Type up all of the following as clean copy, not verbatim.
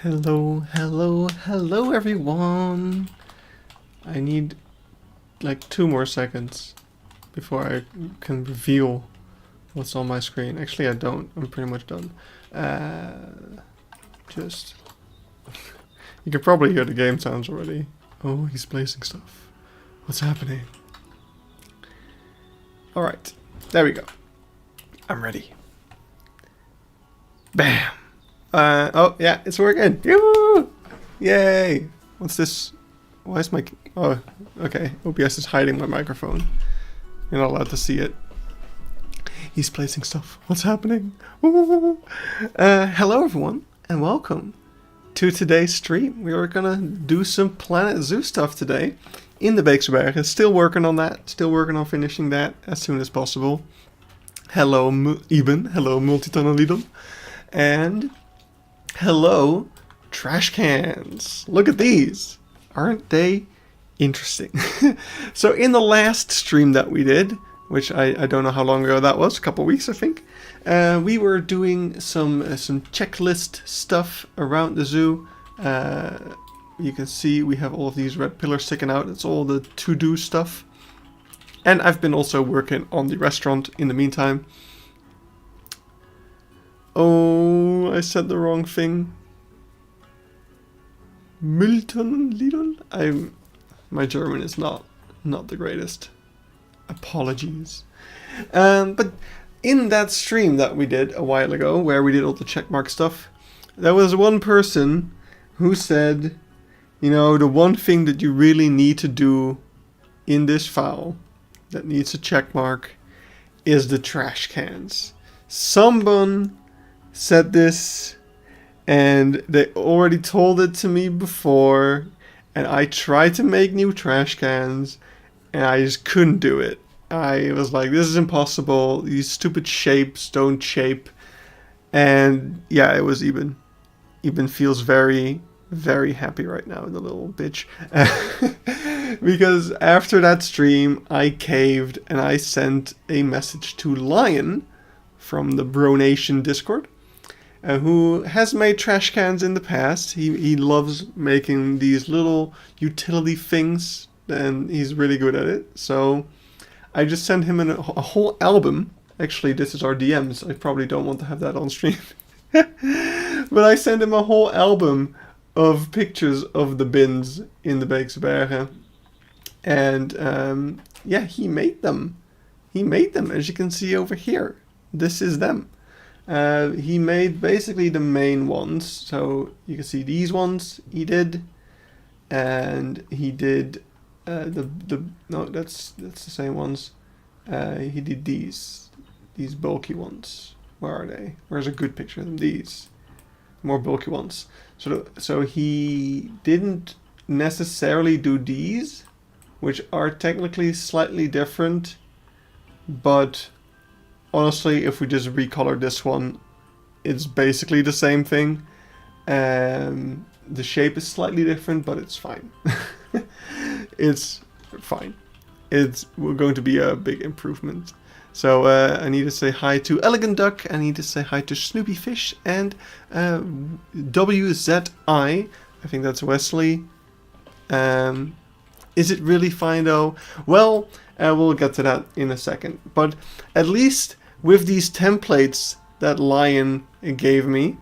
Hello, hello, hello everyone! I need like 2 more seconds before I can reveal what's on my screen. Actually I don't, I'm pretty much done. Just... You can probably hear the game sounds already. Oh, he's placing stuff. What's happening? Alright, there we go. I'm ready. Bam! Oh yeah, it's working! Yoo! Yay! What's this? Why is my... Oh, okay. OBS is hiding my microphone. You're not allowed to see it. He's placing stuff. What's happening? Hello everyone, and welcome to today's stream. We are gonna do some Planet Zoo stuff today in the Beekse Bergen. Still working on that. Still working on finishing that as soon as possible. Hello Eben. Hello Multitonal Lidl. And hello trash cans. Look at these. Aren't they interesting? So in the last stream that we did, which I don't know how long ago that was, a couple weeks I think, we were doing some checklist stuff around the zoo. You can see we have all of these red pillars sticking out. It's all the to-do stuff. And I've been also working on the restaurant in the meantime. Oh, I said the wrong thing. Milton Lidl? My German is not the greatest. Apologies. But in that stream that we did a while ago, where we did all the checkmark stuff, there was one person who said, you know, the one thing that you really need to do in this file that needs a checkmark is the trash cans. Someone said this, and they already told it to me before, and I tried to make new trash cans, and I just couldn't do it. I was like, this is impossible, these stupid shapes don't shape. And yeah, it was Eben. Eben feels very, very happy right now, the little bitch. Because after that stream, I caved and I sent a message to Lion from the Bro Nation Discord, who has made trash cans in the past. He loves making these little utility things, and he's really good at it. So I just sent him a whole album. Actually, this is our DMs. I probably don't want to have that on stream. But I sent him a whole album of pictures of the bins in the Beekse Bergen. And yeah, he made them. He made them, as you can see over here. This is them. He made basically the main ones. So you can see these ones he did. And he did no, that's the same ones. He did these bulky ones. Where are they? Where's a good picture of them? These more bulky ones. So he didn't necessarily do these, which are technically slightly different, but honestly, if we just recolor this one, it's basically the same thing. The shape is slightly different, but it's fine. It's fine. It's going to be a big improvement. So I need to say hi to Elegant Duck. I need to say hi to Snoopy Fish and WZI. I think that's Wesley. Is it really fine though? Well, we'll get to that in a second. But at least with these templates that Lion gave me,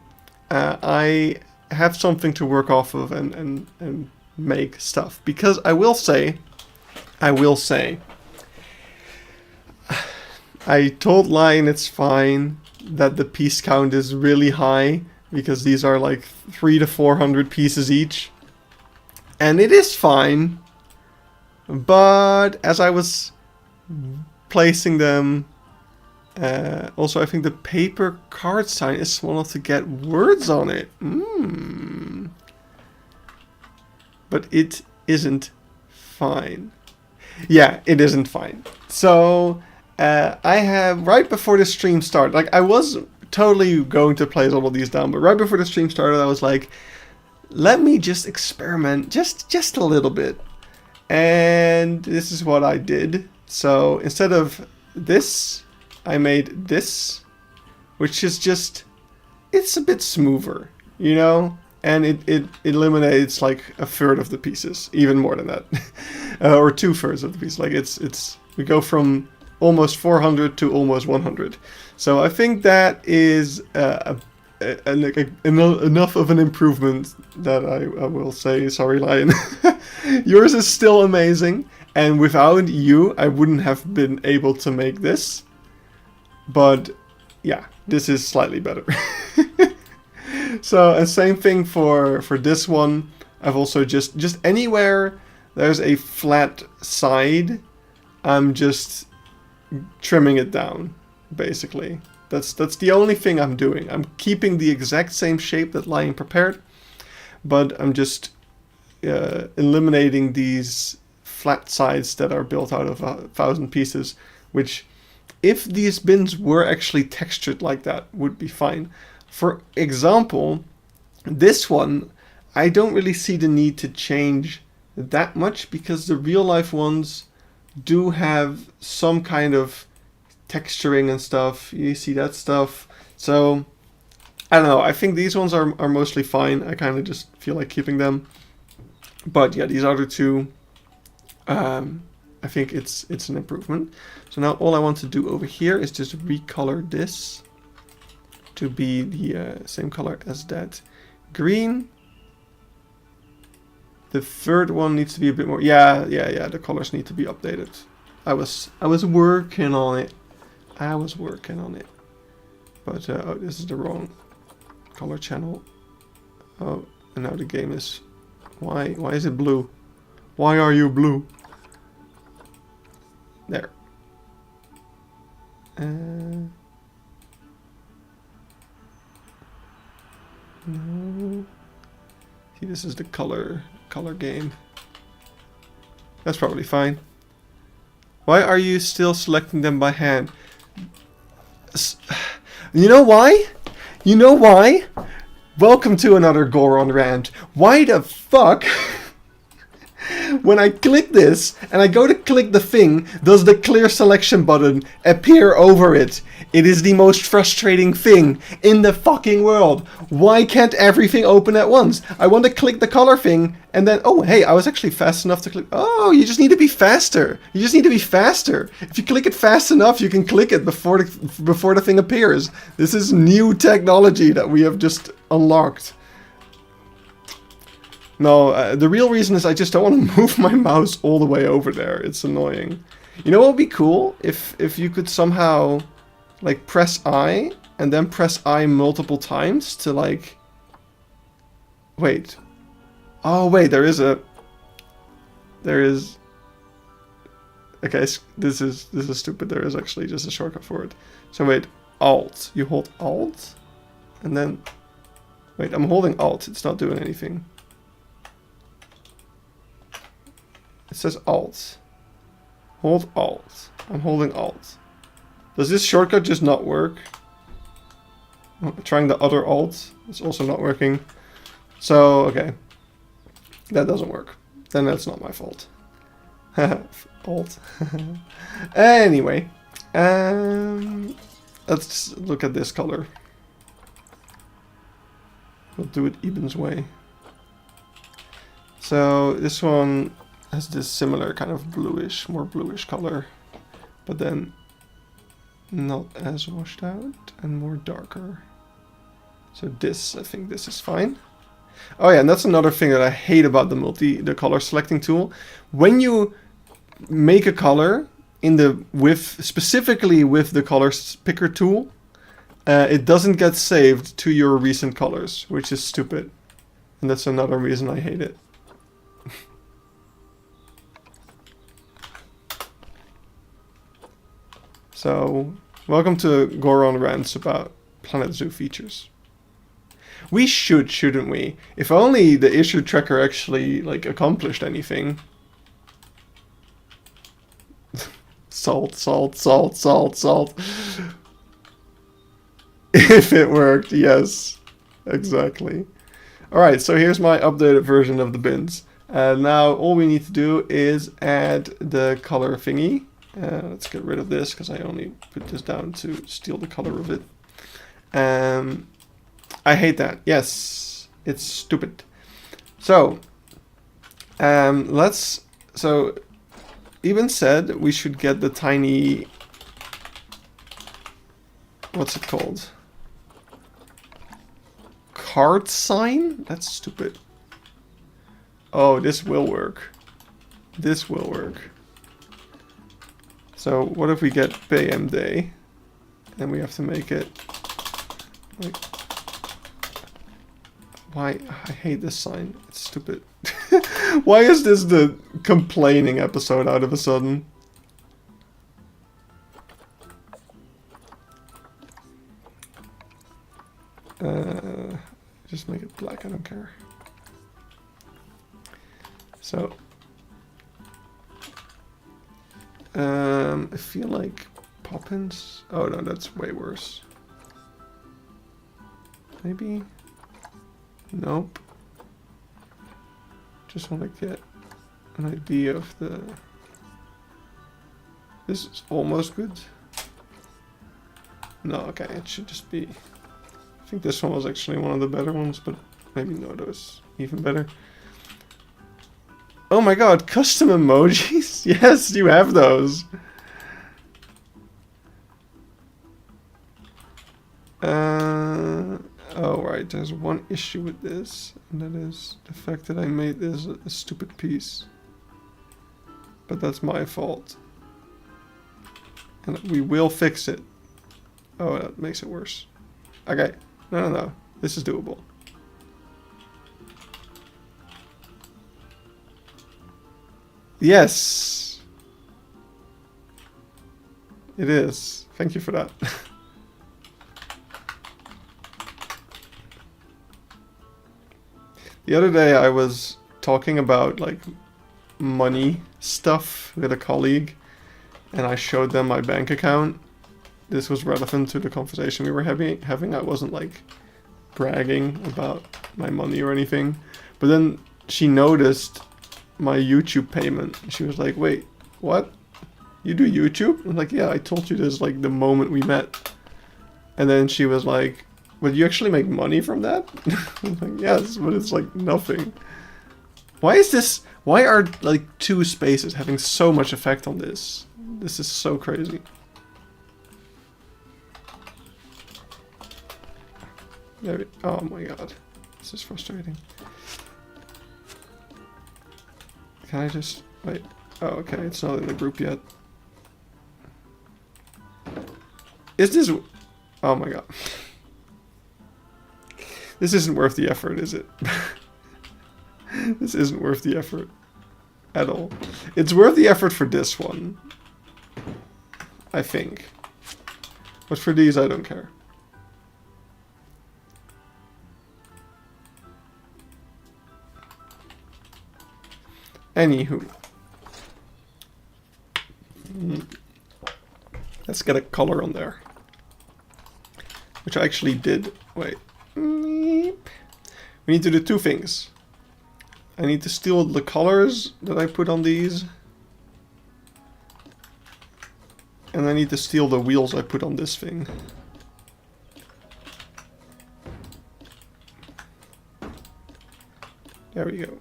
I have something to work off of and make stuff. Because I will say, I told Lion it's fine that the piece count is really high, because these are like 300 to 400 pieces each. And it is fine, but as I was placing them, also I think the paper card sign is small enough to get words on it. But it isn't fine. Yeah, it isn't fine. So I have, right before the stream started, like I was totally going to place all of these down, but right before the stream started I was like, let me just experiment just a little bit. And this is what I did. So instead of this, I made this, which is just, it's a bit smoother, you know? and it eliminates like a third of the pieces, even more than that, or 2/3 of the pieces. Like we go from almost 400 to almost 100. So I think that is enough of an improvement that I will say. Sorry, Lion. Yours is still amazing, and without you, I wouldn't have been able to make this. But yeah, this is slightly better. So, and same thing for this one. I've also just anywhere there's a flat side, I'm just trimming it down, basically. That's the only thing I'm doing. I'm keeping the exact same shape that Lion prepared, but I'm just eliminating these flat sides that are built out of 1,000 pieces, which, if these bins were actually textured like that, would be fine. For example, this one, I don't really see the need to change that much, because the real life ones do have some kind of texturing and stuff. You see that stuff. So, I don't know. I think these ones are mostly fine. I kind of just feel like keeping them. But yeah, these other two, I think it's an improvement. So now all I want to do over here is just recolor this to be the same color as that green. The third one needs to be a bit more. Yeah. The colors need to be updated. I was working on it. But oh, this is the wrong color channel. Oh, and now the game is. Why is it blue? Why are you blue? There. No. See, this is the color game. That's probably fine. Why are you still selecting them by hand? You know why? You know why? Welcome to another Goron rant. Why the fuck? When I click this and I go to click the thing, does the clear selection button appear over it? It is the most frustrating thing in the fucking world. Why can't everything open at once? I want to click the color thing and then, oh hey, I was actually fast enough to click. Oh, you just need to be faster. You just need to be faster. If you click it fast enough, you can click it before the thing appears. This is new technology that we have just unlocked. No, the real reason is I just don't want to move my mouse all the way over there. It's annoying. You know what would be cool? If you could somehow, like, press I and then press I multiple times to, like... Wait. Oh, wait, there is... Okay, this is stupid. There is actually just a shortcut for it. So wait, Alt. You hold Alt? And then... Wait, I'm holding Alt. It's not doing anything. It says Alt. Hold Alt. I'm holding Alt. Does this shortcut just not work? Trying the other Alt. It's also not working. So, okay. That doesn't work. Then that's not my fault. Alt. Anyway. Let's look at this color. We'll do it Eben's way. So, this one has this similar kind of bluish, more bluish color, but then not as washed out and more darker. So this, I think this is fine. Oh yeah, and that's another thing that I hate about the color selecting tool. When you make a color specifically with the color picker tool, it doesn't get saved to your recent colors, which is stupid. And that's another reason I hate it. So, welcome to Goron rants about Planet Zoo features. We shouldn't we? If only the issue tracker actually, like, accomplished anything. Salt. If it worked, yes. Exactly. Alright, so here's my updated version of the bins. Now, all we need to do is add the color thingy. Let's get rid of this because I only put this down to steal the color of it. I hate that. Yes. It's stupid. So, so Eben said we should get the tiny, what's it called? Card sign? That's stupid. Oh, this will work. This will work. So what if we get BMD? Then we have to make it like, why? I hate this sign. It's stupid. Why is this the complaining episode out of a sudden? Just make it black, I don't care. So, I feel like Poppins. Oh no, that's way worse. Maybe? Nope. Just want to get an idea of the... This is almost good. No, okay, it should just be... I think this one was actually one of the better ones, but maybe Nodo is even better. Oh my god, custom emojis? Yes, you have those. Oh right, there's one issue with this, and that is the fact that I made this a stupid piece. But that's my fault. And we will fix it. Oh, that makes it worse. Okay, no, this is doable. Yes! It is. Thank you for that. The other day I was talking about like money stuff with a colleague, and I showed them my bank account. This was relevant to the conversation we were having. I wasn't like bragging about my money or anything, but then she noticed my YouTube payment. She was like, wait, what? You do YouTube? I'm like, yeah, I told you this like the moment we met. And then she was like, well, you actually make money from that? I'm like, yes, but it's like nothing. Why is this? Why are like 2 spaces having so much effect on this? This is so crazy. Oh my god. This is frustrating. Can I just... wait. Oh, okay, it's not in the group yet. Is this... oh my god. This isn't worth the effort, is it? This isn't worth the effort. At all. It's worth the effort for this one. I think. But for these, I don't care. Anywho. Let's get a color on there. Which I actually did. Wait. We need to do 2 things. I need to steal the colors that I put on these. And I need to steal the wheels I put on this thing. There we go.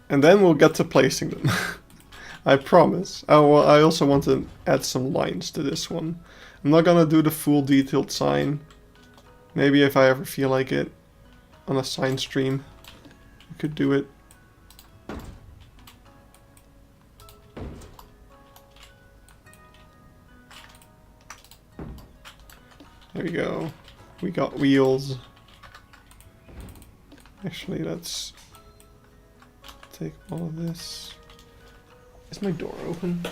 And then we'll get to placing them. I promise. Oh, well, I also want to add some lines to this one. I'm not gonna do the full detailed sign. Maybe if I ever feel like it on a sign stream, I could do it. There we go. We got wheels. Actually, let's take all of this. Is my door open?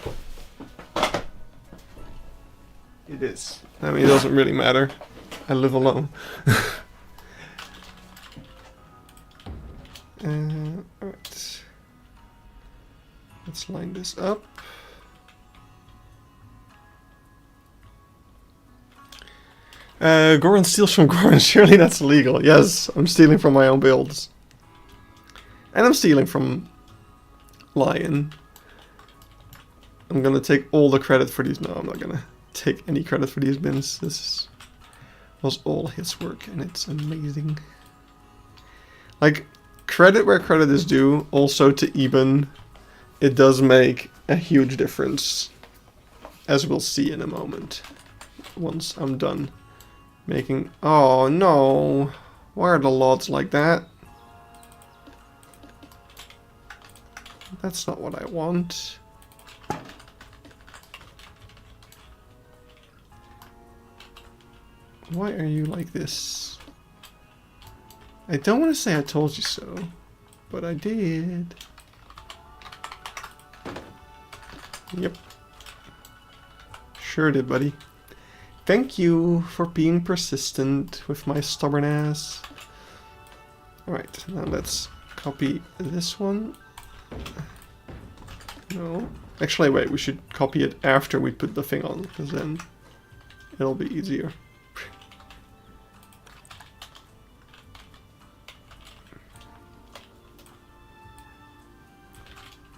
It is. I mean, it doesn't really matter. I live alone. Alright. Let's line this up. Goran steals from Goran. Surely that's illegal. Yes, I'm stealing from my own builds. And I'm stealing from Lion. I'm gonna take all the credit for these. No, I'm not gonna take any credit for these bins. This was all his work, and it's amazing. Like, credit where credit is due. Also to Eben, it does make a huge difference, as we'll see in a moment. Once I'm done making... Oh no! Why are the lots like that? That's not what I want. Why are you like this? I don't want to say I told you so, but I did. Yep. Sure did, buddy. Thank you for being persistent with my stubborn ass. Alright, now let's copy this one. No. Actually, wait, we should copy it after we put the thing on, because then it'll be easier.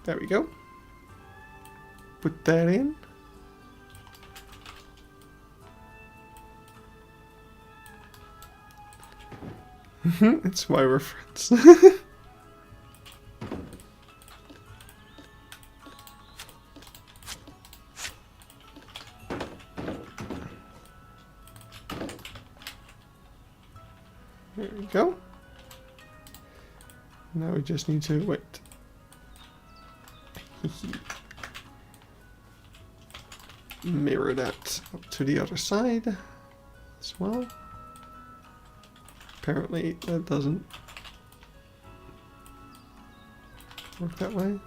There we go. Put that in. It's my reference. There we go. Now we just need to wait. Mirror that up to the other side as well. Apparently that doesn't work that way.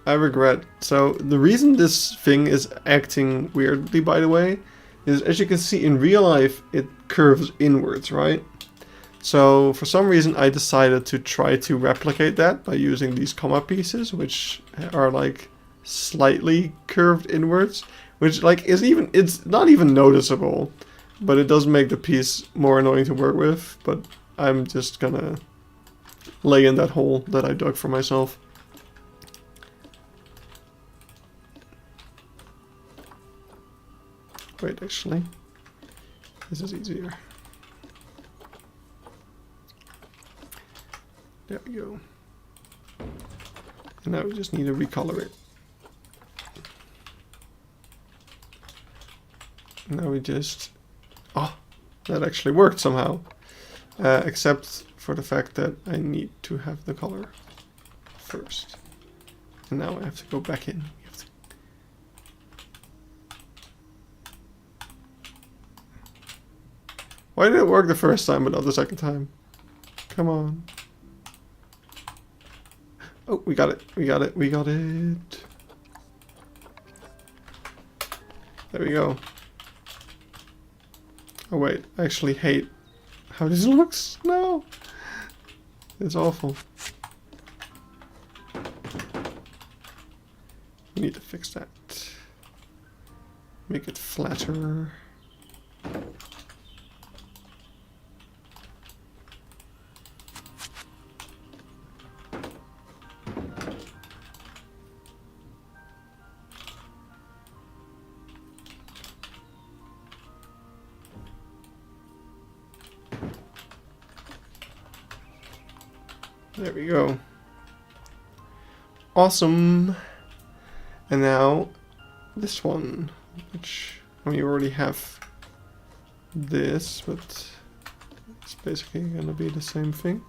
I regret. So the reason this thing is acting weirdly, by the way, is as you can see in real life it curves inwards, right? So for some reason I decided to try to replicate that by using these comma pieces, which are like slightly curved inwards, which like it's not even noticeable, but it does make the piece more annoying to work with. But I'm just gonna lay in that hole that I dug for myself. Wait, actually, this is easier. There we go. And now we just need to recolor it. Now we just... Oh, that actually worked somehow. Except for the fact that I need to have the color first. And now I have to go back in. Why did it work the first time but not the second time? Come on. Oh, we got it. We got it. We got it. There we go. Oh wait, I actually hate how this looks. No. It's awful. We need to fix that. Make it flatter. There we go. Awesome. And now this one, which we already have this, but it's basically gonna be the same thing.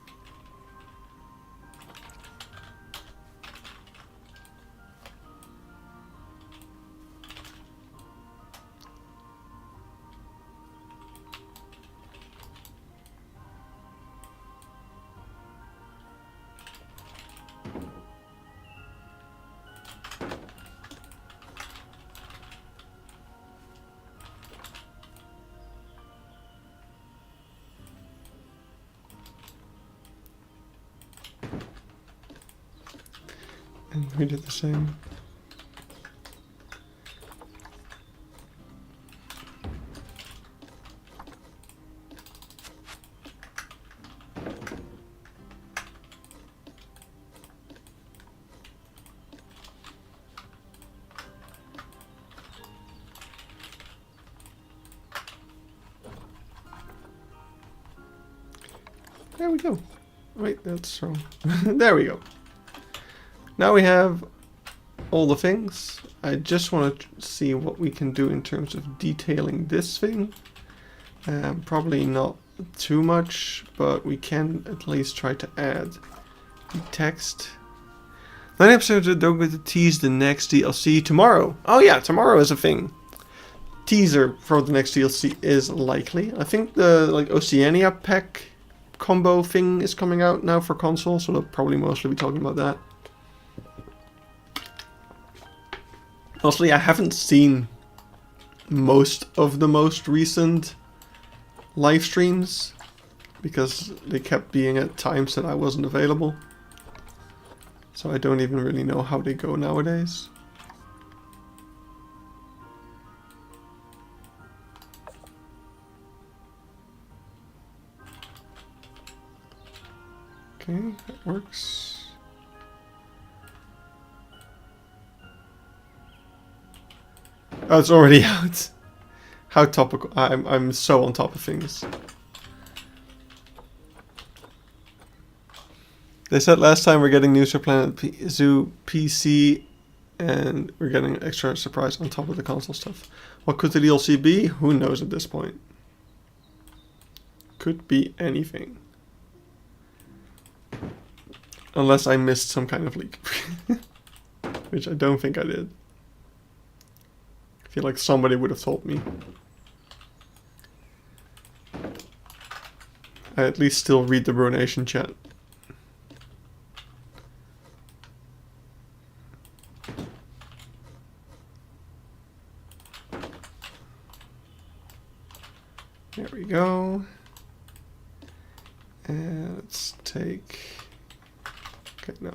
And we did the same. there we go. Wait, that's wrong. There we go. Now we have all the things. I just want to see what we can do in terms of detailing this thing. Probably not too much, but we can at least try to add the text. 9 episodes are done with the tease the next DLC tomorrow. Oh yeah, tomorrow is a thing. Teaser for the next DLC is likely. I think the Oceania pack combo thing is coming out now for console, so they'll probably mostly be talking about that. Honestly, I haven't seen most of the most recent live streams because they kept being at times that I wasn't available. So I don't even really know how they go nowadays. Okay, that works. Oh, it's already out. How topical. I'm so on top of things. They said last time we're getting news for Planet Zoo PC and we're getting an extra surprise on top of the console stuff. What could the DLC be? Who knows at this point? Could be anything. Unless I missed some kind of leak. Which I don't think I did. I feel like somebody would have told me. I at least still read the Ruination chat. There we go. And let's take... Okay, no.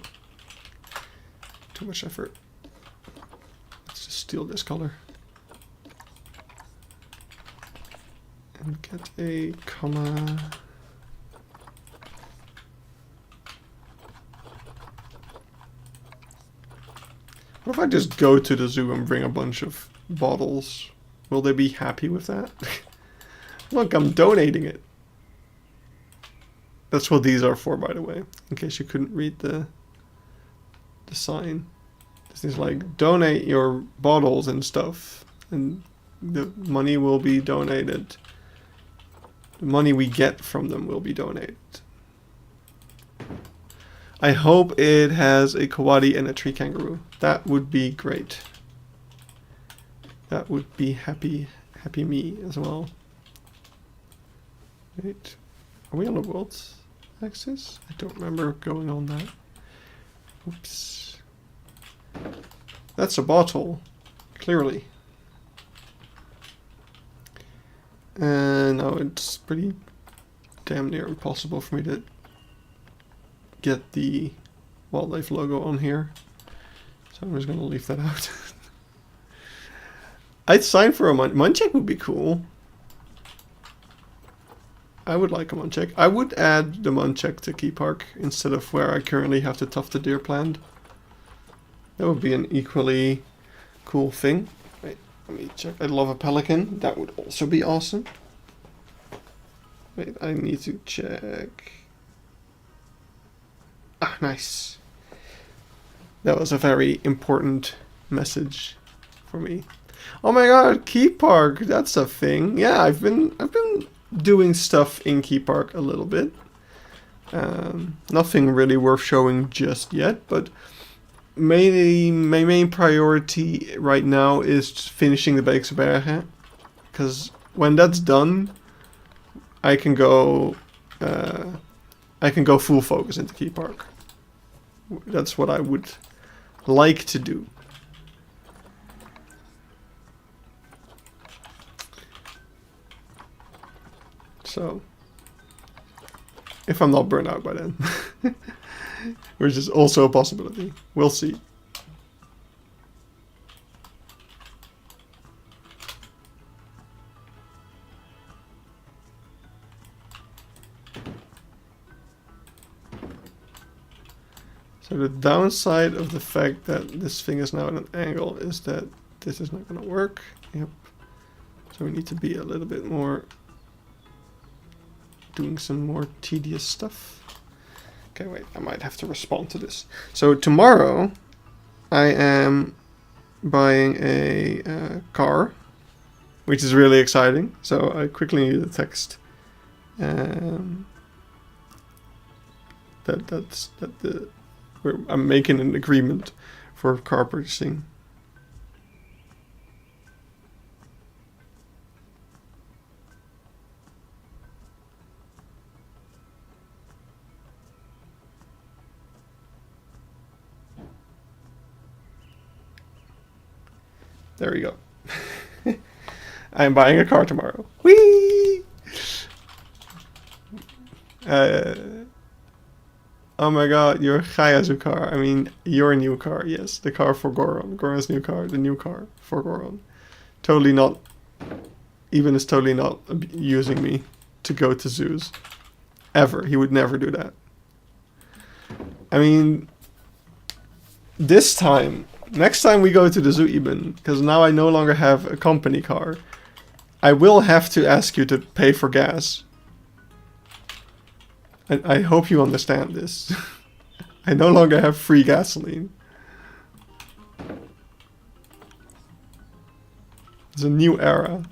Too much effort. Let's just steal this color. And get a comma. What if I just go to the zoo and bring a bunch of bottles? Will they be happy with that? Look, I'm donating it. That's what these are for, by the way. In case you couldn't read the sign. This is like, donate your bottles and stuff. And the money will be donated. The money we get from them will be donated. I hope it has a koadi and a tree kangaroo. That would be great. That would be happy me as well. Wait, are we on the world axis? I don't remember going on that. Oops. That's a bottle, clearly. And now it's pretty damn near impossible for me to get the wildlife logo on here. So I'm just going to leave that out. I'd sign for a Munchak would be cool. I would like a Munchak. I would add the Munchak to Key Park instead of where I currently have the tufted deer planned. That would be an equally cool thing. Wait, let me check. I'd love a pelican. That would also be awesome. Wait, I need to check. Ah, nice. That was a very important message for me. Oh my god, Key Park, that's a thing. Yeah, I've been doing stuff in Key Park a little bit. Nothing really worth showing just yet, but mainly my main priority right now is finishing the Beekse Bergen, because when that's done, I can go full focus into Key Park. That's what I would like to do. So, if I'm not burnt out by then, which is also a possibility, we'll see. So the downside of the fact that this thing is now at an angle is that this is not going to work. Yep. So we need to be a little bit more doing some more tedious stuff. Okay, wait, I might have to respond to this. So tomorrow, I am buying a car, which is really exciting. So I quickly need a text. I'm making an agreement for car purchasing. There we go. I'm buying a car tomorrow. Whee! Oh my god, your Hayazu car. I mean, your new car. Yes, the car for Goron. Goron's new car. The new car for Goron. Totally not... Even is totally not using me to go to zoos. Ever. He would never do that. I mean... This time... Next time we go to the zoo even, because now I no longer have a company car, I will have to ask you to pay for gas. And I hope you understand this. I no longer have free gasoline. It's a new era.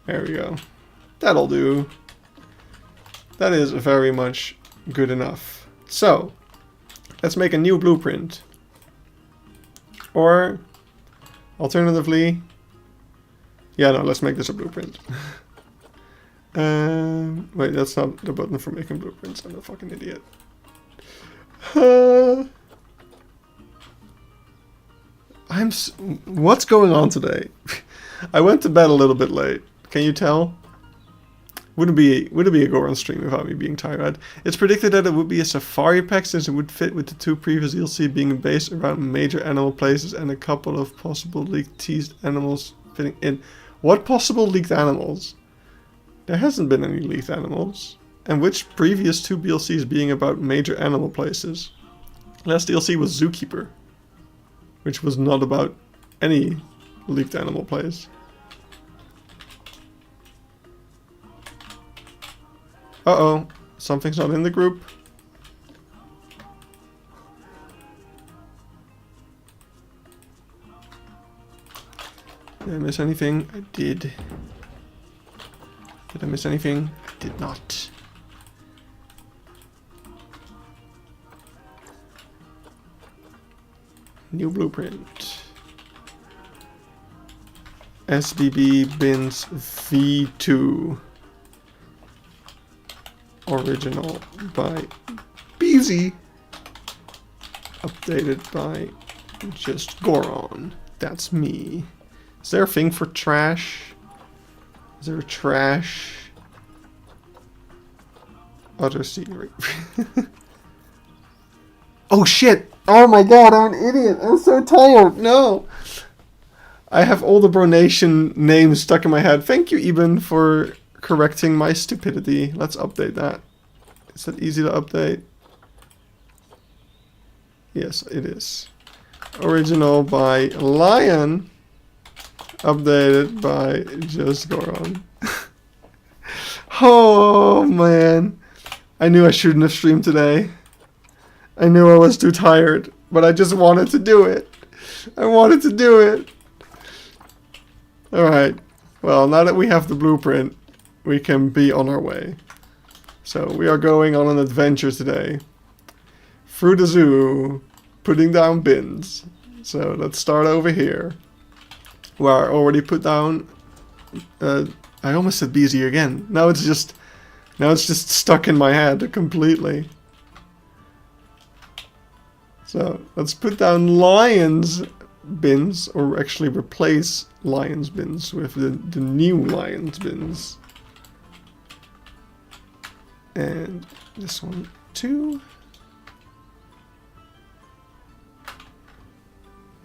There we go. That'll do. That is very much good enough. So, let's make a new blueprint. Or, alternatively... Yeah, no, let's make this a blueprint. Wait, that's not the button for making blueprints. I'm a fucking idiot. What's going on today? I went to bed a little bit late. Can you tell? Would it be a Goron stream without me being tired? It's predicted that it would be a safari pack since it would fit with the 2 previous DLC being based around major animal places and a couple of possible leaked teased animals fitting in. What possible leaked animals? There hasn't been any leaked animals. And which previous 2 DLCs being about major animal places? Last DLC was Zookeeper, which was not about any leaked animal place. Uh-oh, something's not in the group. Did I miss anything? I did. Did I miss anything? I did not. New blueprint. SBB bins V2. Original by Beezy. Updated by just Goron. That's me. Is there a thing for trash? Is there a trash? Other scenery. Oh shit! Oh my god, I'm an idiot! I'm so tired! No! I have all the Bronation names stuck in my head. Thank you, Eben, for correcting my stupidity. Let's update that. Is that easy to update? Yes, it is. Original by Lion. Updated by just Goron. Oh man. I knew I shouldn't have streamed today. I knew I was too tired, but I just wanted to do it. I wanted to do it. Alright. Well, now that we have the blueprint, we can be on our way. So we are going on an adventure today. Through the zoo, putting down bins. So let's start over here. Where I already put down... I almost said BZ again. Now it's just stuck in my head completely. So let's put down Lions bins, or actually replace Lions bins with the new Lions bins. And this one too.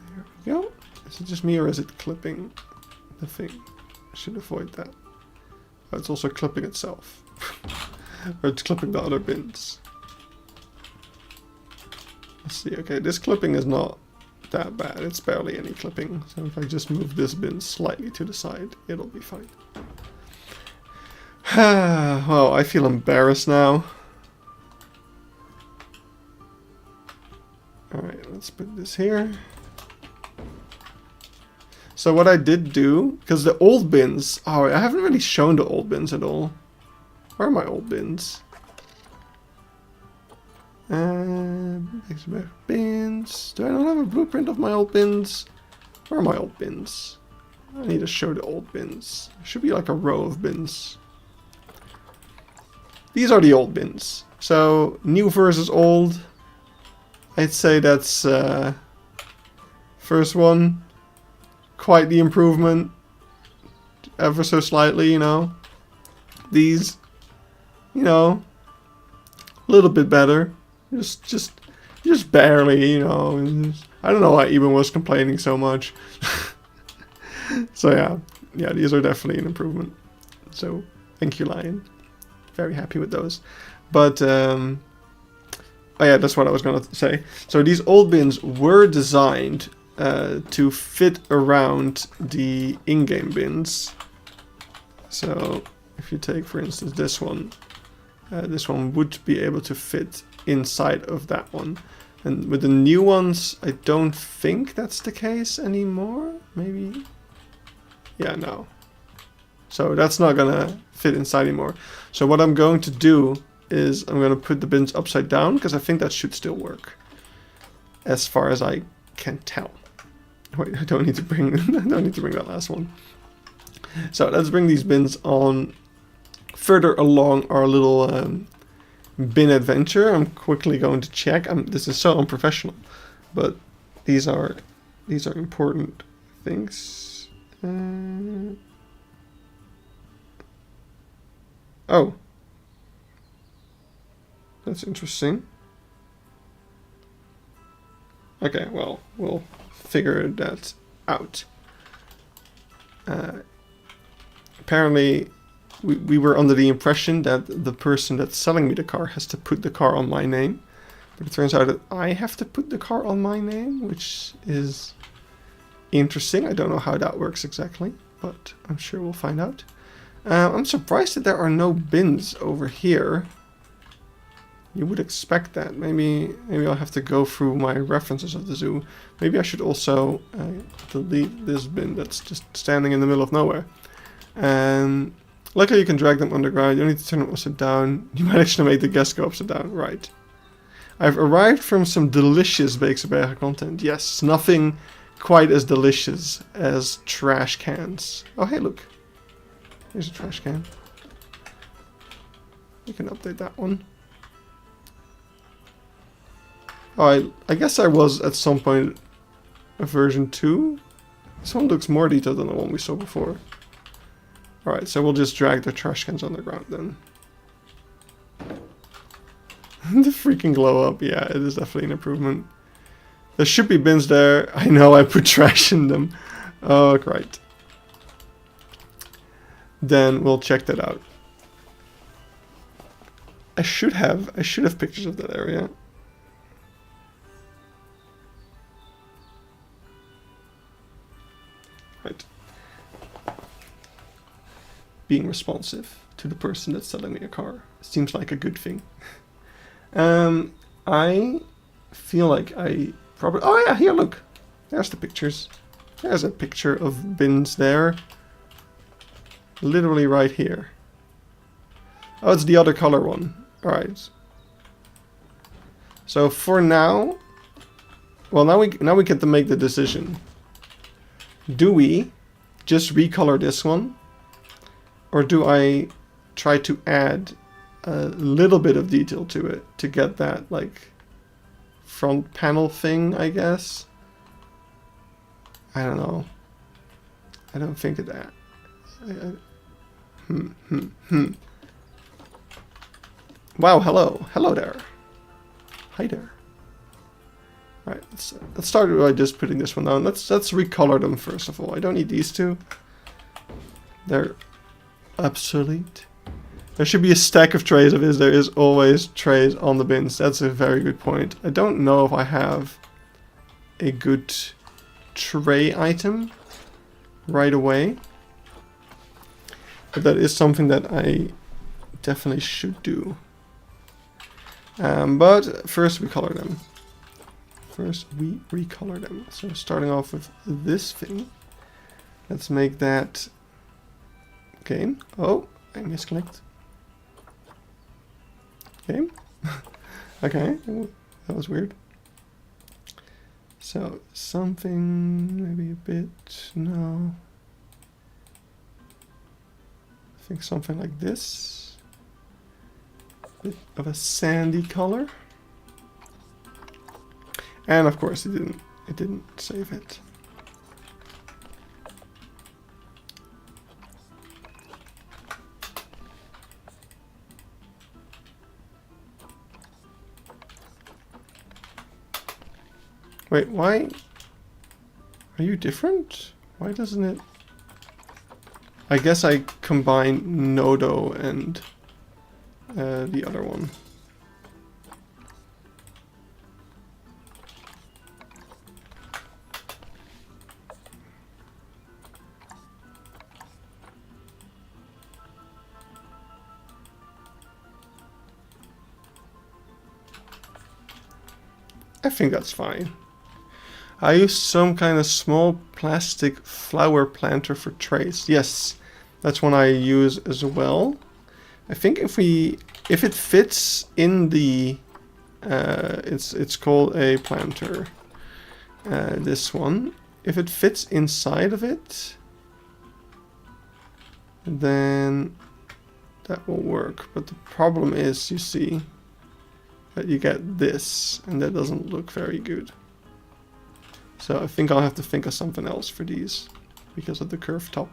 There we go. Is it just me or is it clipping the thing? I should avoid that. Oh, it's also clipping itself. Or it's clipping the other bins. Let's see. Okay, this clipping is not that bad. It's barely any clipping. So if I just move this bin slightly to the side, it'll be fine. Well, I feel embarrassed now. Alright, let's put this here. So what I did do, because the old bins, oh, I haven't really shown the old bins at all. Where are my old bins? Bins. Do I not have a blueprint of my old bins? Where are my old bins? I need to show the old bins. There should be like a row of bins. These are the old bins. So, new versus old. I'd say that's first one. Quite the improvement. Ever so slightly, you know. These, you know, a little bit better. Just barely, you know. I don't know why Eben was complaining so much. So yeah, these are definitely an improvement. So thank you, Lion. Very happy with those. But oh yeah, that's what I was gonna say. So these old bins were designed to fit around the in-game bins. So if you take, for instance, this one would be able to fit inside of that one. And with the new ones, I don't think that's the case anymore. Maybe? Yeah, no. So that's not gonna fit inside anymore. So what I'm going to do is I'm gonna put the bins upside down, because I think that should still work. As far as I can tell. Wait, I don't need to bring that last one. So let's bring these bins on further along our little bin adventure. I'm quickly going to check. This is so unprofessional, but these are important things. Oh, that's interesting. Okay, well, we'll figure that out. Apparently, we were under the impression that the person that's selling me the car has to put the car on my name. But it turns out that I have to put the car on my name, which is interesting. I don't know how that works exactly, but I'm sure we'll find out. I'm surprised that there are no bins over here. You would expect that. Maybe I'll have to go through my references of the zoo. Maybe I should also delete this bin that's just standing in the middle of nowhere. Luckily you can drag them underground. You don't need to turn them upside down. You might actually make the guests go upside down. Right. I've arrived from some delicious Beekse Bergen content. Yes, nothing quite as delicious as trash cans. Oh, hey, look. Here's a trash can. You can update that one. Oh, I guess I was at some point a version 2. This one looks more detailed than the one we saw before. Alright, so we'll just drag the trash cans on the ground then. The freaking glow up, yeah, it is definitely an improvement. There should be bins there. I know I put trash in them. Oh, right. Then we'll check that out. I should have pictures of that area. Right. Being responsive to the person that's selling me a car seems like a good thing. I feel like I probably... Oh yeah, here, look. There's the pictures. There's a picture of bins there. Literally right here. Oh, it's the other color one. Alright. So for now... Well, now we get to make the decision. Do we just recolor this one? Or do I try to add a little bit of detail to it to get that, like, front panel thing, I guess? I don't know. I don't think of that. Wow, hello. Hello there. Hi there. Alright, let's start by just putting this one down. Let's recolor them first of all. I don't need these two. They're obsolete. There should be a stack of trays of his. There is always trays on the bins. That's a very good point. I don't know if I have a good tray item right away. But that is something that I definitely should do. But first we color them. First we recolor them. So starting off with this thing. Let's make that... Okay. Oh, I misclicked. Okay. Okay, that was weird. So something, maybe a bit, no. I think something like this. A bit of a sandy color. And of course it didn't save it. Wait, why? Are you different? Why doesn't it? I guess I combined Nodo and the other one. I think that's fine. I used some kind of small plastic flower planter for trays. Yes, that's one I use as well. I think if it fits in the it's called a planter. This one, if it fits inside of it, then that will work. But the problem is, you see, that you get this, and that doesn't look very good. So I think I'll have to think of something else for these, because of the curved top.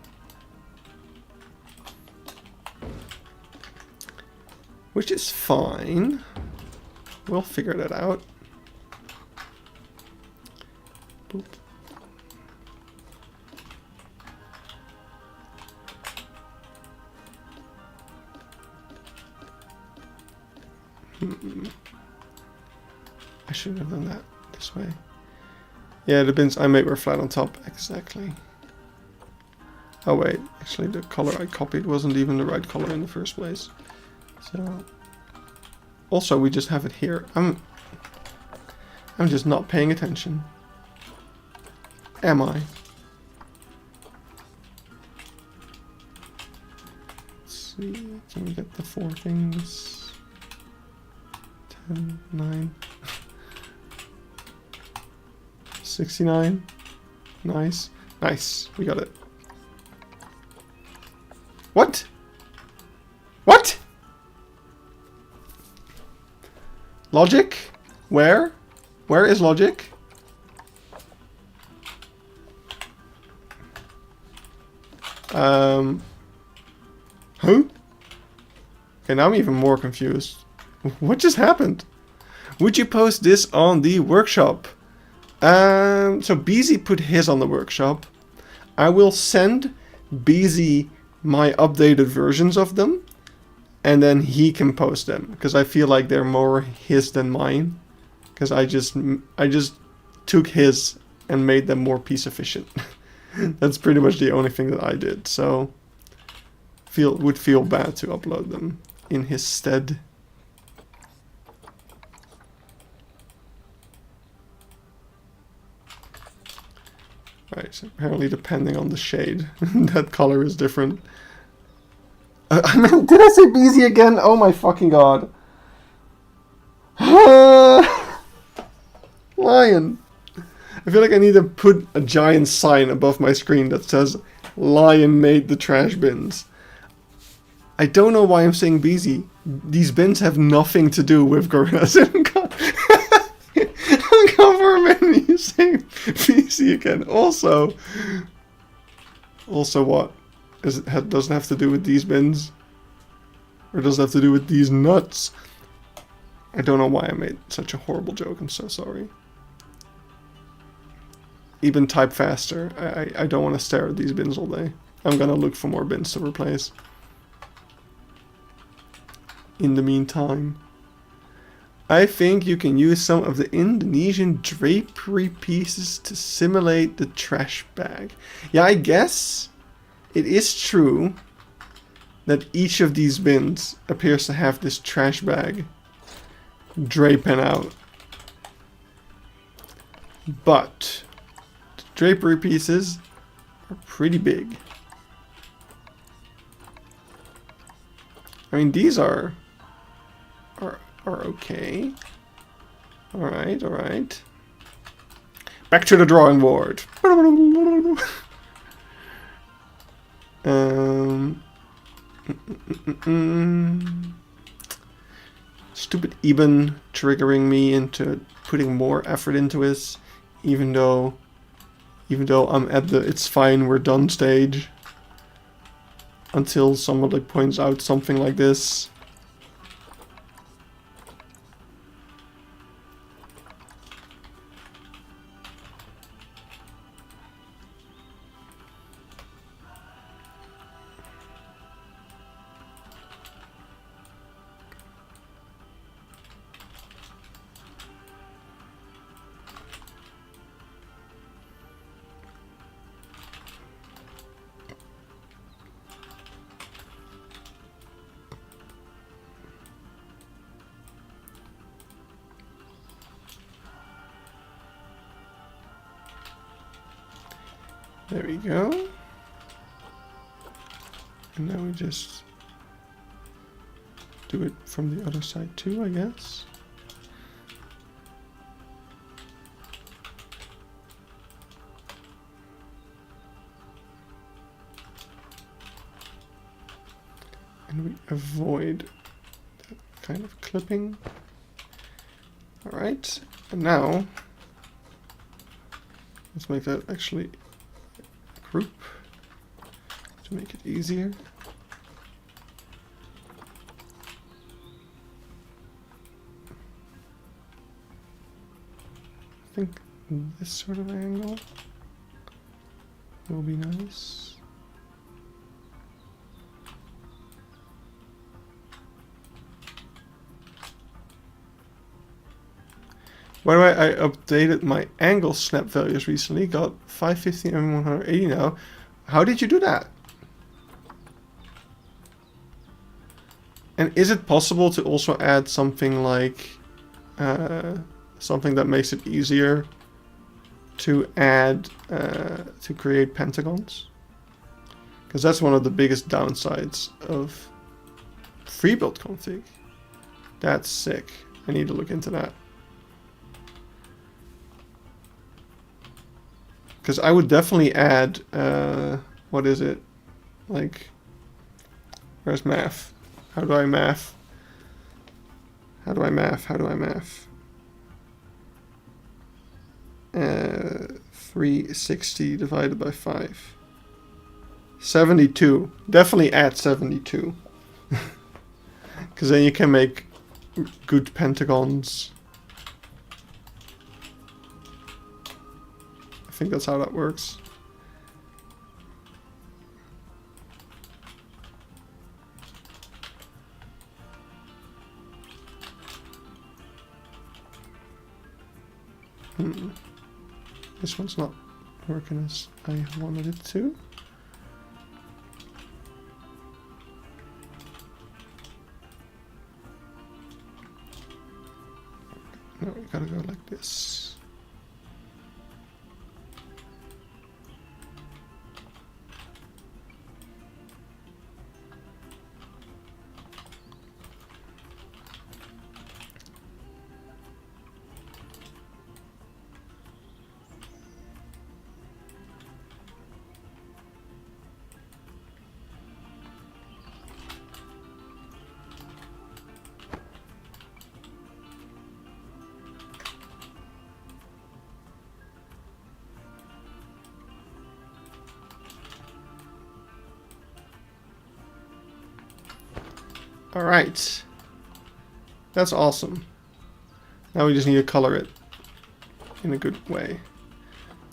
Which is fine. We'll figure that out. Boop. I should have done that this way. Yeah, the bins I made were flat on top, exactly. Oh wait, actually the color I copied wasn't even the right color in the first place. So, also we just have it here. I'm just not paying attention. Am I? Let's see, can we get the 4 things? 10, 9... 69. Nice. Nice. We got it. What? What? Logic? Where? Where is logic? Huh? Okay, now I'm even more confused. What just happened? Would you post this on the workshop? So Beezy put his on the workshop. I will send Beezy my updated versions of them, and then he can post them, because I feel like they're more his than mine, because I just took his and made them more piece efficient. That's pretty much the only thing that I did, so would feel bad to upload them in his stead. Right, so apparently depending on the shade, that color is different. I mean, did I say Beezy again? Oh my fucking god. Lion. I feel like I need to put a giant sign above my screen that says, Lion made the trash bins. I don't know why I'm saying Beezy. These bins have nothing to do with gorillas. Cover menu saying PC again. Also what? Doesn't have to do with these bins? Or does it have to do with these nuts? I don't know why I made such a horrible joke. I'm so sorry. Even type faster. I don't want to stare at these bins all day. I'm gonna look for more bins to replace. in the meantime. I think you can use some of the Indonesian drapery pieces to simulate the trash bag. Yeah, I guess it is true that each of these bins appears to have this trash bag draping out. But the drapery pieces are pretty big. I mean, these are okay. Alright, alright. Back to the drawing board. Stupid Eben triggering me into putting more effort into this, even though I'm at the it's fine, we're done stage. Until somebody points out something like this. There we go. And now we just do it from the other side too, I guess. And we avoid that kind of clipping. Alright, and now let's make that actually group to make it easier. I think this sort of angle will be nice. By the way, I updated my angle snap values recently. Got 550 and 180 now. How did you do that? And is it possible to also add something like something that makes it easier to add to create pentagons? Because that's one of the biggest downsides of free build config. That's sick. I need to look into that. Because I would definitely add, what is it? Like, where's math? How do I math? How do I math? How do I math? 360 divided by 5. 72. Definitely add 72. Because then you can make good pentagons. I think that's how that works. This one's not working as I wanted it to. No, we gotta go like this. Alright. That's awesome. Now we just need to color it in a good way.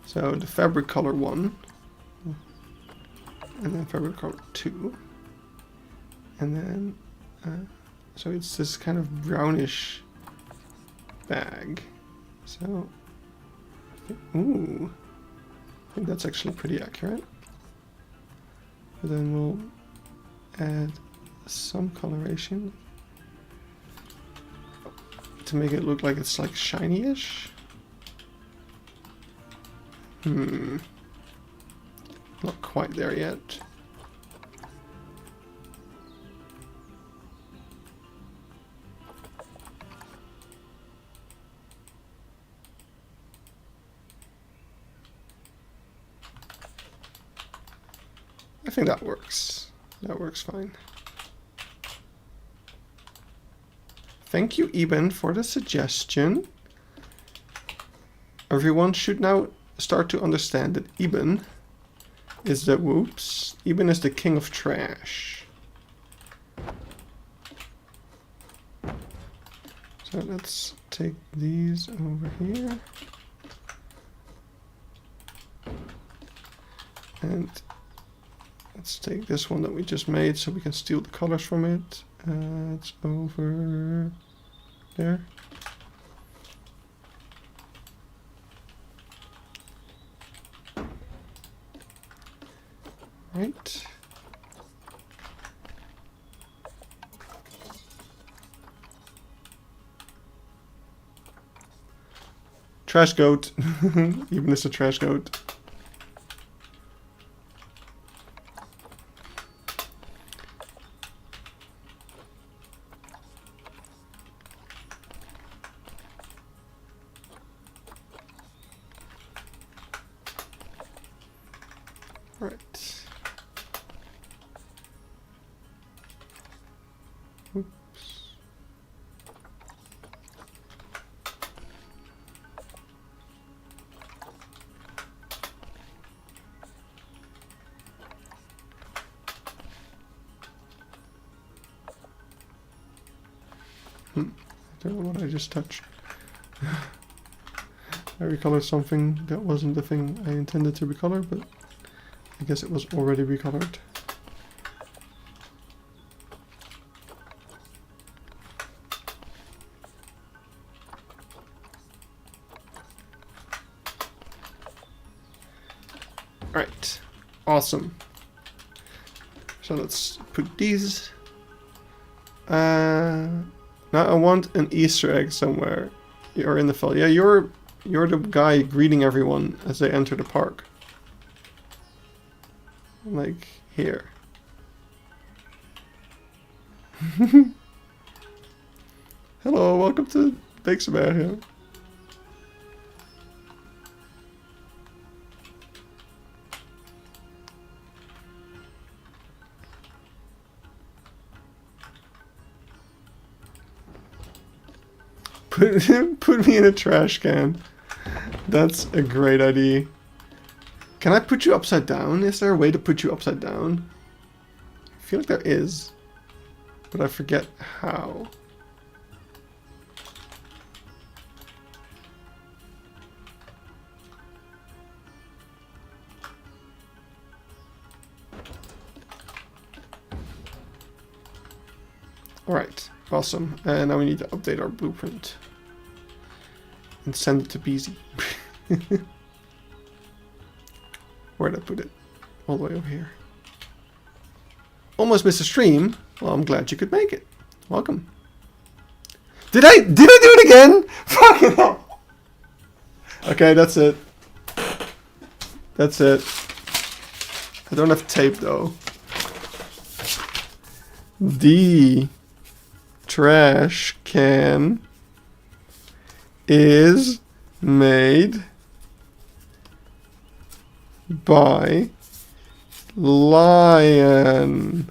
So the fabric color 1. And then fabric color 2. And then So it's this kind of brownish bag. So, ooh, I think that's actually pretty accurate. But then we'll add some coloration to make it look like it's like shiny-ish. Not quite there yet. I think that works. That works fine. Thank you, Eben, for the suggestion. Everyone should now start to understand that Eben is the whoops. Eben is the king of trash. So let's take these over here. And let's take this one that we just made so we can steal the colors from it. It's over there. Right. Trash goat. Even as a trash goat. Right. Oops. I don't know what I just touched. I recolored something that wasn't the thing I intended to recolor, but I guess it was already recolored. Right, awesome. So let's put these. Now I want an Easter egg somewhere. You're in the file. Yeah, you're the guy greeting everyone as they enter the park. Like here. Hello, welcome to Beekse Bergen. Put me in a trash can. That's a great idea. Can I put you upside down? Is there a way to put you upside down? I feel like there is, but I forget how. Alright, awesome. And now we need to update our blueprint. And send it to Beeske. Where'd I put it? All the way over here. Almost missed a stream. Well, I'm glad you could make it. Welcome. Did I do it again? Fucking hell. Okay, that's it. That's it. I don't have tape though. The trash can is made by lion.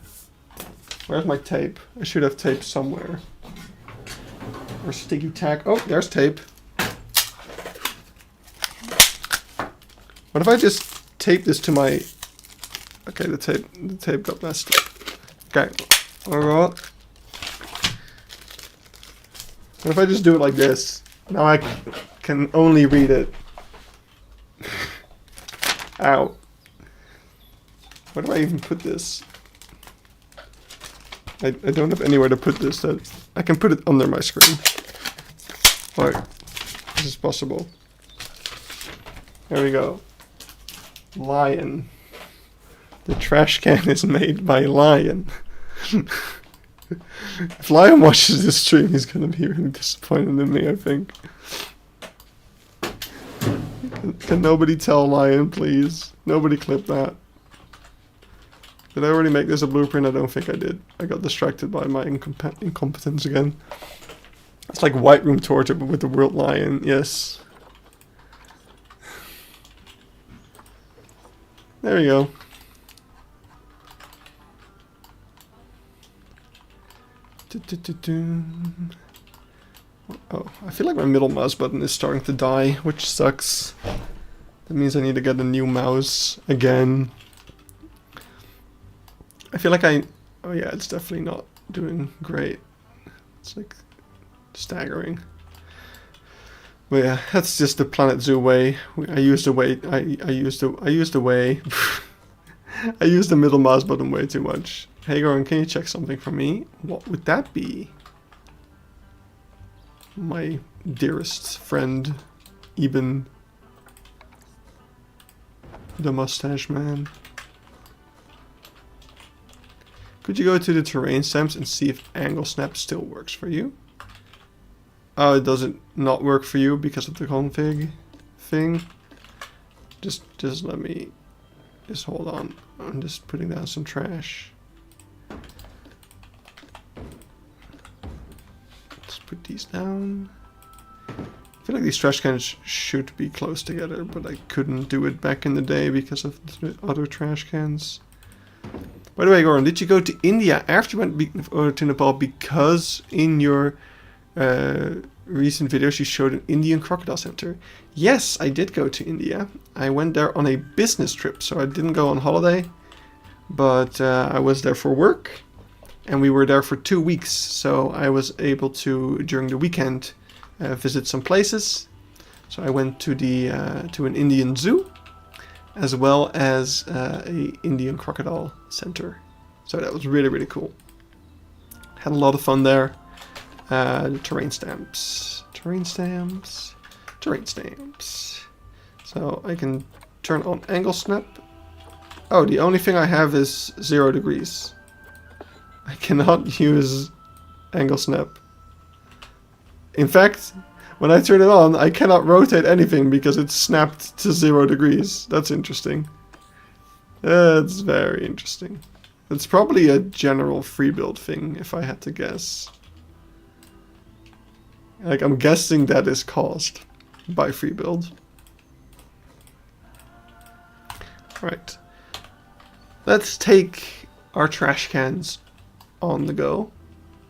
Where's my tape? I should have tape somewhere. Or sticky tack. Oh, there's tape. What if I just tape this to my... Okay, the tape got messed up. Okay. What if I just do it like this? Now I can only read it. Ow. Where do I even put this? I don't have anywhere to put this. That I can put it under my screen. Alright. This is possible. There we go. Lion. The trash can is made by Lion. If Lion watches this stream, he's gonna be really disappointed in me, I think. Can nobody tell Lion, please? Nobody clip that. Did I already make this a blueprint? I don't think I did. I got distracted by my incompetence again. It's like White Room Torture, but with the world Lion, yes. There we go. Oh, I feel like my middle mouse button is starting to die, which sucks. That means I need to get a new mouse again. I feel like oh yeah, it's definitely not doing great. It's like staggering. But yeah, that's just the Planet Zoo way. I used the way. I used the way. I used the middle mouse button way too much. Hey Goran, can you check something for me? What would that be? My dearest friend, Eben, the mustache man. Could you go to the terrain stamps and see if angle snap still works for you? Oh, it doesn't not work for you because of the config thing. Just let me, just hold on. I'm just putting down some trash. Let's put these down. I feel like these trash cans should be close together, but I couldn't do it back in the day because of the other trash cans. By the way, Goran, did you go to India after you went to Nepal? Because in your recent videos you showed an Indian crocodile center. Yes, I did go to India. I went there on a business trip, so I didn't go on holiday, but I was there for work, and we were there for 2 weeks, so I was able to, during the weekend, visit some places. So I went to to an Indian zoo, as well as a Indian crocodile center. So that was really, really cool. Had a lot of fun there. Terrain stamps. So I can turn on angle snap. Oh, the only thing I have is 0 degrees. I cannot use angle snap. In fact, when I turn it on, I cannot rotate anything because it's snapped to 0 degrees. That's interesting. That's very interesting. It's probably a general free build thing, if I had to guess. Like, I'm guessing that is caused by free build. Right. Let's take our trash cans on the go.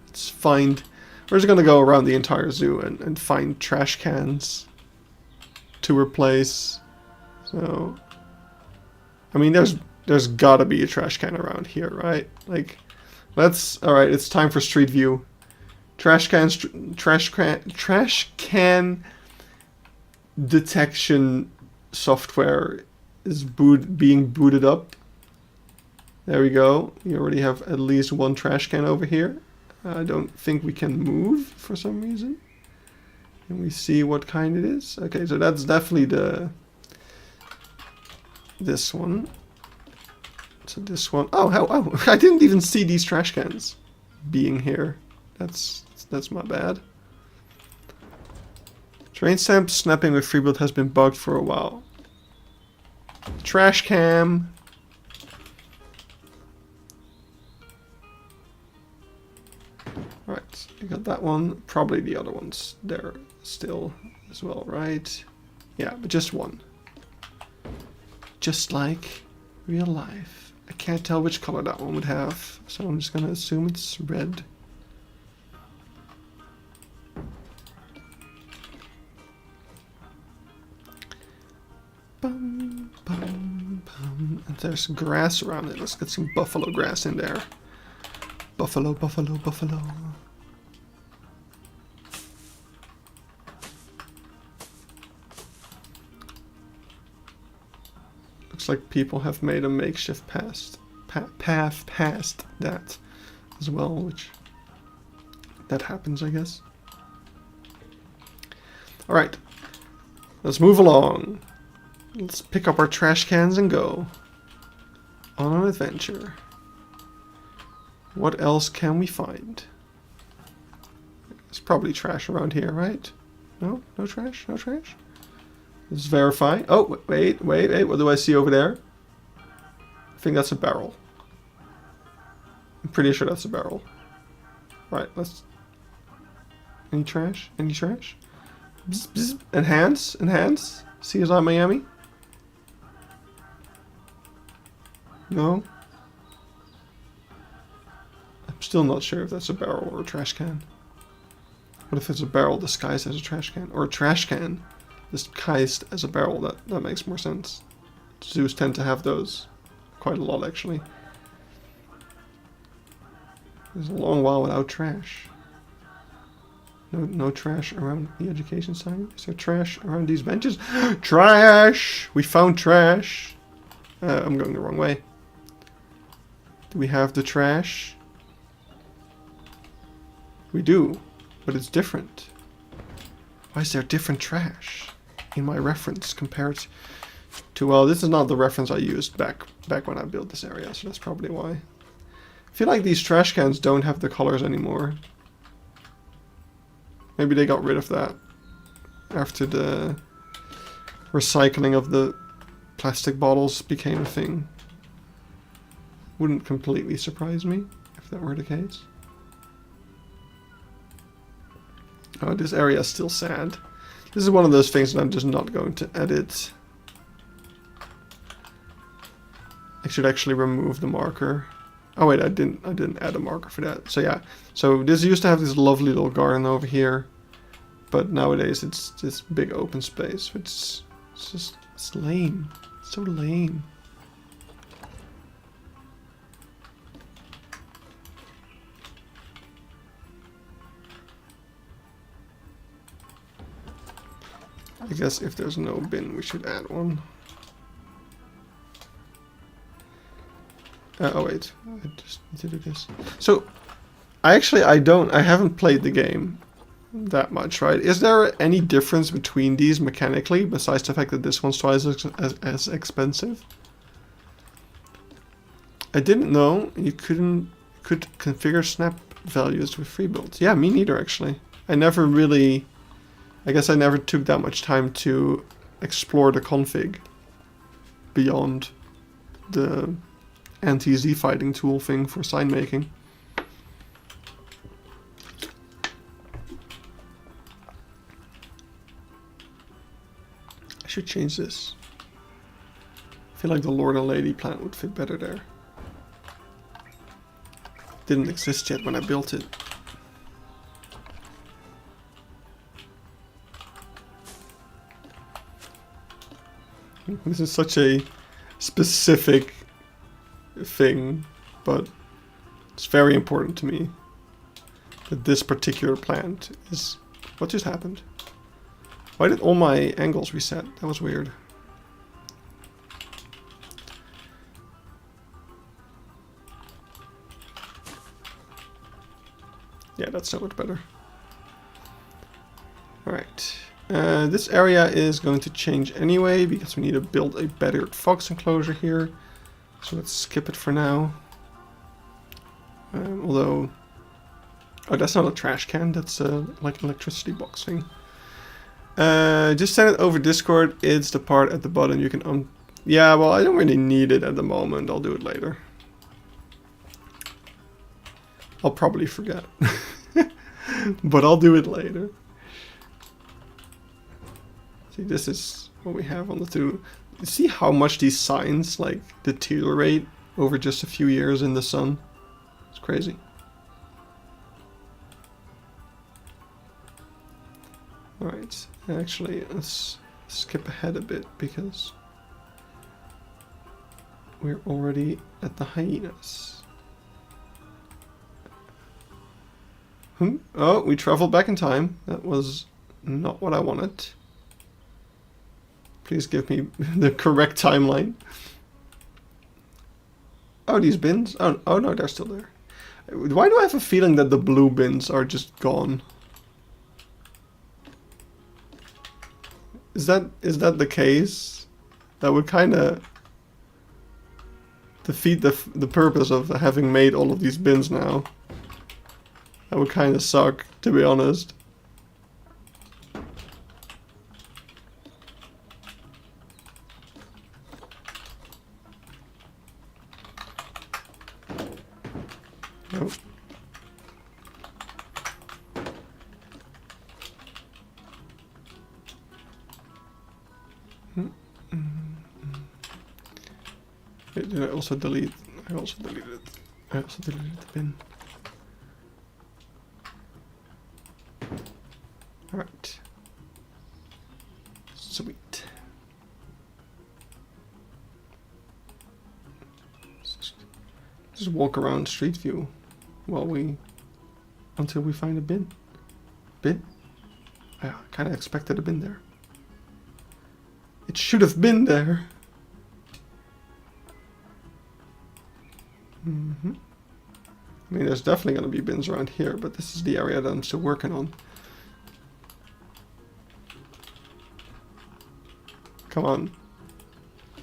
Let's find... We're just going to go around the entire zoo and find trash cans to replace. So, I mean, there's got to be a trash can around here, right? Like, alright, it's time for Street View. Trash can detection software is being booted up. There we go. We already have at least one trash can over here. I don't think we can move for some reason. Can we see what kind it is? Okay, so that's definitely this one. So this one. Oh, I didn't even see these trash cans being here. That's my bad. Train stamp snapping with free build has been bugged for a while. Trash cam. Right, I got that one. Probably the other ones there still as well, right? Yeah, but just one. Just like real life. I can't tell which color that one would have, so I'm just gonna assume it's red. Bum, bum, bum. And there's grass around it. Let's get some buffalo grass in there. Buffalo, buffalo, buffalo. Looks like people have made a makeshift path past that as well, which that happens, I guess. All right, let's move along. Let's pick up our trash cans and go on an adventure. What else can we find? There's probably trash around here, right? No? No trash? No trash? Let's verify. Oh, wait. What do I see over there? I think that's a barrel. I'm pretty sure that's a barrel. Right, let's... Any trash? Any trash? Bzz, bzz. Enhance? Enhance? CSI Miami? No? I'm still not sure if that's a barrel or a trash can. What if it's a barrel disguised as a trash can? Or a trash can disguised as a barrel? That makes more sense. Zoos tend to have those quite a lot, actually. There's a long while without trash. No trash around the education sign. Is there trash around these benches? Trash! We found trash! I'm going the wrong way. Do we have the trash? We do, but it's different. Why is there different trash in my reference compared to... Well, this is not the reference I used back when I built this area, so that's probably why. I feel like these trash cans don't have the colors anymore. Maybe they got rid of that after the recycling of the plastic bottles became a thing. Wouldn't completely surprise me if that were the case. Oh, this area is still sad. This is one of those things that I'm just not going to edit. I should actually remove the marker. Oh wait, I didn't add a marker for that. So yeah, so this used to have this lovely little garden over here, but nowadays it's this big open space, which it's lame. It's so lame. I guess if there's no bin, we should add one. Oh wait, I just need to do this. So, I haven't played the game that much, right? Is there any difference between these mechanically, besides the fact that this one's twice as expensive? I didn't know you could configure snap values with free builds. Yeah, me neither actually. I guess I never took that much time to explore the config beyond the anti-Z fighting tool thing for sign making. I should change this. I feel like the Lord and Lady plant would fit better there. Didn't exist yet when I built it. This is such a specific thing, but it's very important to me that this particular plant is... What just happened? Why did all my angles reset? That was weird. Yeah, that's so much better. Alright. This area is going to change anyway because we need to build a better fox enclosure here. So let's skip it for now. Although... Oh, that's not a trash can. That's like an electricity box thing. Just send it over Discord. It's the part at the bottom you can... Yeah, well, I don't really need it at the moment. I'll do it later. I'll probably forget. But I'll do it later. See, this is what we have on the two. You see how much these signs like deteriorate over just a few years in the sun? It's crazy. Alright, actually let's skip ahead a bit because we're already at the hyenas. Oh, we traveled back in time. That was not what I wanted. Please give me the correct timeline. Oh, these bins? Oh no, they're still there. Why do I have a feeling that the blue bins are just gone? Is that the case? That would kind of defeat the purpose of having made all of these bins now. That would kind of suck, to be honest. Nope. Wait, did I also delete? I also deleted it. I also deleted the bin. Alright. Sweet. Just walk around Street View while until we find a bin. Bin? I kind of expected a bin there. It should have been there. I mean, there's definitely going to be bins around here, but this is the area that I'm still working on. Come on.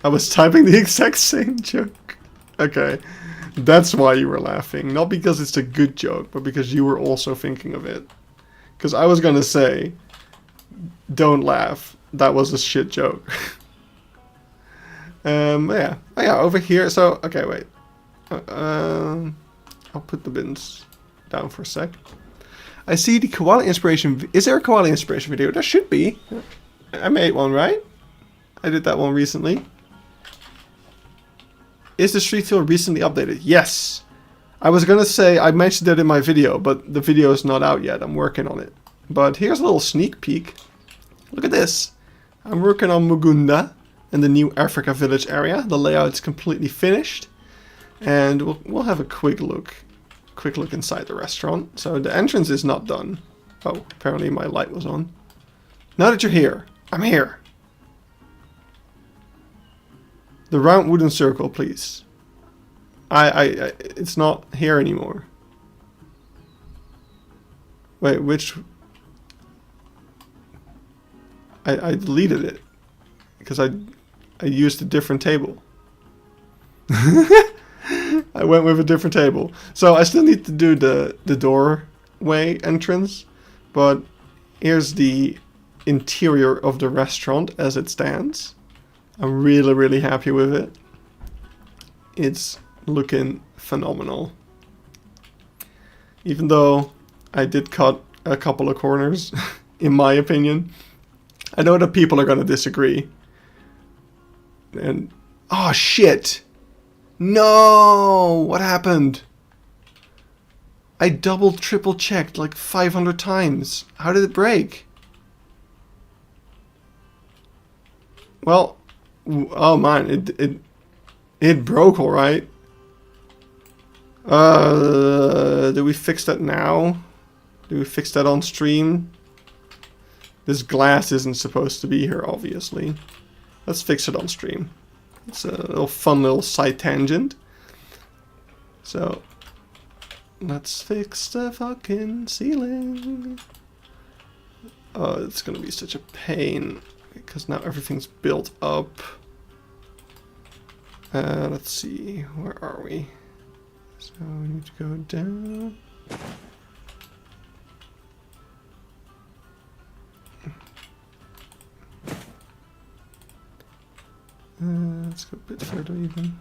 I was typing the exact same joke. Okay. That's why you were laughing. Not because it's a good joke, but because you were also thinking of it. Because I was going to say, don't laugh. That was a shit joke. Yeah. Oh, yeah, over here. So, okay, wait. I'll put the bins down for a sec. I see the koala inspiration. Is there a koala inspiration video? There should be. I made one, right? I did that one recently. Is the street tour recently updated? Yes. I was gonna say I mentioned it in my video, but the video is not out yet. I'm working on it. But here's a little sneak peek. Look at this. I'm working on Mugunda in the new Africa Village area. The layout is completely finished. And we'll have a quick look inside the restaurant. So the entrance is not done. Oh, apparently my light was on. Now that you're here, I'm here. The round wooden circle, please. It's not here anymore. Wait, which? I deleted it because I used a different table. I went with a different table. So I still need to do the doorway entrance, but here's the interior of the restaurant as it stands. I'm really, really happy with it. It's looking phenomenal. Even though I did cut a couple of corners, in my opinion. I know that people are going to disagree. And, oh shit! No! What happened? I double, triple checked like 500 times. How did it break? Well, oh man, it broke, all right. Do we fix that now? Do we fix that on stream? This glass isn't supposed to be here, obviously. Let's fix it on stream. It's a little fun little side tangent. So, let's fix the fucking ceiling. Oh, it's gonna be such a pain because now everything's built up. Let's see, where are we? So we need to go down. Let's go a bit further even.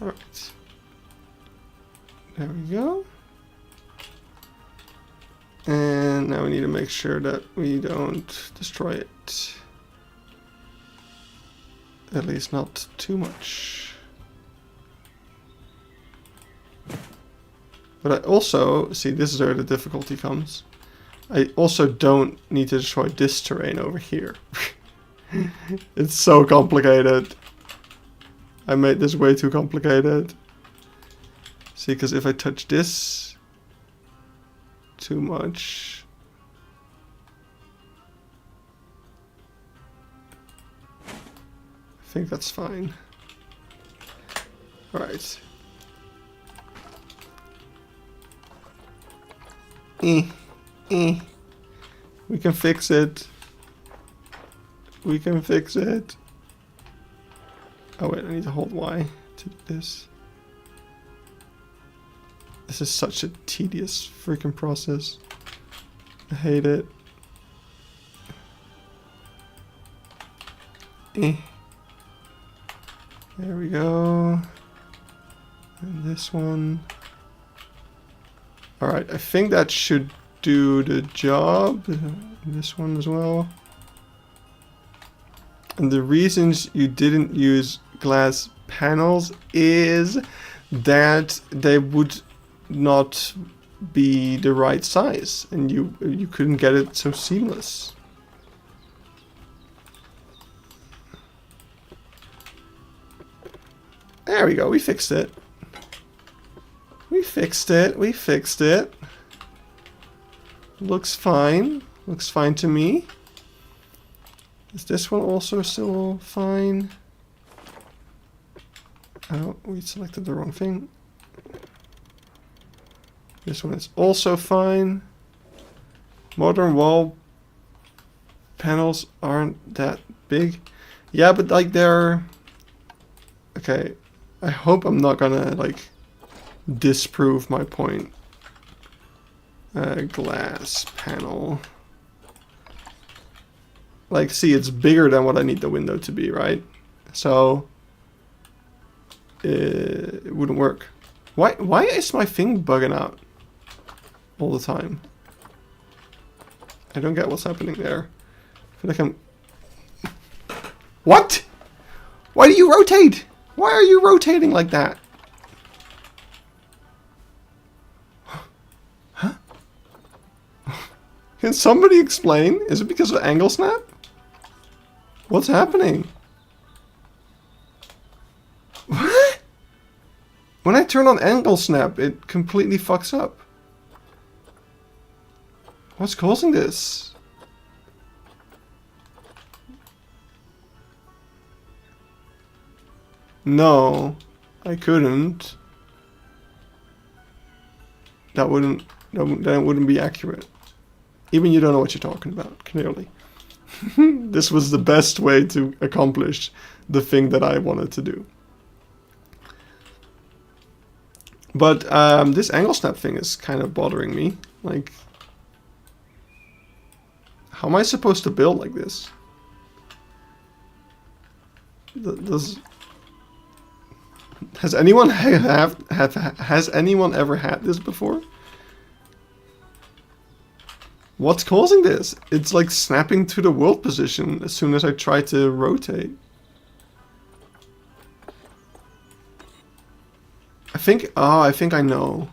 Alright. There we go. And now we need to make sure that we don't destroy it. At least not too much. But I also, see, this is where the difficulty comes. I also don't need to destroy this terrain over here. It's so complicated. I made this way too complicated. See, because if I touch this too much, think that's fine. Alright. We can fix it. We can fix it. Oh wait, I need to hold Y to do this. This is such a tedious freaking process. I hate it. There we go. And this one. Alright, I think that should do the job. This one as well. And the reasons you didn't use glass panels is that they would not be the right size, and you couldn't get it so seamless. There we go, we fixed it. We fixed it, we fixed it. Looks fine. Looks fine to me. Is this one also still fine? Oh, we selected the wrong thing. This one is also fine. Modern wall panels aren't that big. Yeah, but like they're... Okay, I hope I'm not gonna like disprove my point. Glass panel. Like, see, it's bigger than what I need the window to be, right? So it wouldn't work. Why is my thing bugging out all the time? I don't get what's happening there. I feel like I'm... What? Why do you rotate? Why are you rotating like that? Huh? Can somebody explain? Is it because of angle snap? What's happening? What? When I turn on angle snap, it completely fucks up. What's causing this? No, I couldn't. That wouldn't be accurate. Even you don't know what you're talking about, clearly. This was the best way to accomplish the thing that I wanted to do. But this angle snap thing is kind of bothering me. Like, how am I supposed to build like this? Has anyone has anyone ever had this before? What's causing this? It's like snapping to the world position as soon as I try to rotate. I think I know.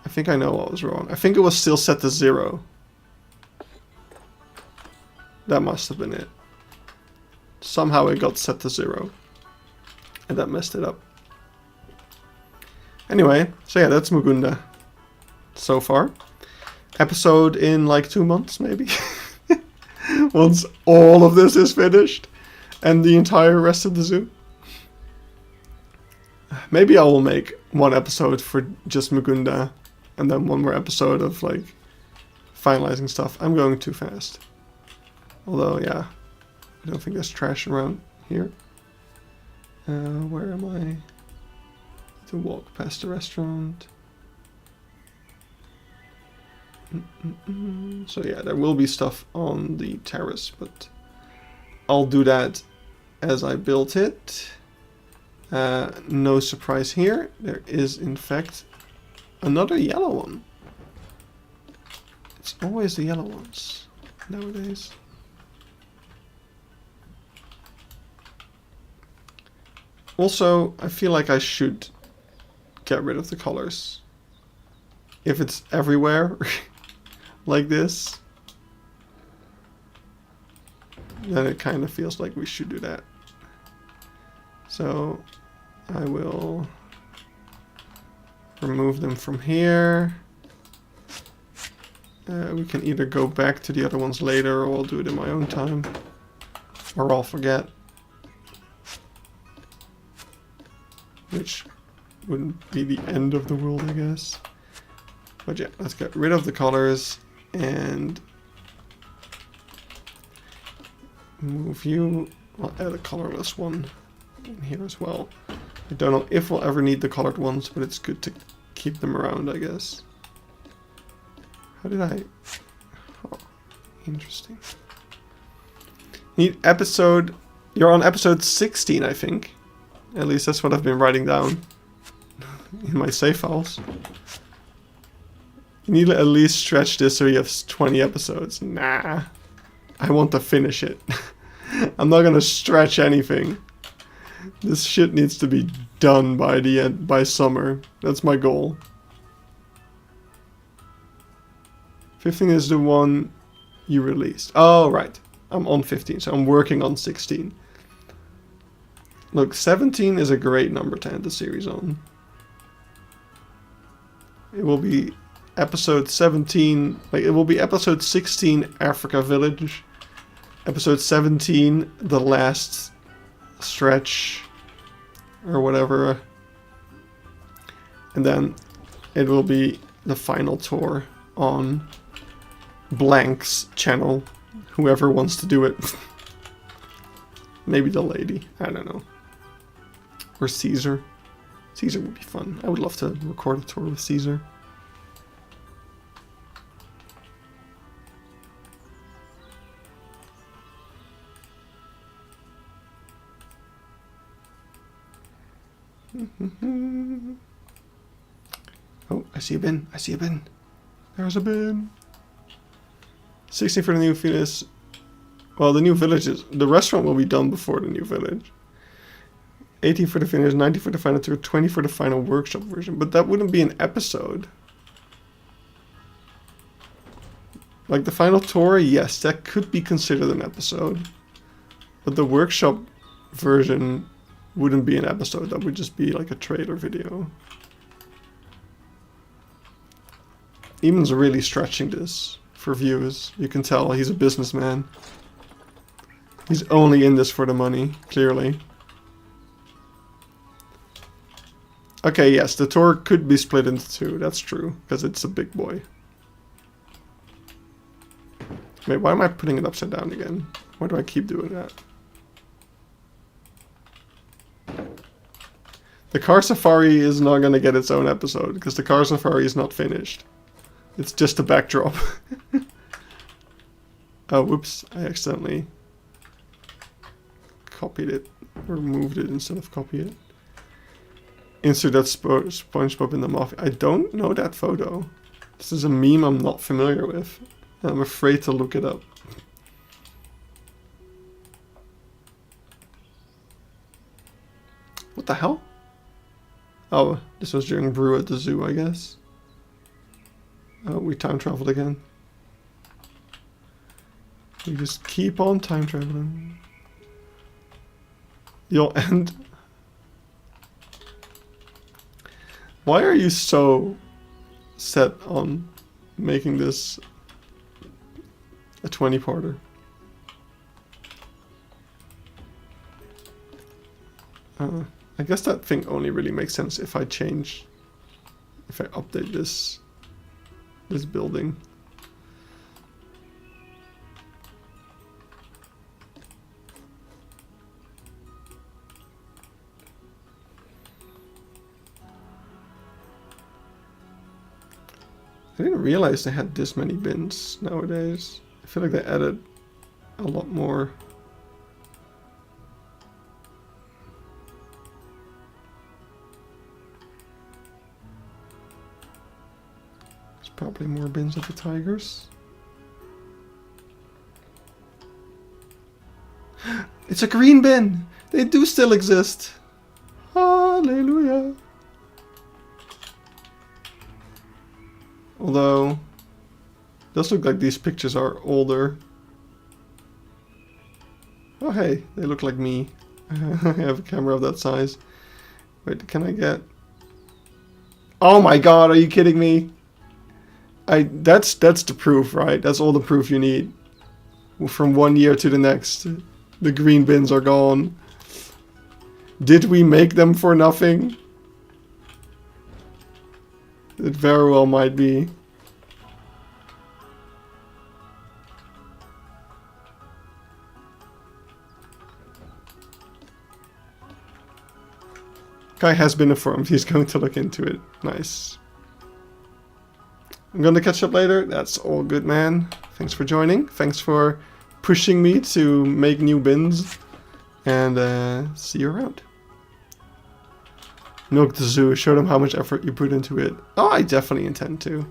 I think I know what was wrong. I think it was still set to 0. That must have been it. Somehow it got set to 0. And that messed it up. Anyway, so yeah, that's Mugunda. So far. Episode in like 2 months, maybe. Once all of this is finished. And the entire rest of the zoo. Maybe I will make one episode for just Mugunda. And then one more episode of like finalizing stuff. I'm going too fast. Although, yeah. I don't think there's trash around here. Where am I? To walk past the restaurant. So yeah, there will be stuff on the terrace, but I'll do that as I built it. No surprise here. There is, in fact, another yellow one. It's always the yellow ones nowadays. Also, I feel like I should get rid of the colors. If it's everywhere, like this, then it kind of feels like we should do that. So, I will remove them from here. We can either go back to the other ones later, or I'll do it in my own time. Or I'll forget. Which wouldn't be the end of the world, I guess. But yeah, let's get rid of the colors and move you. I'll add a colorless one in here as well. I don't know if we'll ever need the colored ones, but it's good to keep them around, I guess. How did I... Oh, interesting. Need episode... You're on episode 16, I think. At least that's what I've been writing down in my save files. You need to at least stretch this so you have 20 episodes. Nah. I want to finish it. I'm not gonna stretch anything. This shit needs to be done by the end, by summer. That's my goal. 15 is the one you released. Oh, right. I'm on 15, so I'm working on 16. Look, 17 is a great number to end the series on. It will be episode 17, like it will be episode 16, Africa Village. Episode 17, the last stretch, or whatever. And then it will be the final tour on Blank's channel. Whoever wants to do it. Maybe the lady, I don't know. Or Caesar. Caesar would be fun. I would love to record a tour with Caesar. Oh, I see a bin. I see a bin. There's a bin. 16 for the new village. Well, the new village is... The restaurant will be done before the new village. 18 for the finish, 19 for the final tour, 20 for the final workshop version. But that wouldn't be an episode. Like the final tour, yes, that could be considered an episode. But the workshop version wouldn't be an episode. That would just be like a trailer video. Eamon's really stretching this for views. You can tell he's a businessman. He's only in this for the money, clearly. Okay, yes, the tour could be split into two. That's true, because it's a big boy. Wait, why am I putting it upside down again? Why do I keep doing that? The car safari is not going to get its own episode, because the car safari is not finished. It's just a backdrop. Oh, whoops, I accidentally copied it, or moved it instead of copy it. Insert that SpongeBob in the Mafia. I don't know that photo. This is a meme I'm not familiar with. I'm afraid to look it up. What the hell? Oh, this was during Brew at the zoo, I guess. Oh, we time traveled again. We just keep on time traveling. You'll end. Why are you so set on making this a 20-parter? I guess that thing only really makes sense if I change, if I update this building. I didn't realize they had this many bins nowadays. I feel like they added a lot more. There's probably more bins at the Tigers. It's a green bin! They do still exist! Hallelujah! Although, it does look like these pictures are older. Oh hey, they look like me. I have a camera of that size. Wait, can I get... Oh my god, are you kidding me? That's the proof, right? That's all the proof you need. From one year to the next. The green bins are gone. Did we make them for nothing? It very well might be. Guy has been informed. He's going to look into it. Nice. I'm going to catch up later. That's all good, man. Thanks for joining. Thanks for pushing me to make new bins. And see you around. Milk the zoo. Show them how much effort you put into it. Oh, I definitely intend to.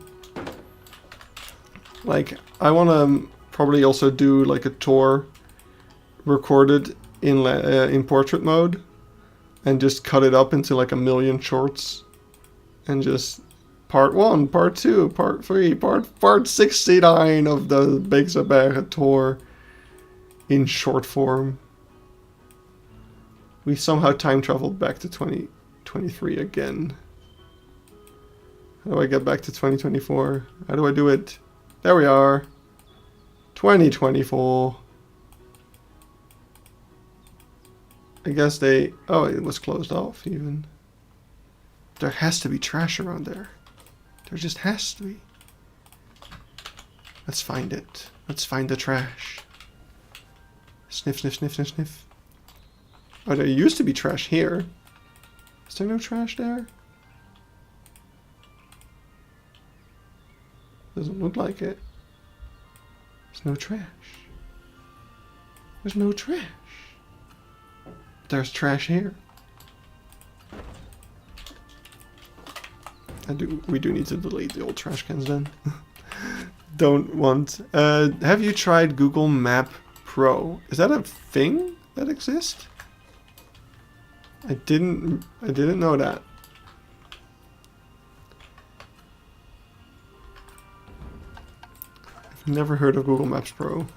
Like, I want to probably also do like a tour recorded in portrait mode. And just cut it up into like 1,000,000 shorts. And just part 1, part 2, part 3, part 69 of the Beekse Bergen tour in short form. We somehow time traveled back to 2023 again. How do I get back to 2024? How do I do it? There we are. 2024. I guess they... Oh, it was closed off even. There has to be trash around there. There just has to be. Let's find it. Let's find the trash. Sniff, sniff, sniff, sniff, sniff. Oh, there used to be trash here. Is there no trash there? Doesn't look like it. There's no trash. There's no trash. There's trash here. We do need to delete the old trash cans then. Don't want. Have you tried Google Map Pro? Is that a thing that exists? I didn't know that. I've never heard of Google Maps Pro.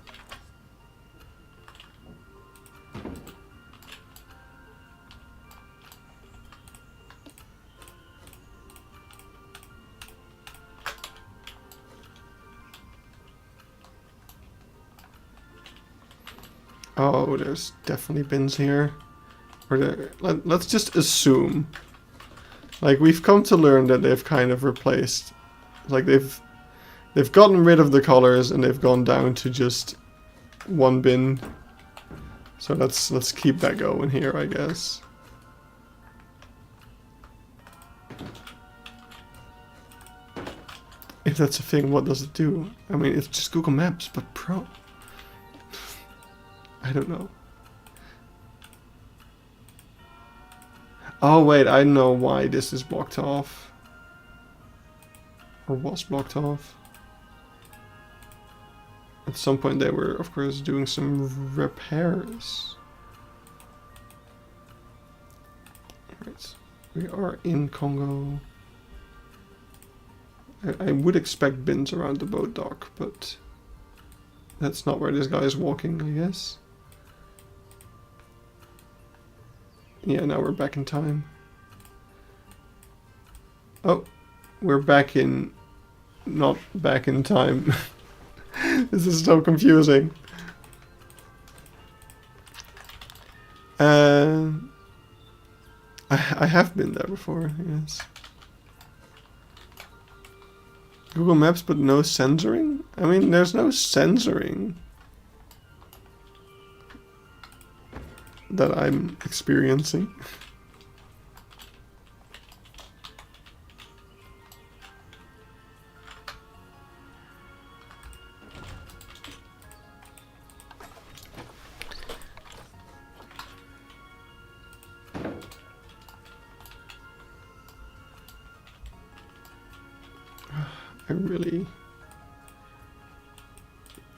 Oh, there's definitely bins here. Let's just assume. Like, we've come to learn that they've kind of replaced... Like, they've gotten rid of the colors and they've gone down to just one bin. So let's keep that going here, I guess. If that's a thing, what does it do? I mean, it's just Google Maps, but Pro. I don't know. Oh wait, I know why this is blocked off. Or was blocked off. At some point they were, of course, doing some repairs. Right, we are in Congo. I would expect bins around the boat dock, but that's not where this guy is walking, I guess. Yeah, now we're back in time. Oh, we're back in... not back in time. This is so confusing. I have been there before, yes. Google Maps, but no censoring? I mean, there's no censoring that I'm experiencing.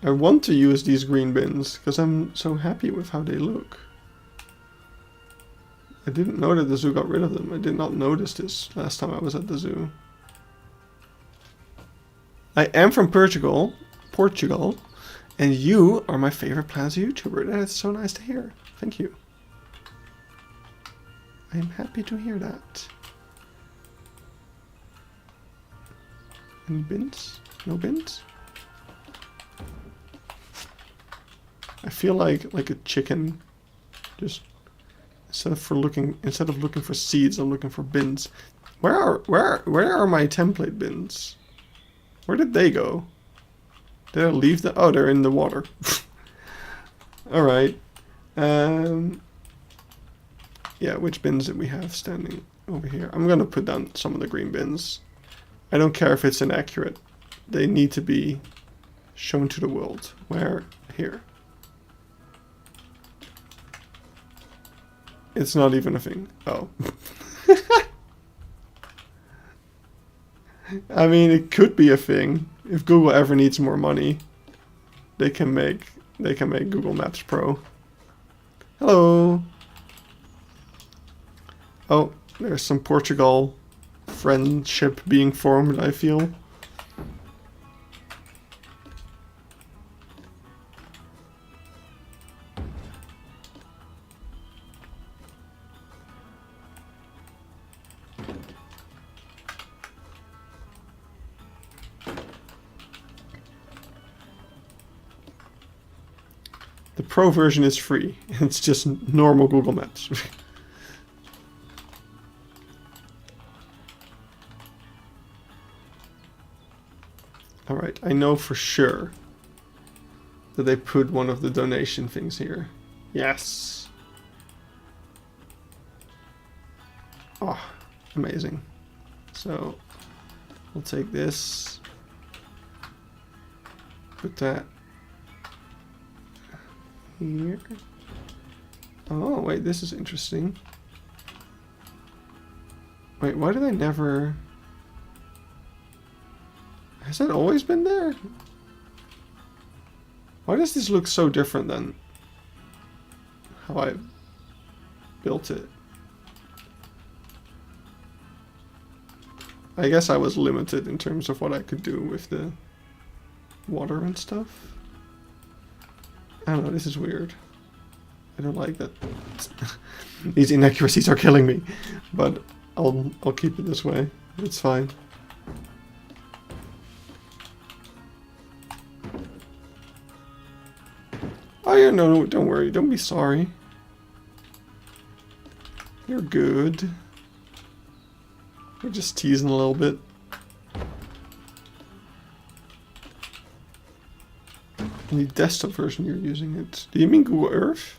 I want to use these green bins because I'm so happy with how they look. I didn't know that the zoo got rid of them. I did not notice this last time I was at the zoo. I am from Portugal, and you are my favorite Planet YouTuber. That is so nice to hear. Thank you. I am happy to hear that. Any bins? No bins? I feel like a chicken. Just instead of looking for seeds, I'm looking for bins. Where are my template bins? Where did they go? Did I leave them? Oh, they're in the water. All right. Yeah, which bins did we have standing over here? I'm gonna put down some of the green bins. I don't care if it's inaccurate. They need to be shown to the world. Where? Here. It's not even a thing. Oh. I mean, it could be a thing. If Google ever needs more money, they can make Google Maps Pro. Hello. Oh, there's some Portugal friendship being formed, I feel. The Pro version is free. It's just normal Google Maps. Alright, I know for sure that they put one of the donation things here. Yes! Oh, amazing. So, we'll take this. Put that here. Oh, wait, this is interesting. Wait, why did I never... Has that always been there? Why does this look so different than how I built it? I guess I was limited in terms of what I could do with the water and stuff. I don't know, this is weird. I don't like that. These inaccuracies are killing me. But I'll keep it this way. It's fine. Oh yeah, no, don't worry. Don't be sorry. You're good. We're just teasing a little bit. In the desktop version you're using it. Do you mean Google Earth?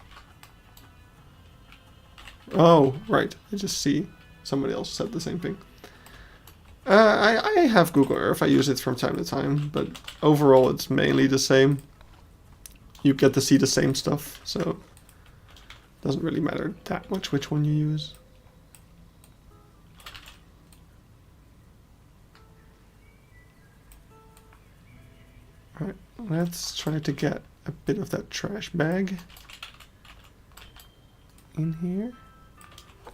Oh, right. I just see somebody else said the same thing. I have Google Earth. I use it from time to time, but overall it's mainly the same. You get to see the same stuff, so it doesn't really matter that much which one you use. Alright, let's try to get a bit of that trash bag in here.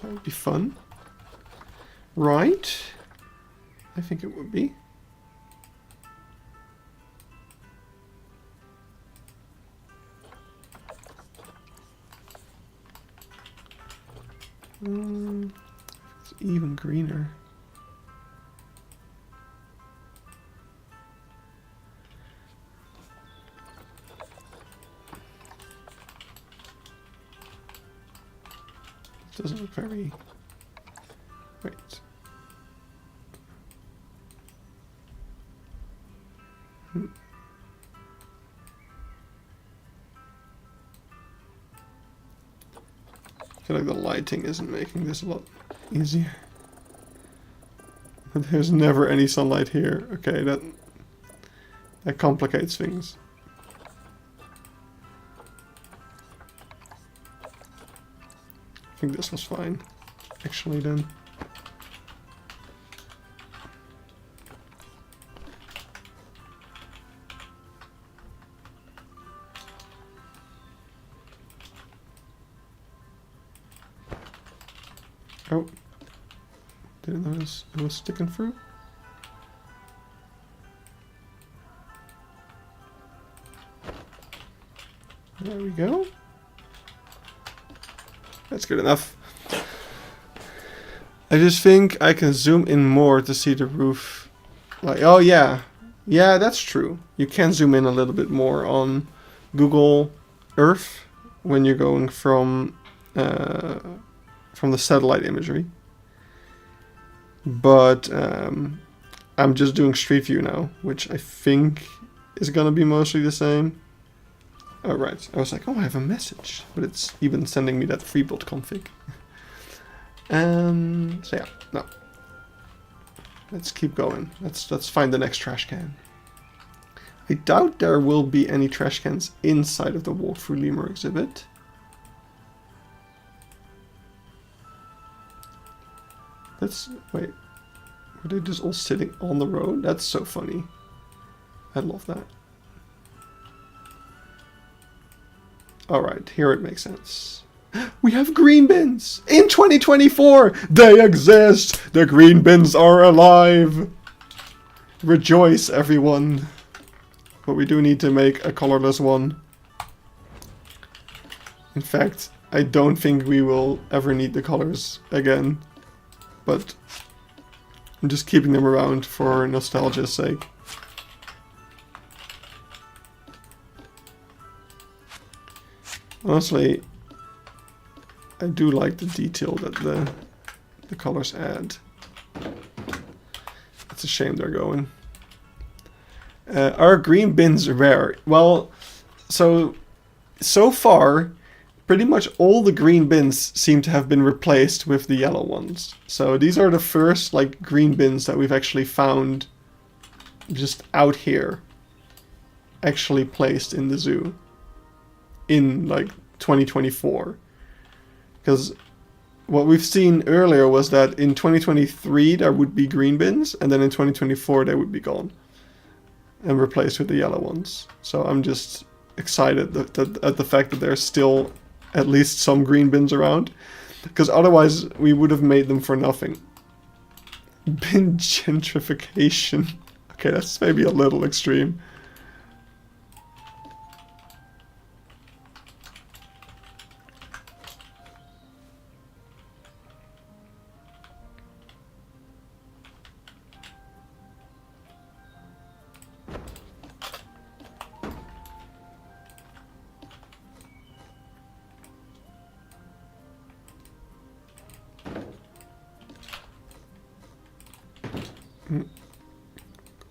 That would be fun. Right? I think it would be. It's even greener. It doesn't look very... Wait. I feel like the lighting isn't making this a lot easier. There's never any sunlight here. Okay, that complicates things. I think this was fine, actually, then. Oh, didn't notice it was sticking through. There we go. That's good enough. I just think I can zoom in more to see the roof. Like, oh yeah. Yeah, that's true. You can zoom in a little bit more on Google Earth when you're going from the satellite imagery. But I'm just doing Street View now, which I think is gonna be mostly the same. Oh right, I was like, oh, I have a message, but it's even sending me that freebuild config. So yeah, no. Let's keep going. Let's find the next trash can. I doubt there will be any trash cans inside of the walkthrough lemur exhibit. Wait, were they just all sitting on the road? That's so funny. I love that. Alright, here it makes sense. We have green bins! In 2024! They exist! The green bins are alive! Rejoice, everyone. But we do need to make a colorless one. In fact, I don't think we will ever need the colors again. But I'm just keeping them around for nostalgia's sake. Honestly, I do like the detail that the colors add. It's a shame they're going. Are green bins rare? Well, so far, pretty much all the green bins seem to have been replaced with the yellow ones. So these are the first like green bins that we've actually found just out here, actually placed in the zoo in like 2024. Because what we've seen earlier was that in 2023 there would be green bins, and then in 2024 they would be gone and replaced with the yellow ones. So I'm just excited at the fact that there's still at least some green bins around, because otherwise we would have made them for nothing. Bin gentrification. Okay, that's maybe a little extreme.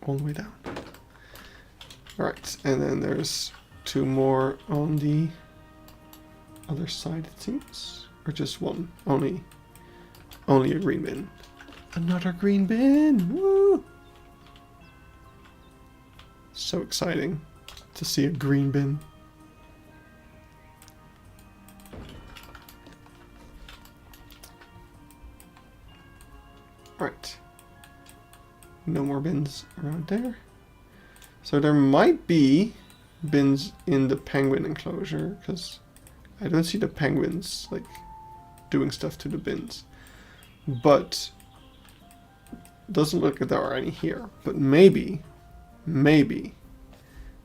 All the way down. Alright, and then there's two more on the other side, it seems. Or just one. Only a green bin. Another green bin! Woo! So exciting to see a green bin. Right. No more bins around there. So there might be bins in the penguin enclosure, because I don't see the penguins like doing stuff to the bins. But doesn't look like there are any here. But maybe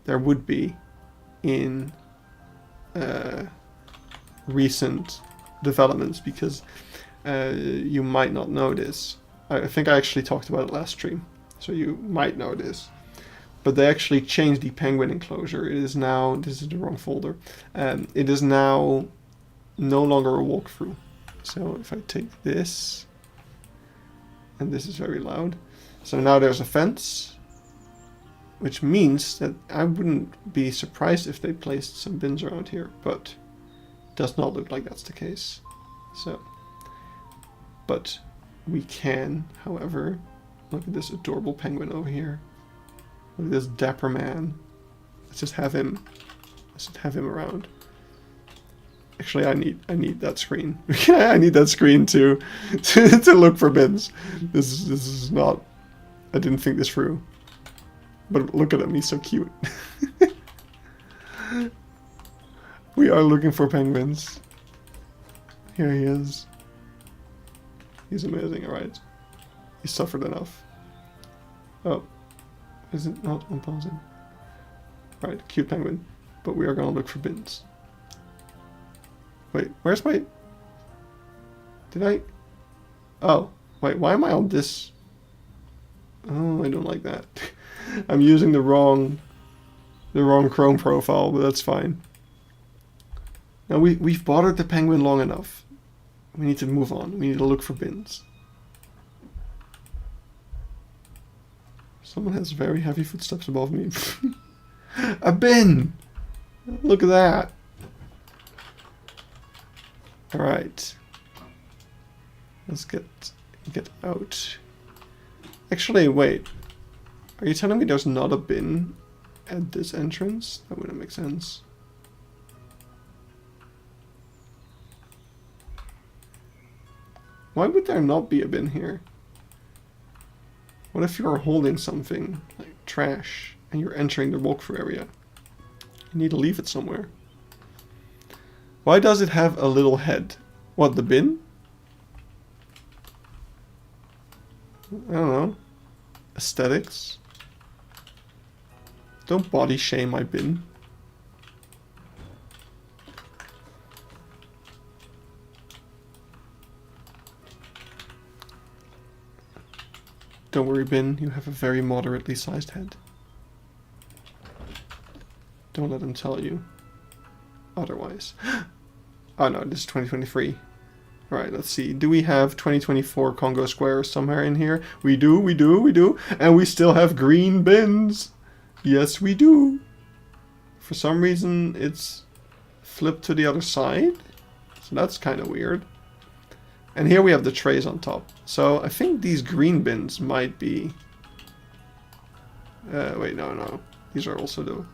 there would be in recent developments, because you might not know this. I think I actually talked about it last stream, so you might know this. But they actually changed the penguin enclosure. It is now, this is the wrong folder, it is now no longer a walkthrough. So if I take this, and this is very loud, so now there's a fence, which means that I wouldn't be surprised if they placed some bins around here, but it does not look like that's the case. So, but we can, however, look at this adorable penguin over here. Look at this dapper man. Let's just have him around. Actually, I need that screen. I need that screen to look for bins. This is not. I didn't think this through. But look at him, he's so cute. We are looking for penguins. Here he is. He's amazing, alright. He suffered enough. Oh. Is it not unpausing? Alright, cute penguin. But we are gonna look for bins. Wait, where's my... Did I... Oh, wait, why am I on this? Oh, I don't like that. I'm using the wrong Chrome profile, but that's fine. Now we've bothered the penguin long enough. We need to move on. We need to look for bins. Someone has very heavy footsteps above me. A bin! Look at that. Alright. Let's get out. Actually, wait. Are you telling me there's not a bin at this entrance? That wouldn't make sense. Why would there not be a bin here? What if you're holding something, like trash, and you're entering the walkthrough area? You need to leave it somewhere. Why does it have a little head? What, the bin? I don't know. Aesthetics? Don't body shame my bin. Don't worry, bin, you have a very moderately sized head. Don't let them tell you otherwise. Oh no, this is 2023. Alright, let's see. Do we have 2024 Congo Square somewhere in here? We do, we do, we do. And we still have green bins. Yes, we do. For some reason, it's flipped to the other side. So that's kind of weird. And here we have the trays on top. So I think these green bins might be... wait, no. These are also the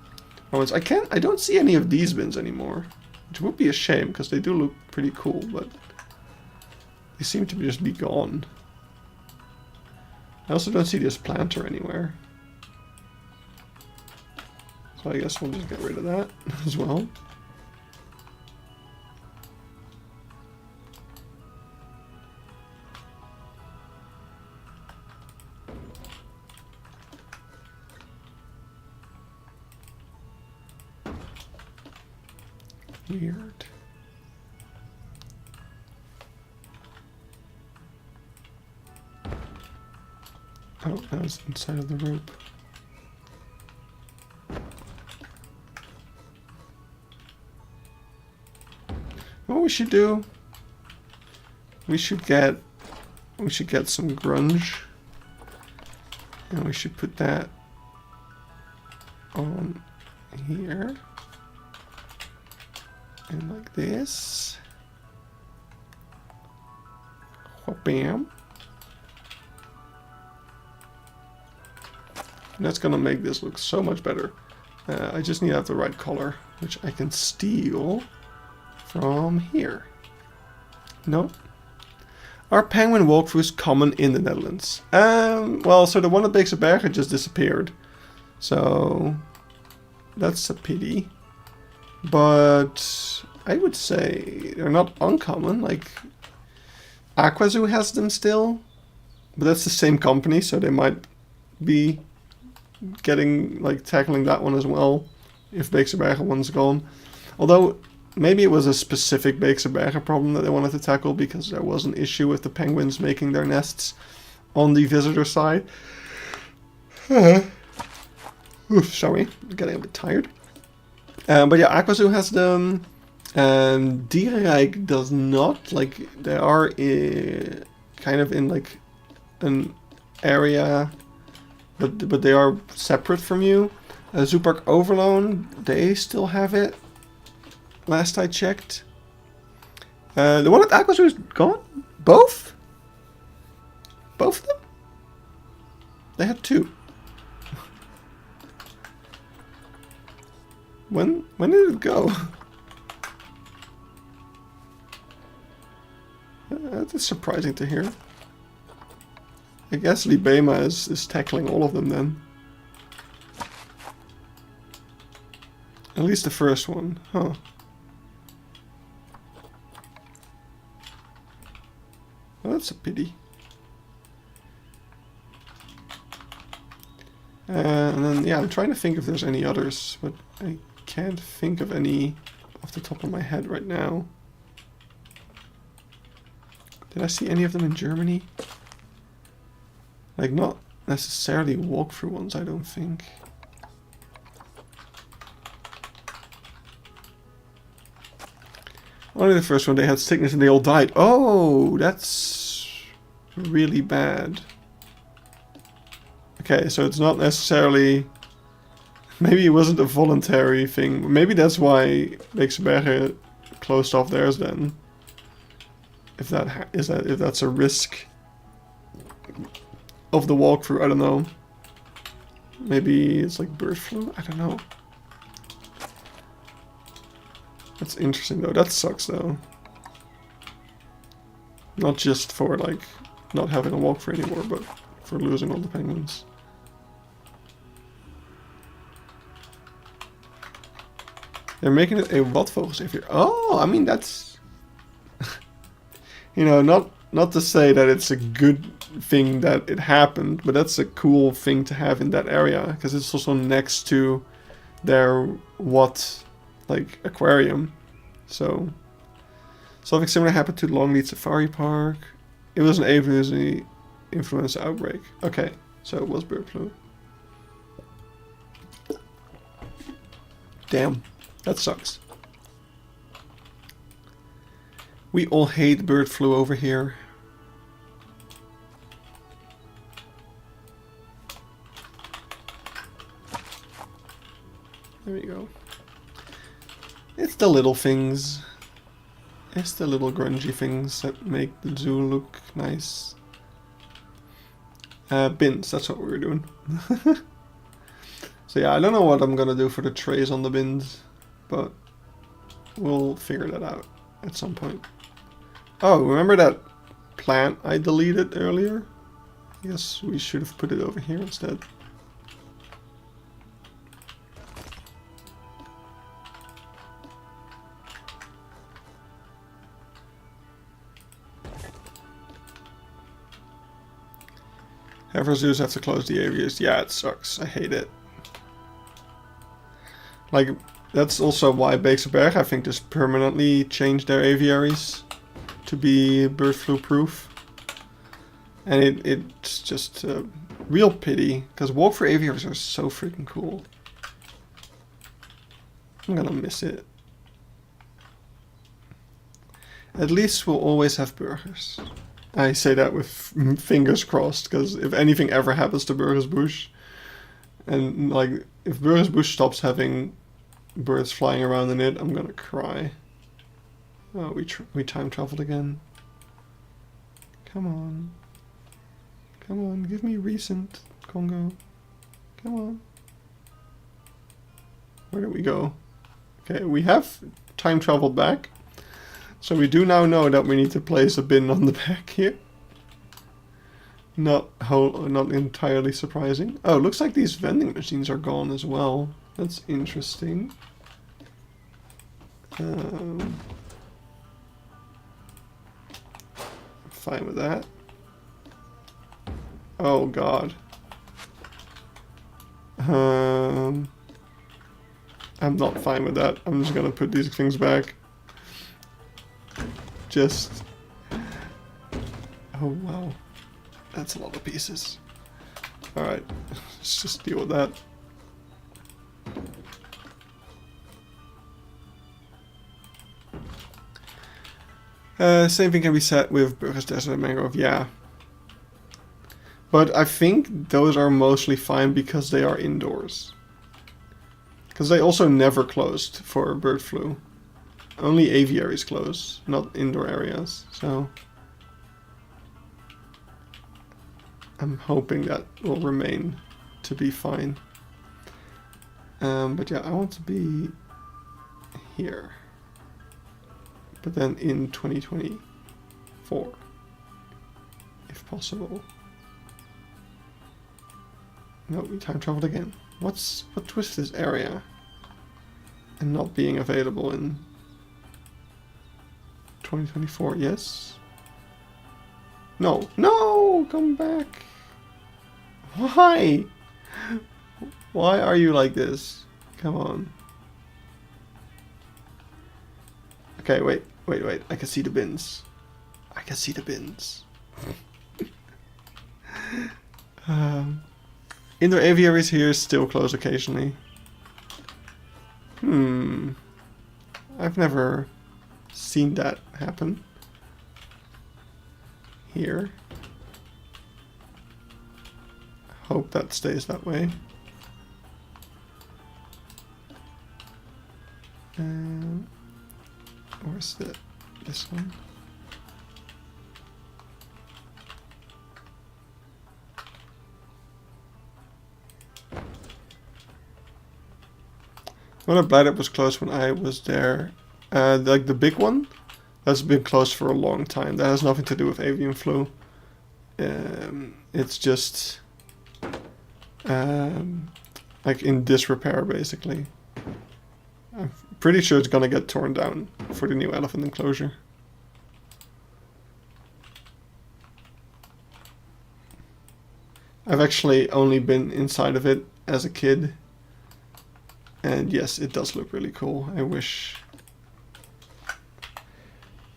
ones. I don't see any of these bins anymore. Which would be a shame, because they do look pretty cool, but... they seem to just be gone. I also don't see this planter anywhere. So I guess we'll just get rid of that as well. Weird. Oh, that was inside of the rope. What we should do? We should get some grunge, and we should put that on here, and like this. Bam. And that's gonna make this look so much better. I just need to have the right color, which I can steal from here. Nope. Are penguin walkthroughs common in the Netherlands? Well, so the one at Beekse Bergen just disappeared. So that's a pity. But I would say they're not uncommon. Like Aquazoo has them still, but that's the same company, so they might be tackling that one as well if Beekse Bergen one's gone. Although maybe it was a specific Beekse Bergen problem that they wanted to tackle, because there was an issue with the penguins making their nests on the visitor side. Oof, sorry, I'm getting a bit tired. But yeah, Aquazoo has them. Dierenrijk does not. Like, they are kind of in like an area, but they are separate from you. Zoopark Overloon, they still have it. Last I checked. The one at Aquazoo is gone? Both? Both of them? They had two. When did it go? That's surprising to hear. I guess Libema is tackling all of them then. At least the first one, huh? Well, that's a pity. And then, yeah, I'm trying to think if there's any others, but I can't think of any off the top of my head right now. Did I see any of them in Germany? Like, not necessarily walkthrough ones, I don't think. Only the first one, they had sickness and they all died. Oh, that's really bad. Okay, so it's not necessarily... Maybe it wasn't a voluntary thing. Maybe that's why Beekse Bergen closed off theirs then. If that's a risk of the walkthrough, I don't know. Maybe it's like bird flu? I don't know. That's interesting though. That sucks though. Not just for like not having a walkthrough anymore, but for losing all the penguins. They're making it a Watvogelsavior. Oh, I mean that's... you know, not to say that it's a good thing that it happened, but that's a cool thing to have in that area, because it's also next to their like aquarium. So something similar happened to Longleat Safari Park. It was an avian influenza outbreak. Okay, so it was bird flu. Damn, that sucks. We all hate bird flu over here. There we go. It's the little things. It's the little grungy things that make the zoo look nice. Bins, that's what we were doing. So yeah, I don't know what I'm gonna do for the trays on the bins, but we'll figure that out at some point. Oh, remember that plant I deleted earlier? I guess we should have put it over here instead. Ever zoos have to close the aviaries. Yeah, it sucks. I hate it. Like, that's also why Beekse Bergen, I think, just permanently changed their aviaries to be bird flu proof. And it's just a real pity, because walk-through aviaries are so freaking cool. I'm gonna miss it. At least we'll always have burgers. I say that with fingers crossed, because if anything ever happens to Burgers Bush, and like if Burgers Bush stops having birds flying around in it, I'm gonna cry. Oh, we time traveled again. Come on. Come on, give me recent, Congo. Come on. Where did we go? Okay, we have time traveled back. So we do now know that we need to place a bin on the back here. Not entirely surprising. Oh, looks like these vending machines are gone as well. That's interesting. I'm fine with that. Oh god. I'm not fine with that. I'm just gonna put these things back. Just... oh wow. That's a lot of pieces. Alright, let's just deal with that. Same thing can be said with Burgers Desert and Mangrove, yeah. But I think those are mostly fine because they are indoors. Because they also never closed for bird flu. Only aviaries close, not indoor areas, so... I'm hoping that will remain to be fine. But yeah, I want to be here. But then in 2024, if possible. No, we time traveled again. What twists this area? And not being available in 2024, yes? No, no, come back. Why? Why are you like this? Come on. Okay, wait. I can see the bins. I can see the bins. Indoor aviaries here still close occasionally. I've never seen that happen. Here. Hope that stays that way. Where's this one? I'm not glad it was closed when I was there. Like the big one, that's been closed for a long time. That has nothing to do with avian flu. It's just like in disrepair, basically. I'm pretty sure it's gonna get torn down for the new elephant enclosure. I've actually only been inside of it as a kid. And yes, it does look really cool. I wish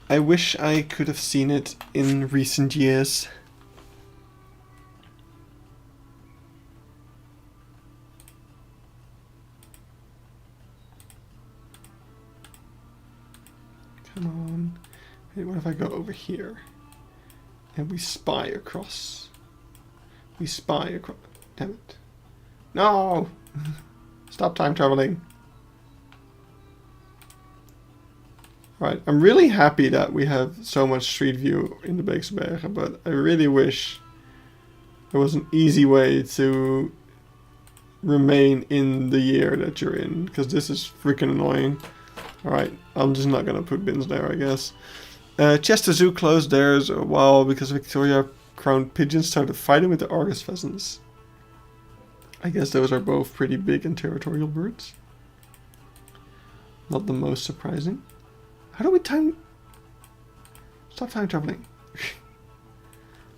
I could have seen it in recent years. Come on. Hey, what if I go over here? And we spy across. We spy across. Damn it. No! Stop time traveling. Right, I'm really happy that we have so much street view in the Beekse Bergen, but I really wish there was an easy way to remain in the year that you're in, because this is freaking annoying. Alright, I'm just not gonna put bins there, I guess. Chester Zoo closed theirs a while because Victoria Crown pigeons started fighting with the Argus pheasants. I guess those are both pretty big and territorial birds. Not the most surprising. How do we time... Stop time traveling.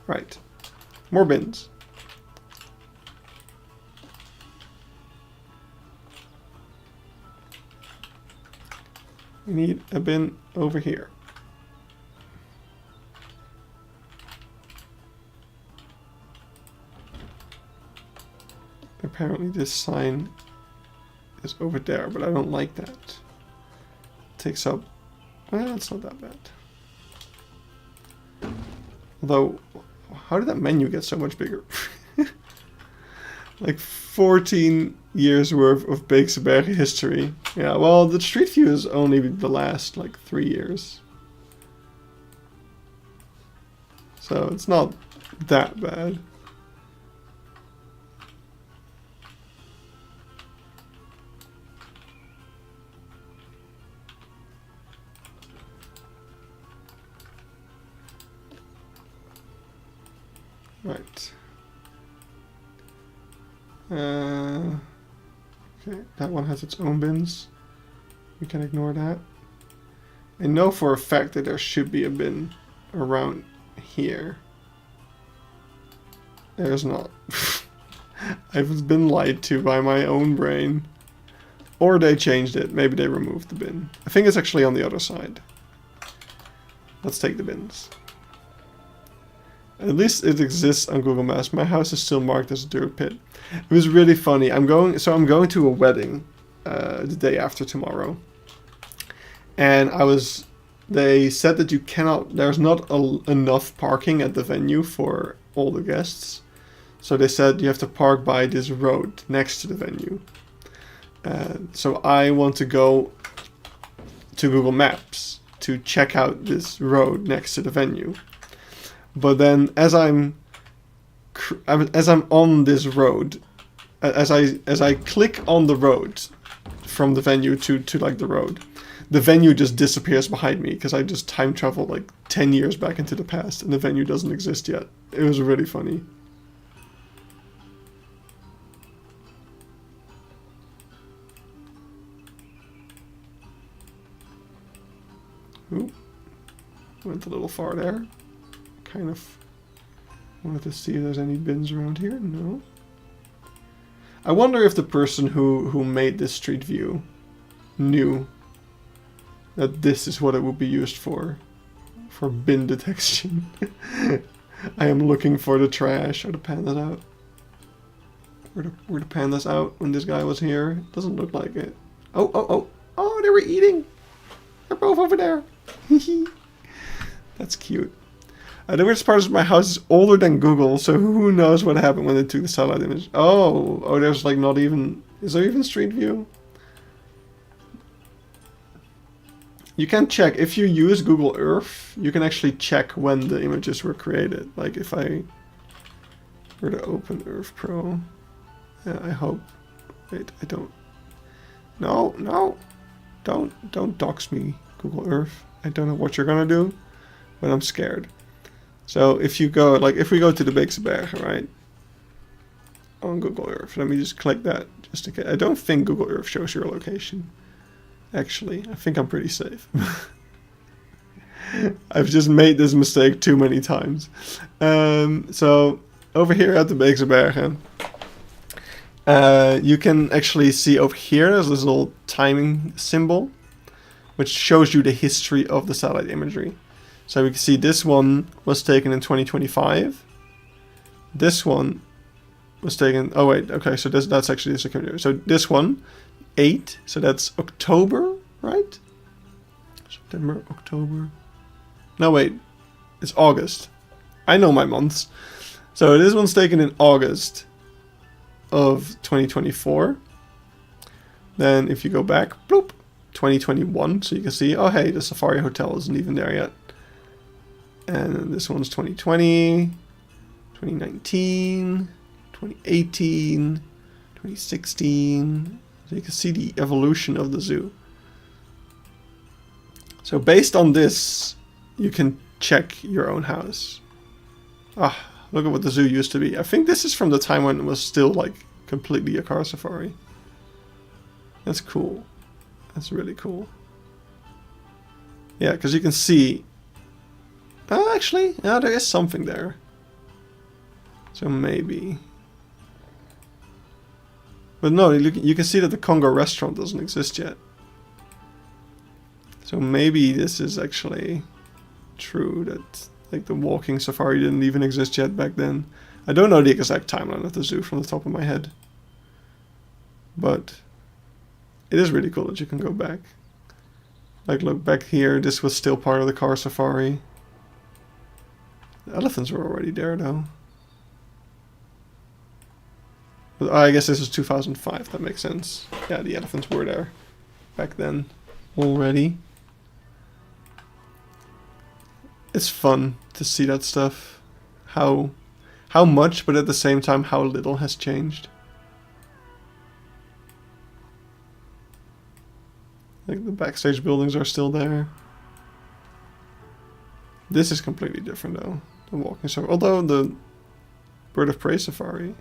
Right. More bins. We need a bin over here. Apparently this sign is over there, but I don't like that. It takes up... Well, it's not that bad. Although, how did that menu get so much bigger? Like 14 years worth of Beekse Bergen history. Yeah, well, the street view is only the last, like, 3 years. So it's not that bad. Right. Okay, that one has its own bins. We can ignore that. I know for a fact that there should be a bin around here. There's not. I've been lied to by my own brain. Or they changed it. Maybe they removed the bin. I think it's actually on the other side. Let's take the bins. At least it exists on Google Maps. My house is still marked as a dirt pit. It was really funny. I'm going to a wedding the day after tomorrow. And they said that you cannot, there's not enough parking at the venue for all the guests. So they said you have to park by this road next to the venue. So I want to go to Google Maps to check out this road next to the venue. But then, as I'm on this road, as I click on the road from the venue to like the road, the venue just disappears behind me because I just time traveled like 10 years back into the past, and the venue doesn't exist yet. It was really funny. Ooh, went a little far there. Kind of wanted to see if there's any bins around here. No. I wonder if the person who made this street view knew that this is what it would be used for bin detection. I am looking for the trash. Are the pandas out? Were the pandas out when this guy was here? Doesn't look like it. Oh, they were eating. They're both over there. That's cute. The weirdest part is my house is older than Google, so who knows what happened when they took the satellite image. Oh, there's like not even... Is there even Street View? You can check. If you use Google Earth, you can actually check when the images were created. Like if I were to open Earth Pro. Yeah, I hope. Wait, I don't... No. Don't dox me, Google Earth. I don't know what you're gonna do, but I'm scared. So if you go, like if we go to the Beekse Bergen, right? On Google Earth, let me just click that just in case. I don't think Google Earth shows your location. Actually, I think I'm pretty safe. I've just made this mistake too many times. So over here at the Beekse Bergen, you can actually see over here there's this little timing symbol, which shows you the history of the satellite imagery. So we can see this one was taken in 2025. This one was taken... Oh wait, okay, so that's actually the second. So this one, 8, so that's October, right? September, October. No wait, it's August. I know my months. So this one's taken in August of 2024. Then if you go back, bloop, 2021, so you can see, oh hey, the Safari Hotel isn't even there yet. And this one's 2020, 2019, 2018, 2016. So you can see the evolution of the zoo. So based on this, you can check your own house. Ah, look at what the zoo used to be. I think this is from the time when it was still like completely a car safari. That's cool. That's really cool. Yeah, because you can see... Oh, actually, yeah, there is something there. So maybe... But no, you can see that the Congo restaurant doesn't exist yet. So maybe this is actually true, that like the walking safari didn't even exist yet back then. I don't know the exact timeline of the zoo from the top of my head. But it is really cool that you can go back. Like look back here, this was still part of the car safari. The elephants were already there though. But I guess this is 2005, that makes sense. Yeah, the elephants were there back then already. It's fun to see that stuff. How much, but at the same time how little has changed. Like the backstage buildings are still there. This is completely different though. The walking safari. Although the Bird of Prey safari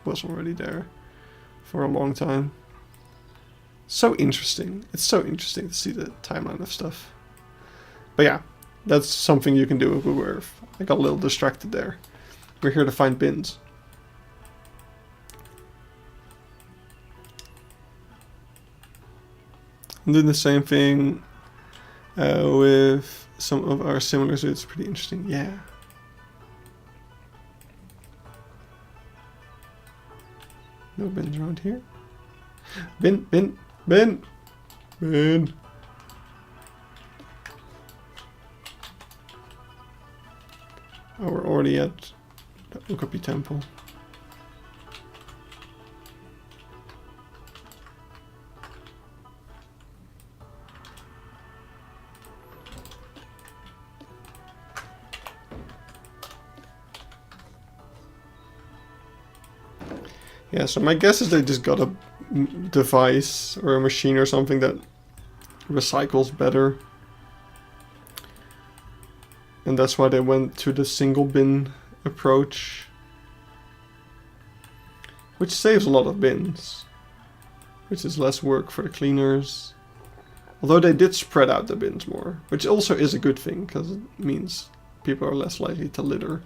was already there for a long time. So interesting. It's so interesting to see the timeline of stuff. But yeah, that's something you can do with Google Earth. I got a little distracted there. We're here to find bins. I'm doing the same thing with some of our similar zoos. It's pretty interesting. Yeah. No bins around here. Bin. Oh, we're already at the Okapi Temple. Yeah, so my guess is they just got a device or a machine or something that recycles better. And that's why they went to the single bin approach. Which saves a lot of bins. Which is less work for the cleaners. Although they did spread out the bins more. Which also is a good thing, because it means people are less likely to litter.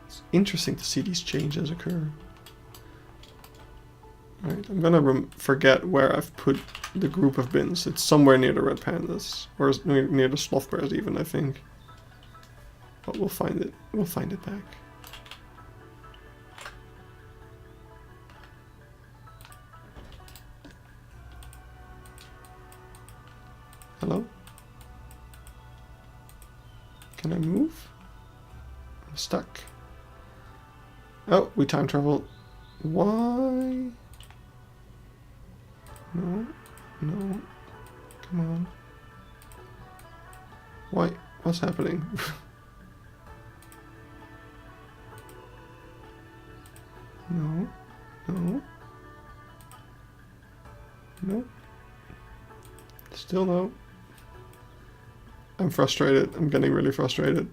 It's interesting to see these changes occur. Alright, I'm gonna forget where I've put the group of bins. It's somewhere near the red pandas. Or near the sloth bears even, I think. But we'll find it. We'll find it back. Hello? Can I move? I'm stuck. Oh, we time traveled. Why? No. No. Come on. Why? What's happening? No. No. No. Still no. I'm frustrated. I'm getting really frustrated.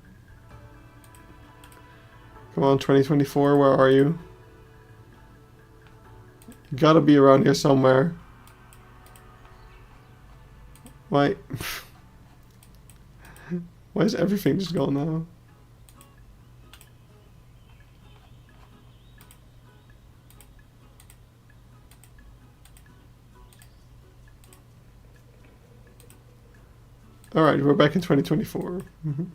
Come on, 2024, where are you? You gotta be around here somewhere. Why? Why is everything just gone now? Alright, we're back in 2024.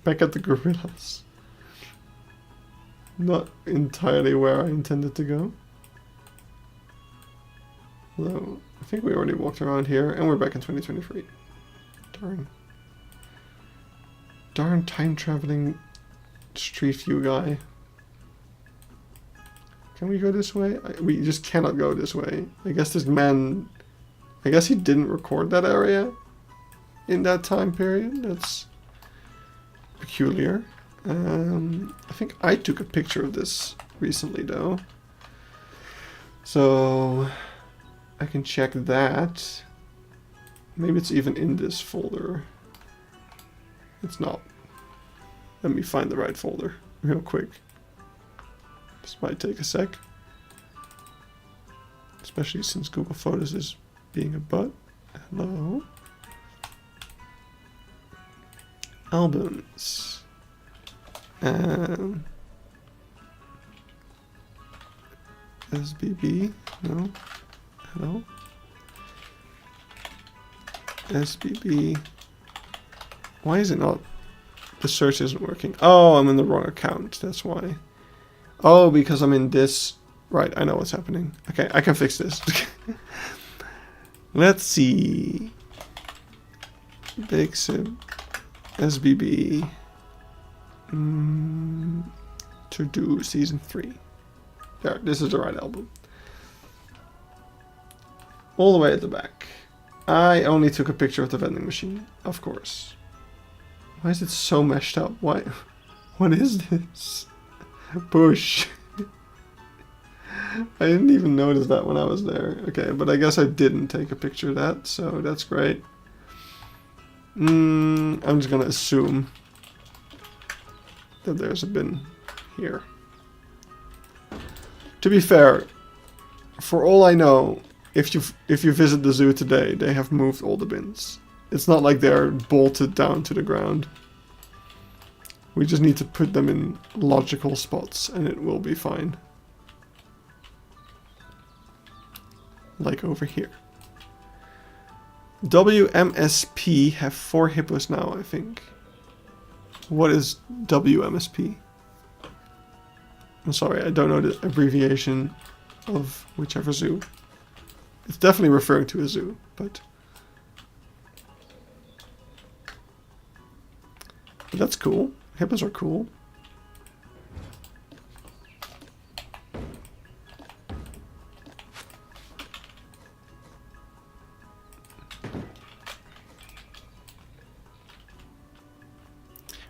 Back at the gorillas. Not entirely where I intended to go. Although, I think we already walked around here, and we're back in 2023. Darn. Darn time-traveling street view guy. Can we go this way? We just cannot go this way. I guess this man... I guess he didn't record that area in that time period. That's peculiar. I think I took a picture of this recently, though. So... I can check that. Maybe it's even in this folder. It's not. Let me find the right folder real quick. This might take a sec. Especially since Google Photos is being a butt. Hello. Albums. SBB. No. Hello. SBB. Why is it not? The search isn't working. Oh, I'm in the wrong account. That's why. Oh, because I'm in this. Right, I know what's happening. Okay, I can fix this. Let's see. Beekse SBB. To do season 3. There, this is the right album. All the way at the back. I only took a picture of the vending machine, of course. Why is it so meshed up? Why? What is this? Push. I didn't even notice that when I was there. Okay, but I guess I didn't take a picture of that, so that's great. I'm just gonna assume that there's a bin here. To be fair, for all I know, if you visit the zoo today, they have moved all the bins. It's not like they're bolted down to the ground. We just need to put them in logical spots and it will be fine. Like over here. WMSP have 4 hippos now, I think. What is WMSP? I'm sorry, I don't know the abbreviation of whichever zoo. It's definitely referring to a zoo, but that's cool. Hippos are cool.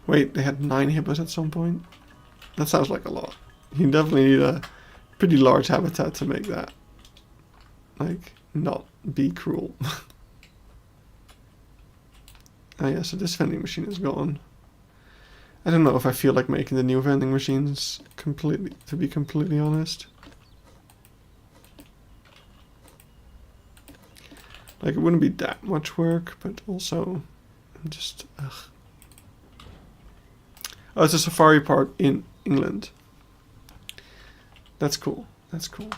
Wait, they had 9 hippos at some point? That sounds like a lot. You definitely need a pretty large habitat to make that. Like, not be cruel. Oh yeah, so this vending machine is gone. I don't know if I feel like making the new vending machines completely, to be completely honest. Like, it wouldn't be that much work, but also, I'm just, ugh. Oh, it's a safari park in England. That's cool. That's cool.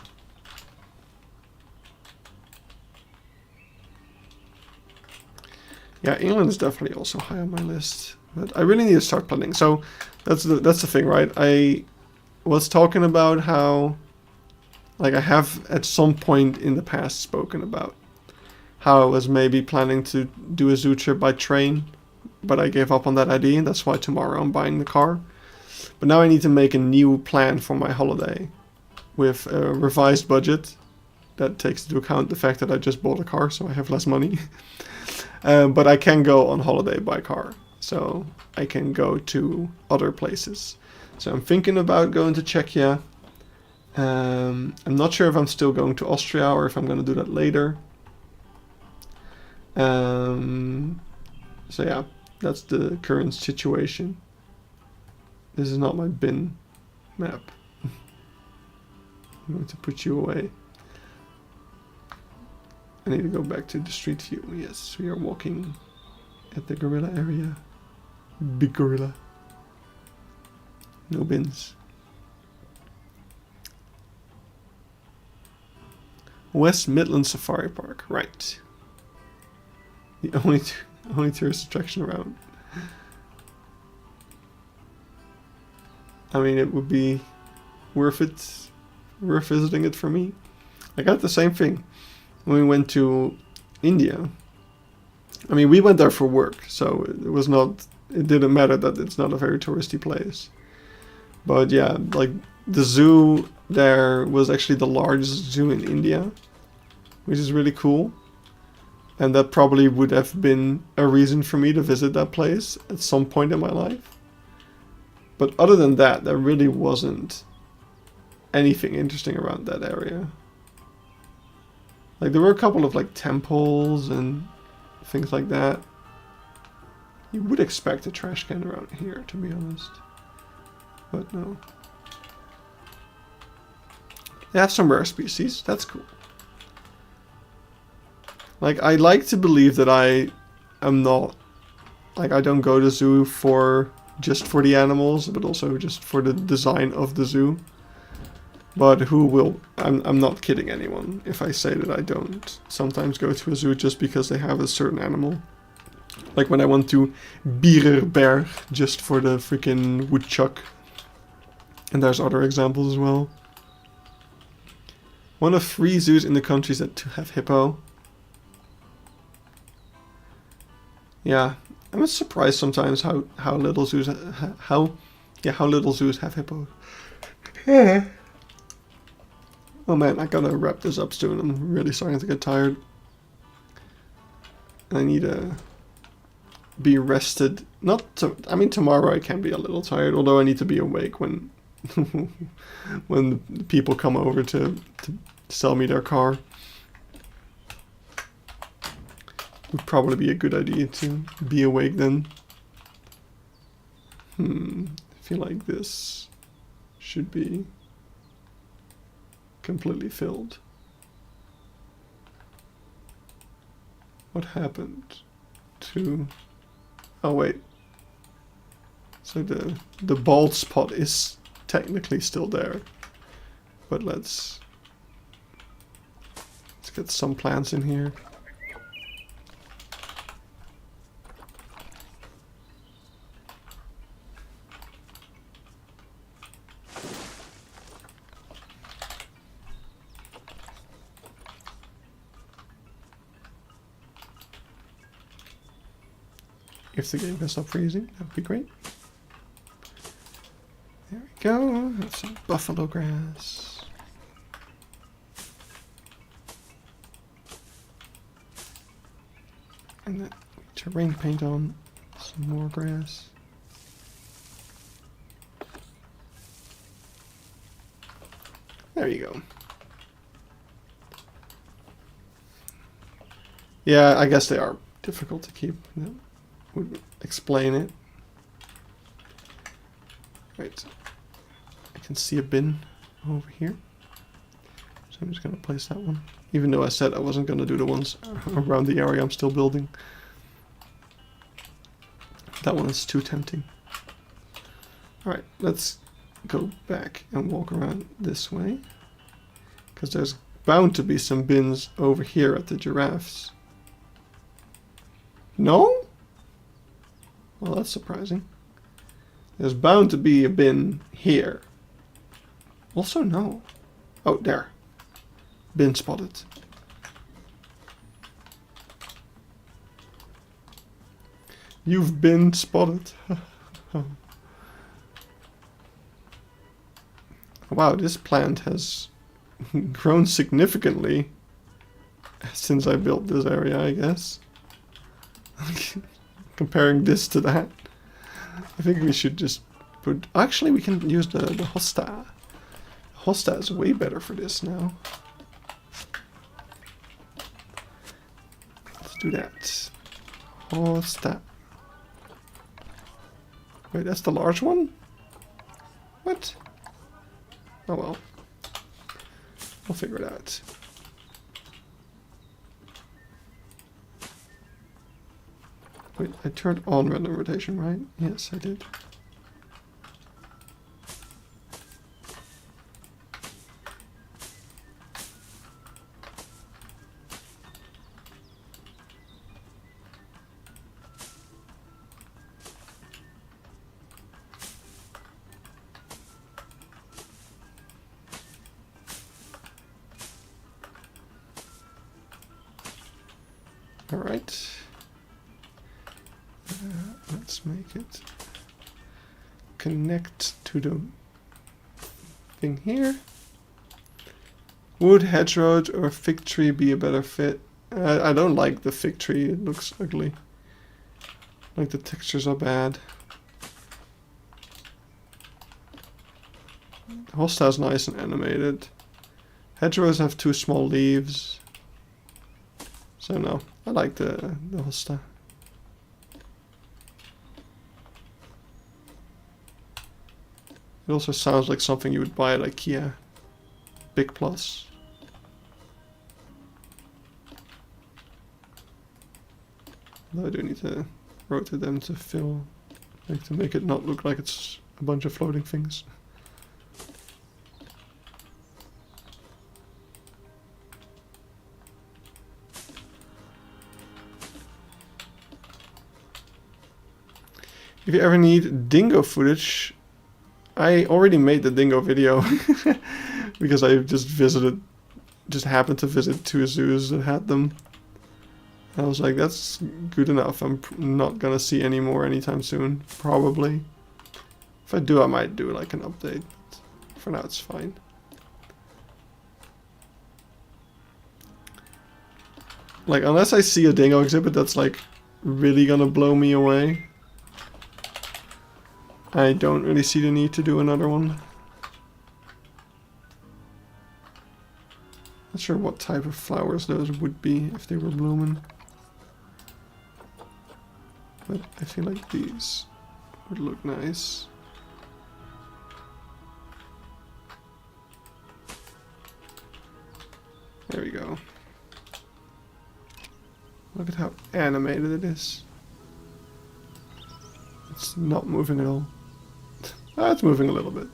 Yeah, England is definitely also high on my list. But I really need to start planning. So that's the thing, right? I was talking about how, like, I have at some point in the past spoken about how I was maybe planning to do a zoo trip by train, but I gave up on that idea, and that's why tomorrow I'm buying the car. But now I need to make a new plan for my holiday with a revised budget that takes into account the fact that I just bought a car, so I have less money. But I can go on holiday by car, so I can go to other places. So I'm thinking about going to Czechia. I'm not sure if I'm still going to Austria or if I'm going to do that later. So yeah, that's the current situation. This is not my bin map. I'm going to put you away. I need to go back to the street view. Yes, we are walking at the gorilla area. Big gorilla. No bins. West Midlands Safari Park, right. The only tourist attraction around. I mean, it would be worth visiting it for me. I got the same thing when we went to India. I mean, we went there for work, so it didn't matter that it's not a very touristy place. But yeah, like the zoo there was actually the largest zoo in India, which is really cool. And that probably would have been a reason for me to visit that place at some point in my life. But other than that, there really wasn't anything interesting around that area. Like there were a couple of like temples and things like that. You would expect a trash can around here, to be honest. But no. They have some rare species, that's cool. Like, I like to believe that I am not, like, I don't go to zoo just for the animals, but also just for the design of the zoo. But I'm not kidding anyone if I say that I don't sometimes go to a zoo just because they have a certain animal. Like when I went to Beekse Bergen just for the freaking woodchuck. And there's other examples as well. One of 3 zoos in the countries that have hippo. Yeah, I'm surprised sometimes how little zoos how little zoos have hippos. Oh man, I gotta wrap this up soon. I'm really starting to get tired. I need to be rested. I mean, tomorrow I can be a little tired, although I need to be awake when when people come over to sell me their car. Would probably be a good idea to be awake then. I feel like this should be completely filled. What happened to... Oh wait. So the bald spot is technically still there. But let's get some plants in here. If the game can stop freezing, that would be great. There we go. That's some buffalo grass. And then terrain paint on some more grass. There you go. Yeah, I guess they are difficult to keep. That would explain it. Right. I can see a bin over here. So I'm just going to place that one. Even though I said I wasn't going to do the ones around the area I'm still building. That one is too tempting. Alright, let's go back and walk around this way. Because there's bound to be some bins over here at the giraffes. No? Well, that's surprising. There's bound to be a bin here. Also, no. Oh, there. Bin spotted. You've been spotted. Wow, this plant has grown significantly since I built this area, I guess. Comparing this to that. I think we should just put... Actually, we can use the hosta. Hosta is way better for this now. Let's do that. Hosta. Wait, that's the large one? What? Oh well. I'll figure it out. Wait, I turned on random rotation, right? Yes, I did. All right. Let's make it connect to the thing here. Would hedgerow or fig tree be a better fit? I don't like the fig tree. It looks ugly. Like the textures are bad. Hosta's nice and animated. Hedgerows have too small leaves. So no, I like the hosta. It also sounds like something you would buy at IKEA. Big plus. Though I do need to rotate them to fill, like to make it not look like it's a bunch of floating things. If you ever need dingo footage, I already made the dingo video because I just happened to visit 2 zoos that had them. I was like, that's good enough. I'm not gonna see any more anytime soon, probably. If I do, I might do like an update. But for now, it's fine. Like, unless I see a dingo exhibit that's like really gonna blow me away, I don't really see the need to do another one. Not sure what type of flowers those would be if they were blooming. But I feel like these would look nice. There we go. Look at how animated it is. It's not moving at all. It's moving a little bit.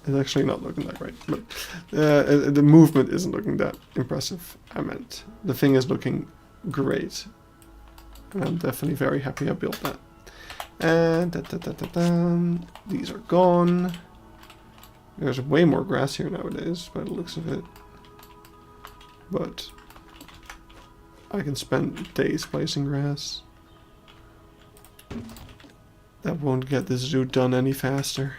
It's actually not looking that great, but the movement isn't looking that impressive. I meant the thing is looking great, and I'm definitely very happy I built that. And these are gone. There's way more grass here nowadays, by the looks of it. But I can spend days placing grass. That won't get this zoo done any faster.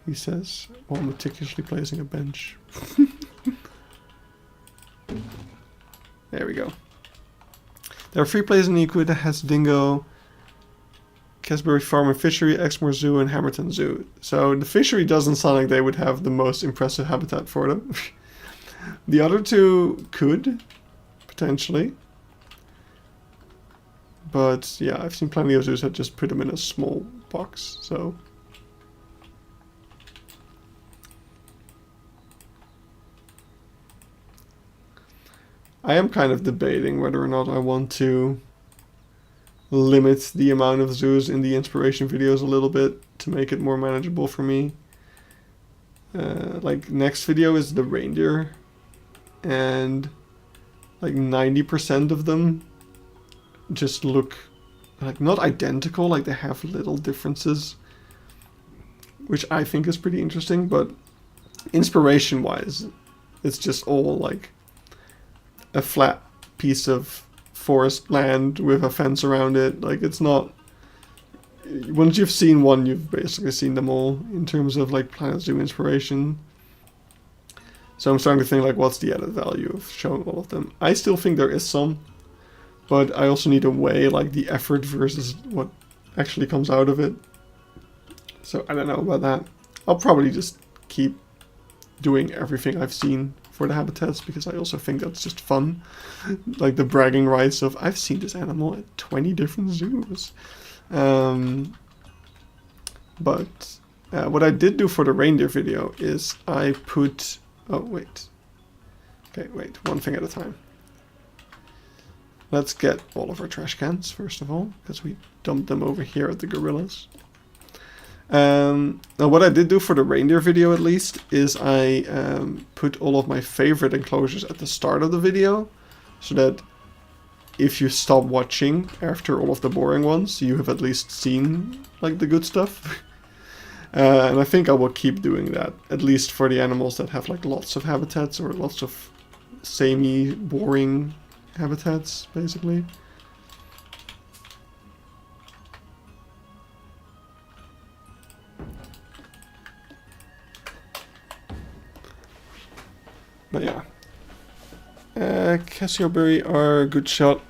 He says, while meticulously placing a bench. There we go. There are 3 places in Equi that has dingo, Kesbury Farm and Fishery, Exmoor Zoo, and Hammerton Zoo. So the fishery doesn't sound like they would have the most impressive habitat for them. The other 2 could, potentially. But yeah, I've seen plenty of zoos that just put them in a small box, so... I am kind of debating whether or not I want to limit the amount of zoos in the inspiration videos a little bit to make it more manageable for me. Like next video is the reindeer, and like 90% of them just look like not identical, like they have little differences. which I think is pretty interesting, but inspiration-wise, it's just all like a flat piece of forest land with a fence around it. Like, it's not... Once you've seen one, you've basically seen them all in terms of like Planet Zoo inspiration. So I'm starting to think like, what's the added value of showing all of them? I still think there is some, but I also need to weigh like the effort versus what actually comes out of it. So I don't know about that. I'll probably just keep doing everything I've seen for the habitats, because I also think that's just fun. Like the bragging rights of, I've seen this animal at 20 different zoos. But what I did do for the reindeer video is I put... Oh, wait. Okay, wait. One thing at a time. Let's get all of our trash cans, first of all, because we dumped them over here at the gorillas. Now, what I did do for the reindeer video, at least, is I put all of my favorite enclosures at the start of the video, so that if you stop watching after all of the boring ones, you have at least seen like the good stuff. And I think I will keep doing that, at least for the animals that have like lots of habitats or lots of samey, boring habitats, basically. But yeah. Cassiopeiae are a good shot.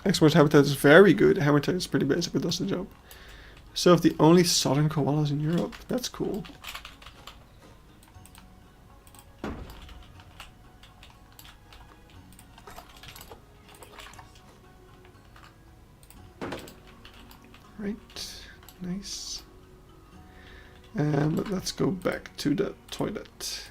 Export habitat is very good. Habitat is pretty basic, but does the job. So of the only southern koalas in Europe. That's cool. Right. Nice. But let's go back to the toilet.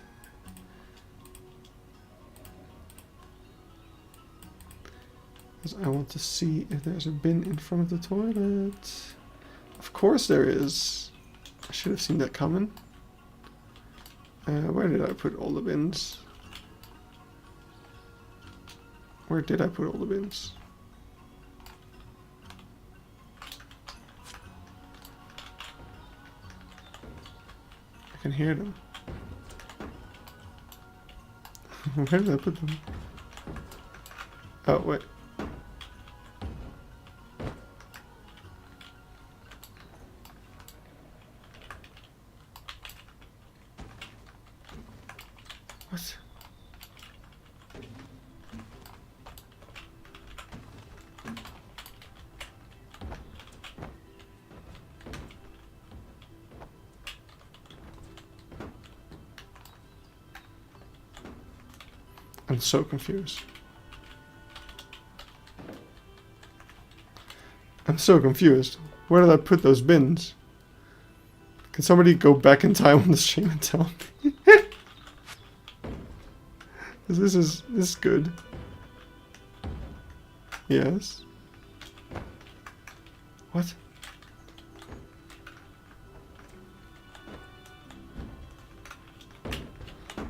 Because I want to see if there's a bin in front of the toilet. Of course there is. I should have seen that coming. Where did I put all the bins? Where did I put all the bins? I can hear them. Where did I put them? Oh, wait. What? I'm so confused. I'm so confused. Where did I put those bins? Can somebody go back in time on the stream and tell me? This is good. Yes. What?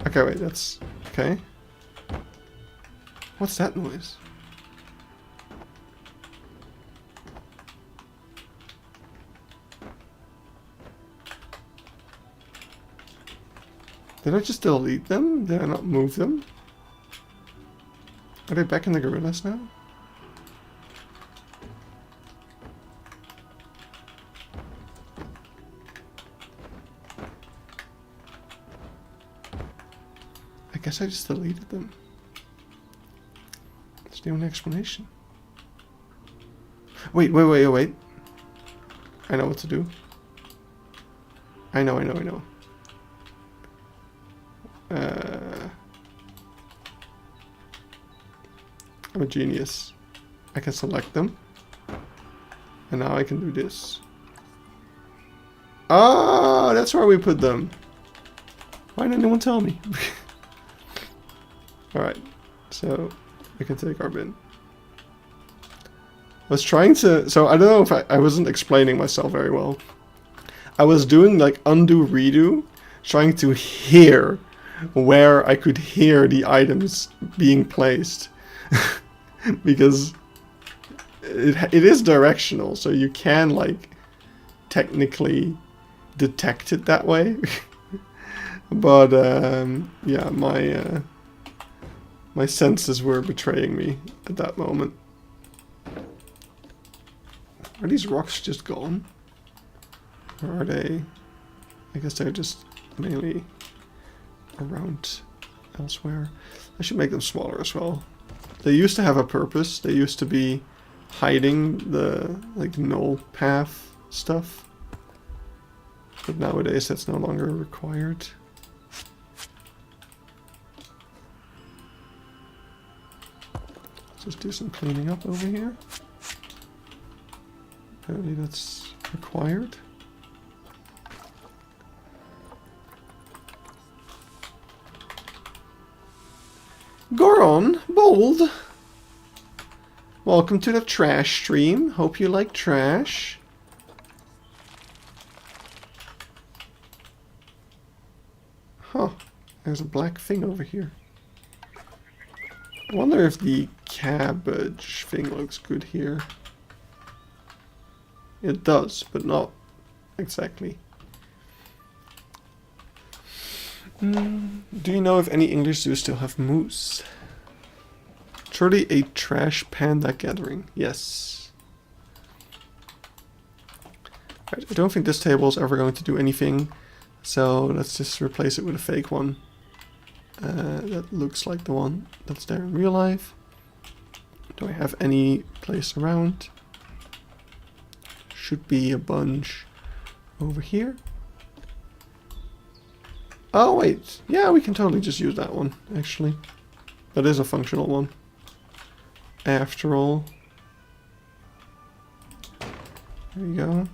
Okay, wait, that's... Okay. What's that noise? Did I just delete them? Did I not move them? Are they back in the gorillas now? I guess I just deleted them. That's the only explanation. Wait. I know what to do. I know. I'm a genius. I can select them. And now I can do this. Ah, that's where we put them. Why didn't anyone tell me? Alright, so we can take our bin. I was trying to... So I don't know if I wasn't explaining myself very well. I was doing like undo redo, trying to hear where I could hear the items being placed. Because it is directional, so you can like technically detect it that way. But yeah, my senses were betraying me at that moment. Are these rocks just gone? Or are they... I guess they're just mainly around elsewhere. I should make them smaller as well. They used to have a purpose. They used to be hiding the like null path stuff. But nowadays that's no longer required. Just do some cleaning up over here. Apparently that's required. Goron, bold. Welcome to the trash stream. Hope you like trash. Huh. There's a black thing over here. I wonder if the cabbage thing looks good here. It does, but not exactly. Do you know if any English zoos still have moose? Truly a trash panda gathering. Yes. Right, I don't think this table is ever going to do anything. So let's just replace it with a fake one. That looks like the one that's there in real life. Do I have any place around? Should be a bunch over here. Oh wait, yeah, we can totally just use that one, actually. That is a functional one. After all. There you go.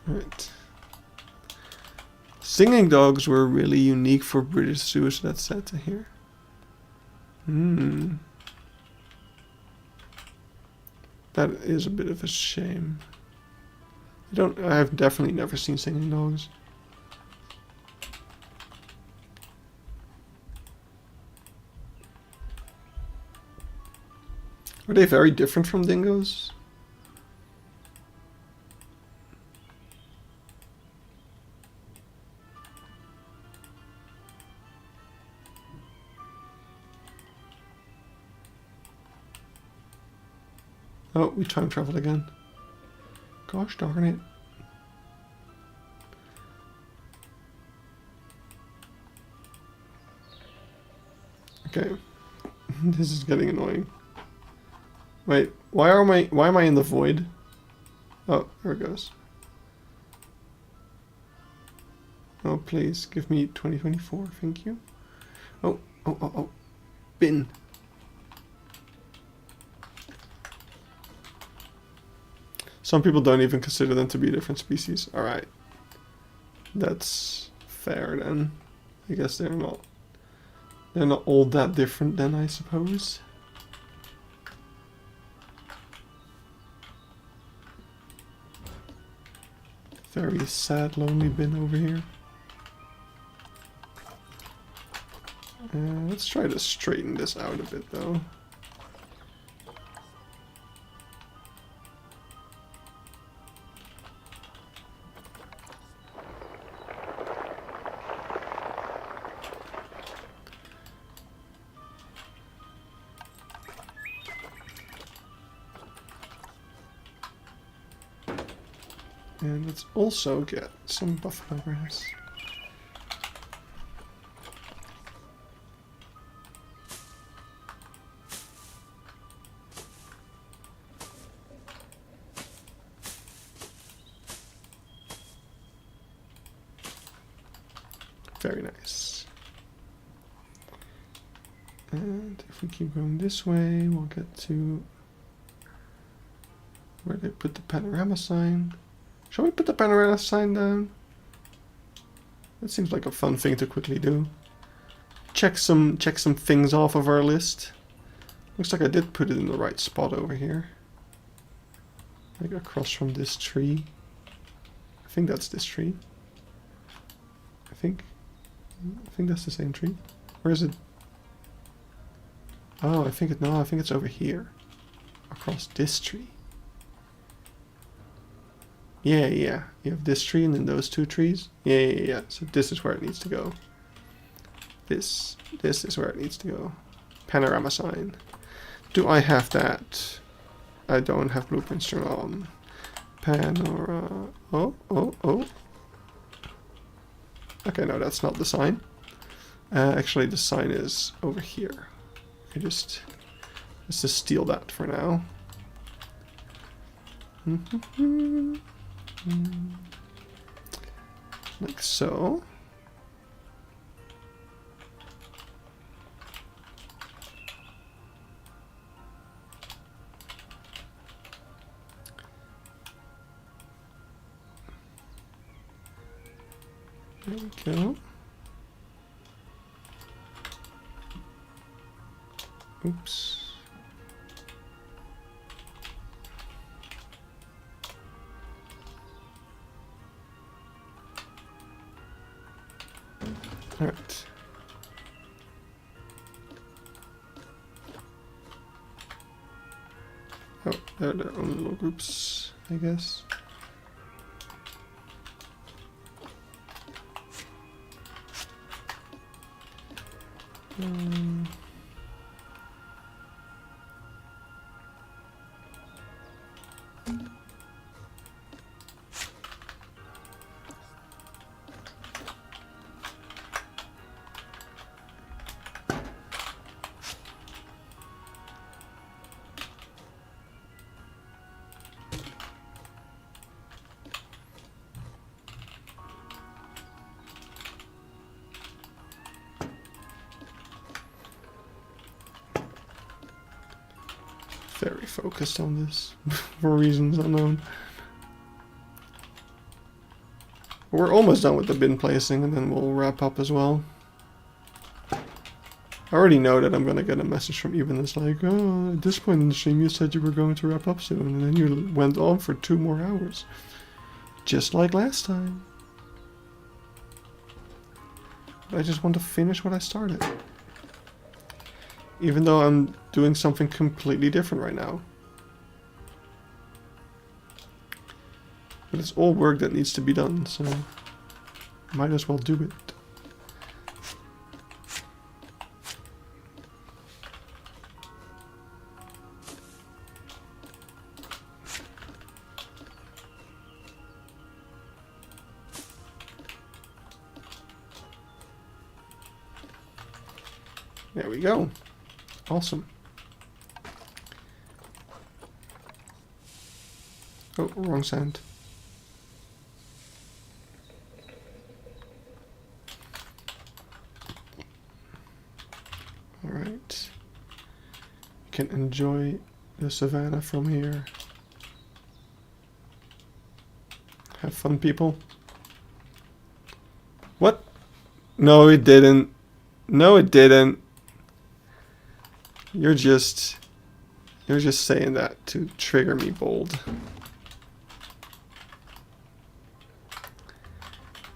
Right. Singing dogs were really unique for British zoos, that's said to here. That is a bit of a shame. I've definitely never seen singing dogs. Are they very different from dingoes? Oh, we time traveled again. Gosh darn it. Okay. This is getting annoying. Wait, why am I in the void? Oh, there it goes. Oh, please give me 2024, thank you. Oh. Bin. Some people don't even consider them to be different species. Alright. That's fair then. I guess they're not all that different then, I suppose. Very sad, lonely bin over here. Let's try to straighten this out a bit though. And let's also get some buffalo grass. Very nice. And if we keep going this way, we'll get to where they put the panorama sign. Shall we put the panorama sign down? That seems like a fun thing to quickly do. Check some things off of our list. Looks like I did put it in the right spot over here. Like across from this tree. I think that's this tree. I think that's the same tree. Or is it? Oh, I think it's over here. Across this tree. Yeah, yeah. You have this tree and then those two trees. Yeah. So this is where it needs to go. This is where it needs to go. Panorama sign. Do I have that? I don't have blueprints turned on. Panorama. Oh. Okay, no, that's not the sign. Actually, the sign is over here. Let's just steal that for now. Like so. There we go. Oops. All right. Oh, they're their own little groups, I guess. Very focused on this for reasons unknown. We're almost done with the bin placing and then we'll wrap up as well. I already know that I'm gonna get a message from Eben that's like, oh, at this point in the stream you said you were going to wrap up soon and then you went on for 2 more hours. Just like last time. But I just want to finish what I started. Even though I'm doing something completely different right now. But it's all work that needs to be done, so might as well do it. There we go. Awesome. Oh, wrong sound. Alright. You can enjoy the savannah from here. Have fun, people. What? No, it didn't. No, it didn't. You're just saying that to trigger me, Bold.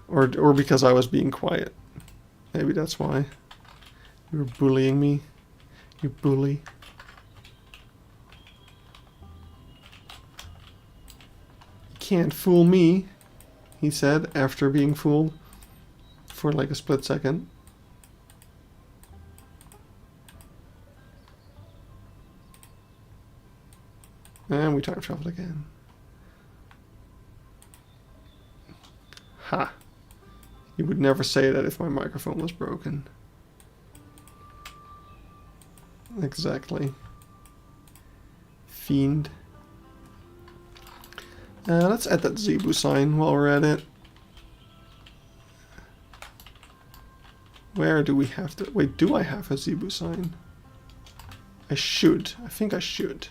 Or because I was being quiet. Maybe that's why. You were bullying me. You bully. You can't fool me, he said after being fooled for like a split second. And we time traveled again. Ha! You would never say that if my microphone was broken. Exactly. Fiend. Let's add that Zebu sign while we're at it. Where do we have to... Wait, do I have a Zebu sign? I should. I think I should.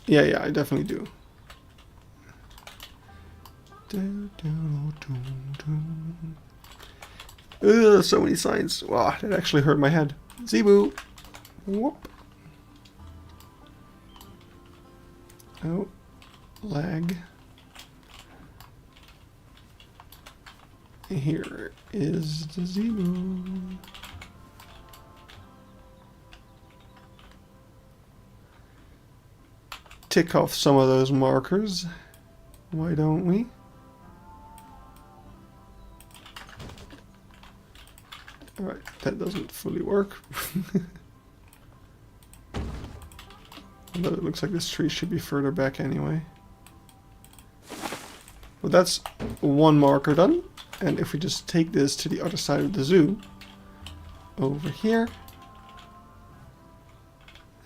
Yeah, I definitely do. Ugh, so many signs. Wow, that actually hurt my head. Zebu. Whoop. Oh, lag. Here is the Zebu. tick off some of those markers. Why don't we? Alright, that doesn't fully work. Although it looks like this tree should be further back anyway. Well, that's one marker done. And if we just take this to the other side of the zoo, over here,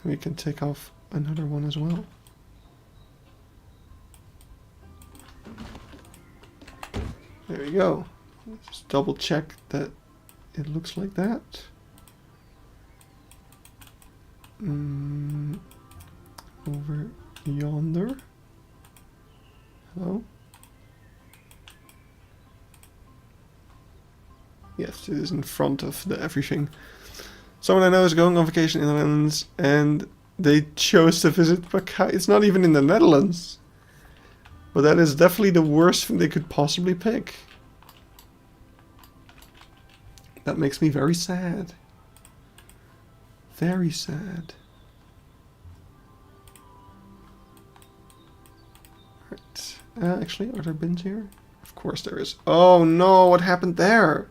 we can take off another one as well. There we go. Just double check that it looks like that. Over yonder. Hello? Yes, it is in front of the everything. Someone I know is going on vacation in the Netherlands and they chose to visit Beekse. It's not even in the Netherlands. But that is definitely the worst thing they could possibly pick. That makes me very sad. Very sad. Right. Actually, are there bins here? Of course there is. Oh no, what happened there?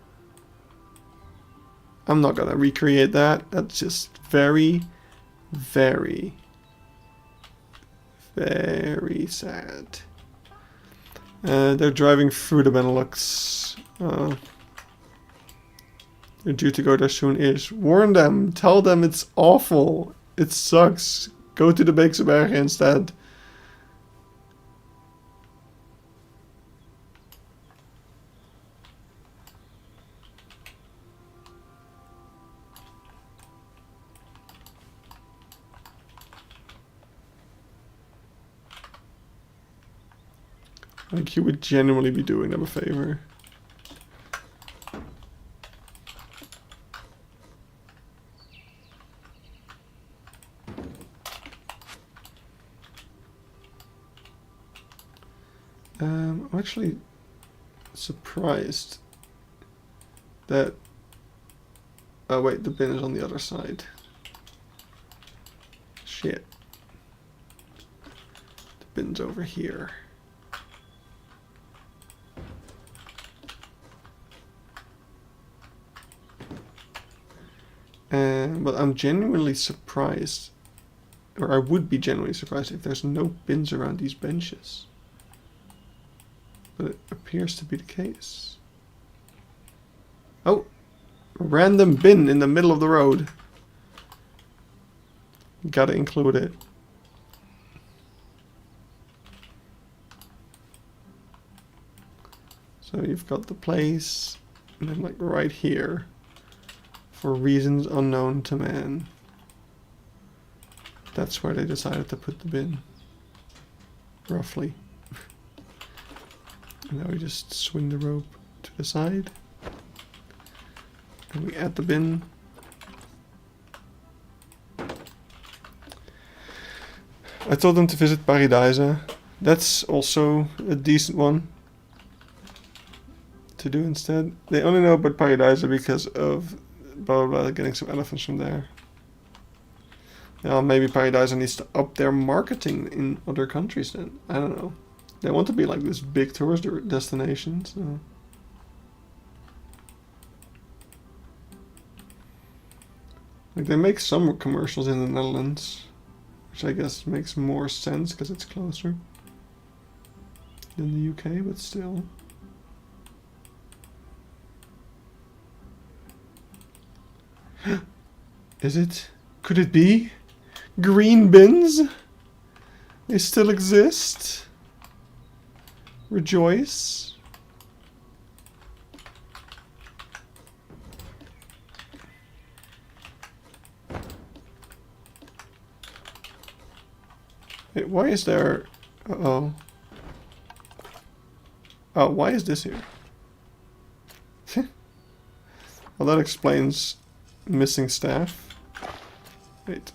I'm not gonna recreate that. That's just very, very, very sad. They're driving through the Benelux. They're due to go there soon-ish. Warn them. Tell them it's awful. It sucks. Go to the Beekse Bergen instead. Like you would genuinely be doing them a favor. I'm actually surprised that... Oh wait, the bin is on the other side. Shit. The bin's over here. But I'm genuinely surprised, or I would be genuinely surprised if there's no bins around these benches. But it appears to be the case. Oh! A random bin in the middle of the road. Gotta include it. So you've got the place, and then like right here. For reasons unknown to man. That's where they decided to put the bin. Roughly. And now we just swing the rope to the side. And we add the bin. I told them to visit Paradise. That's also a decent one to do instead. They only know about Paradise because of blah blah blah, getting some elephants from there. Yeah, maybe Paradise needs to up their marketing in other countries then. I don't know. They want to be like this big tourist destination, so. Like they make some commercials in the Netherlands, which I guess makes more sense because it's closer than the UK, but still. Is it? Could it be? Green bins? They still exist? Rejoice. Wait, why is there... Uh-oh. Oh, why is this here? Well, that explains missing staff. Wait.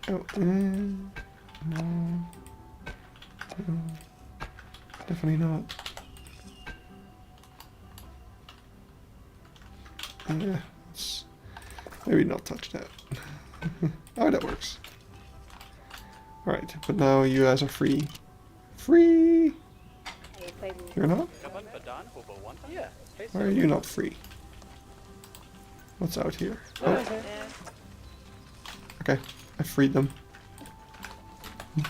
Oh, no. No. Definitely not. Yeah, let's maybe not touch that. Oh, that works. Right, but now you guys are free. Free! You're not? Why are you not free? What's out here? Oh. Okay, I freed them.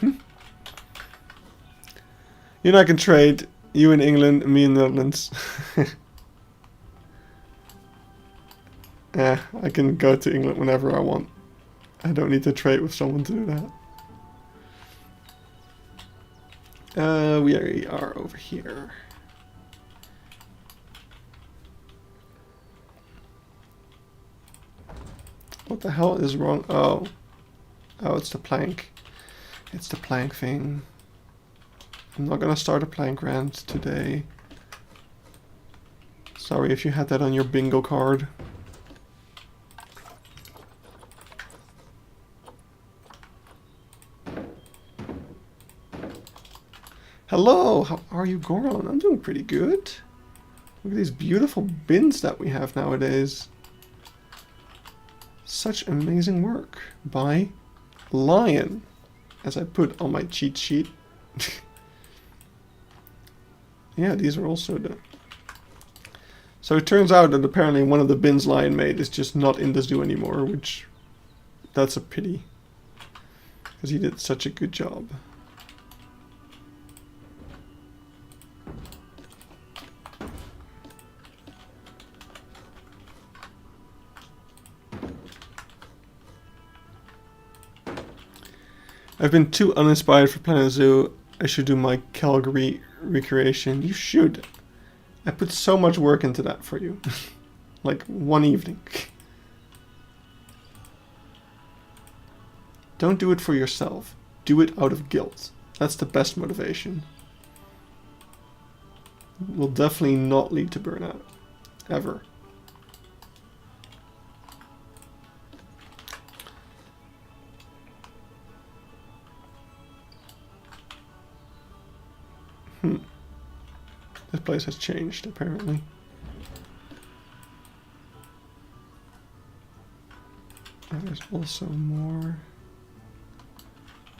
You and I can trade. You in England, me in the Netherlands. Yeah, I can go to England whenever I want. I don't need to trade with someone to do that. We are over here. What the hell is wrong? Oh. Oh, it's the plank. It's the plank thing. I'm not gonna start a plank rant today. Sorry if you had that on your bingo card. Hello, how are you, Goron? I'm doing pretty good. Look at these beautiful bins that we have nowadays. Such amazing work by Lion, as I put on my cheat sheet. Yeah, these are also the... So it turns out that apparently one of the bins Lion made is just not in the zoo anymore, which... That's a pity. Because he did such a good job. I've been too uninspired for Planet Zoo. I should do my Calgary recreation. You should. I put so much work into that for you. Like one evening. Don't do it for yourself. Do it out of guilt. That's the best motivation. Will definitely not lead to burnout. Ever. This place has changed, apparently. Oh, there's also more.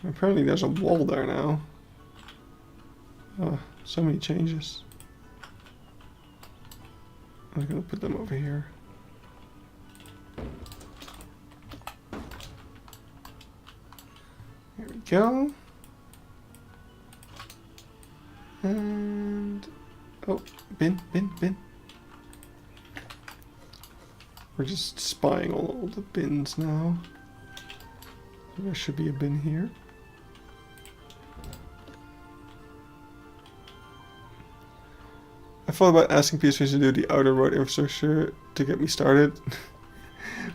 Apparently there's a wall there now. Oh, so many changes. I'm gonna put them over here. Here we go. And... oh, bin. We're just spying all the bins now. There should be a bin here. I thought about asking Peace to do the outer road infrastructure to get me started.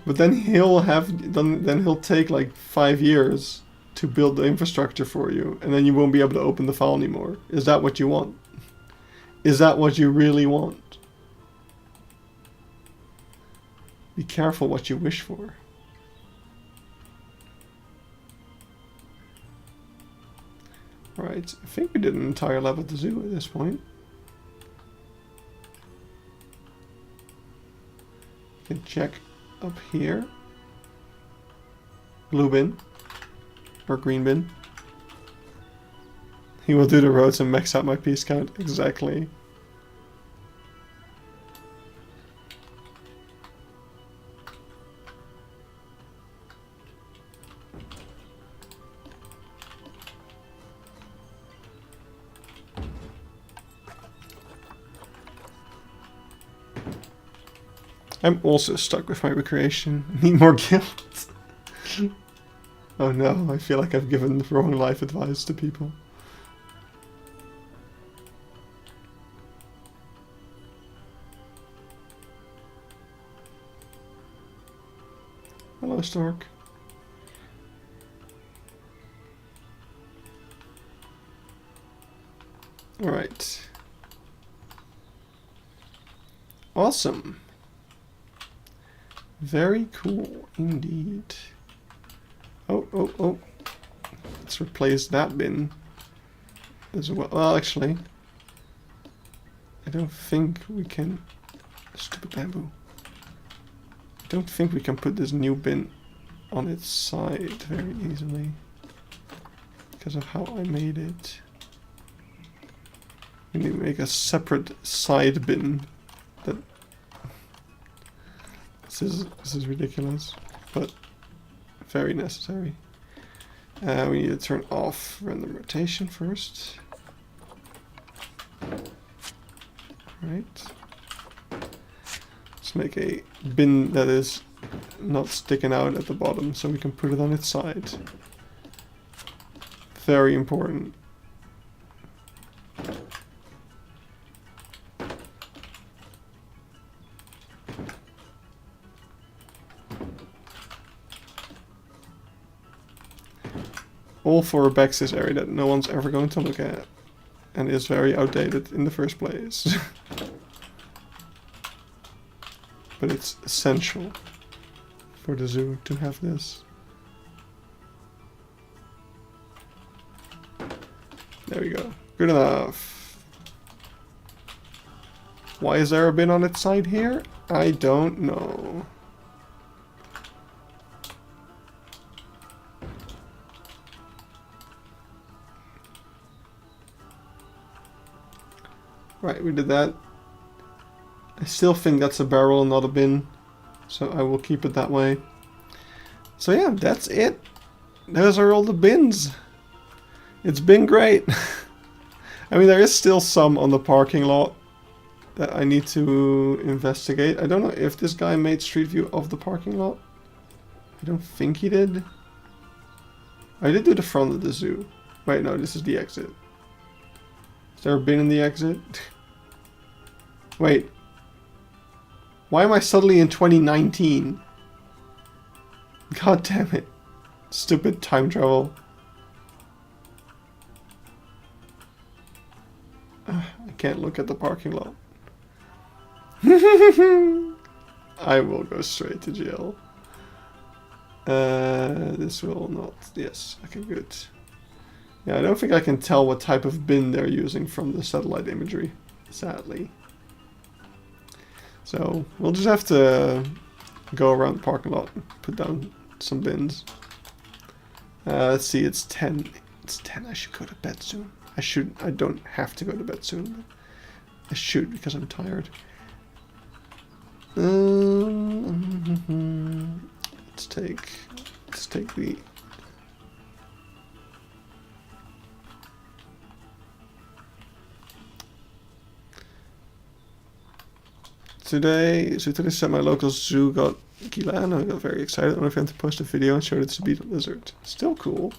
But then he'll take like 5 years to build the infrastructure for you, and then you won't be able to open the file anymore. Is that what you want? Is that what you really want? Be careful what you wish for. Right, I think we did an entire level of the zoo at this point. You can check up here. Blue bin. Or green bin. He will do the roads and max out my piece count. Exactly. I'm also stuck with my recreation. Need more guilt. Oh no, I feel like I've given the wrong life advice to people. Hello, Stork. Alright. Awesome. Very cool indeed. Oh. Let's replace that bin as well. Well, actually, I don't think we can... Stupid bamboo. I don't think we can put this new bin on its side very easily. because of how I made it. We need to make a separate side bin. That this is ridiculous, but very necessary. We need to turn off random rotation first. Right. Let's make a bin that is not sticking out at the bottom, so we can put it on its side. Very important. All for a Beekse's area that no one's ever going to look at, and is very outdated in the first place. But it's essential for the zoo to have this. There we go. Good enough. Why is there a bin on its side here? I don't know. Right, we did that. I still think that's a barrel, not a bin. So I will keep it that way. So yeah, that's it. Those are all the bins. It's been great. I mean, there is still some on the parking lot that I need to investigate. I don't know if this guy made street view of the parking lot. I don't think he did. I did do the front of the zoo. Wait, no, this is the exit. Is there a bin in the exit? Wait. Why am I suddenly in 2019? God damn it. Stupid time travel. I can't look at the parking lot. I will go straight to jail. This will not. Yes, okay, good. Yeah, I don't think I can tell what type of bin they're using from the satellite imagery, sadly. So we'll just have to go around the parking lot and put down some bins. Let's see, it's 10. It's 10. I should go to bed soon. I don't have to go to bed soon, but I should because I'm tired. Let's take the. Today said my local zoo got Gila, and I got very excited when I went to post a video and showed it to beetle lizard. Still cool.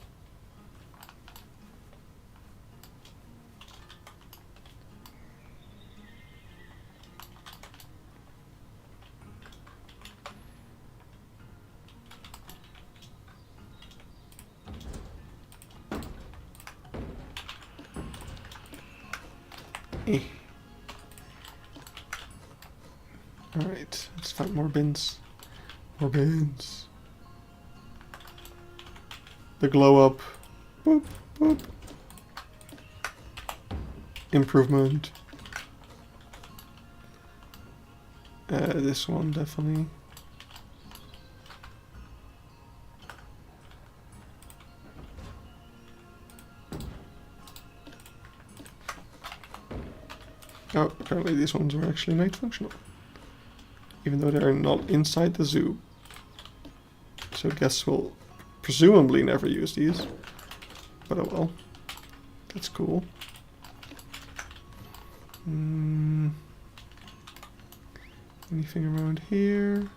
Alright, let's find more bins. More bins. The glow up. Boop, boop. Improvement. This one definitely. Oh, apparently these ones were actually night functional. Even though they're not inside the zoo. So guests will presumably never use these. But oh well. That's cool. Anything around here?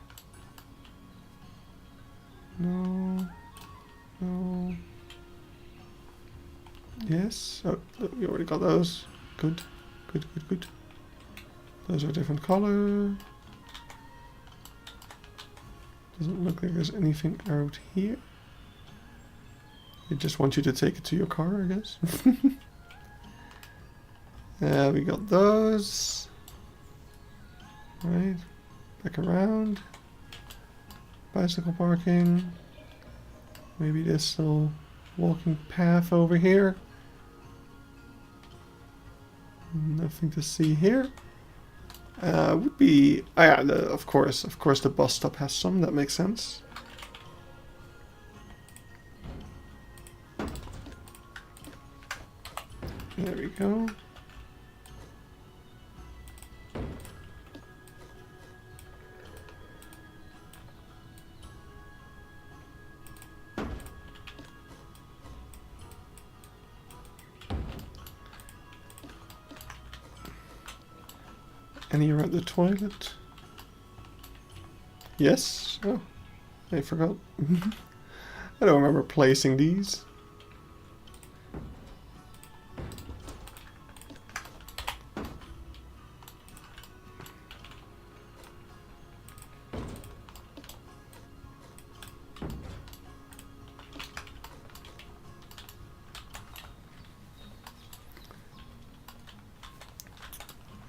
No. No. Yes. Oh, we already got those. Good. Good, good, good. Those are different color. Doesn't look like there's anything out here. They just want you to take it to your car, I guess. We got those. Right. Back around. Bicycle parking. Maybe this little walking path over here. Nothing to see here. Would be yeah, of course the bus stop has some. That makes sense. There we go. Any around the toilet? Yes? Oh, I forgot. I don't remember placing these.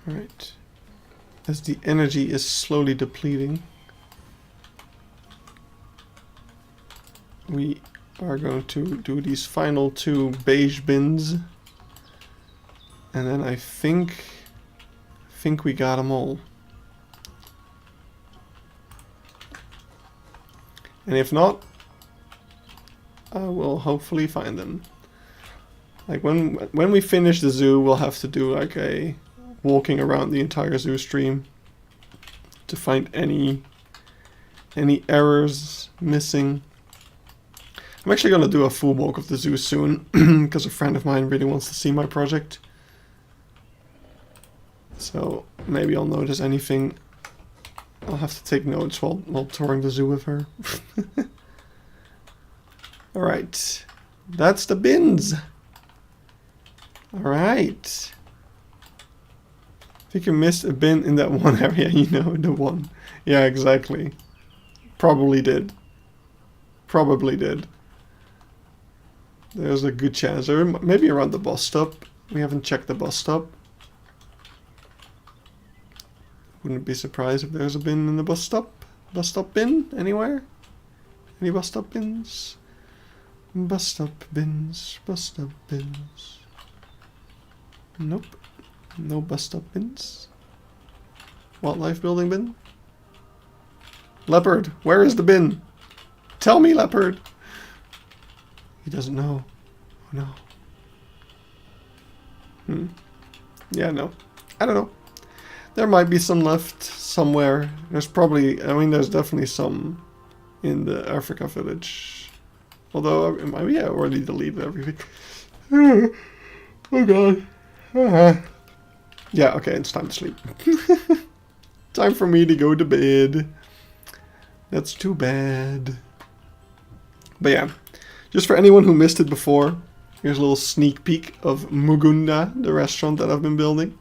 Alright. As the energy is slowly depleting, we are going to do these final 2 beige bins. And then I think we got them all. And if not, I will hopefully find them. Like when we finish the zoo, we'll have to do like a walking around the entire zoo stream to find any errors missing. I'm actually going to do a full walk of the zoo soon because a friend of mine really wants to see my project. So maybe I'll notice anything. I'll have to take notes while touring the zoo with her. Alright, that's the bins. Alright. I think you missed a bin in that one area, you know, the one. Yeah, exactly. Probably did. Probably did. There's a good chance. Or maybe around the bus stop. We haven't checked the bus stop. Wouldn't be surprised if there's a bin in the bus stop. Bus stop bin anywhere? Any bus stop bins? Bus stop bins. Bus stop bins. Nope. No bus stop bins. Wildlife building bin. Leopard, where is the bin? Tell me, Leopard. He doesn't know. Oh no. Yeah, no. I don't know. There might be some left somewhere. There's probably, I mean, there's definitely some in the Africa village. Although, maybe I already deleted everything. Oh god. Yeah, okay, it's time to sleep. Time for me to go to bed. That's too bad. But yeah, just for anyone who missed it before, here's a little sneak peek of Mugunda, the restaurant that I've been building.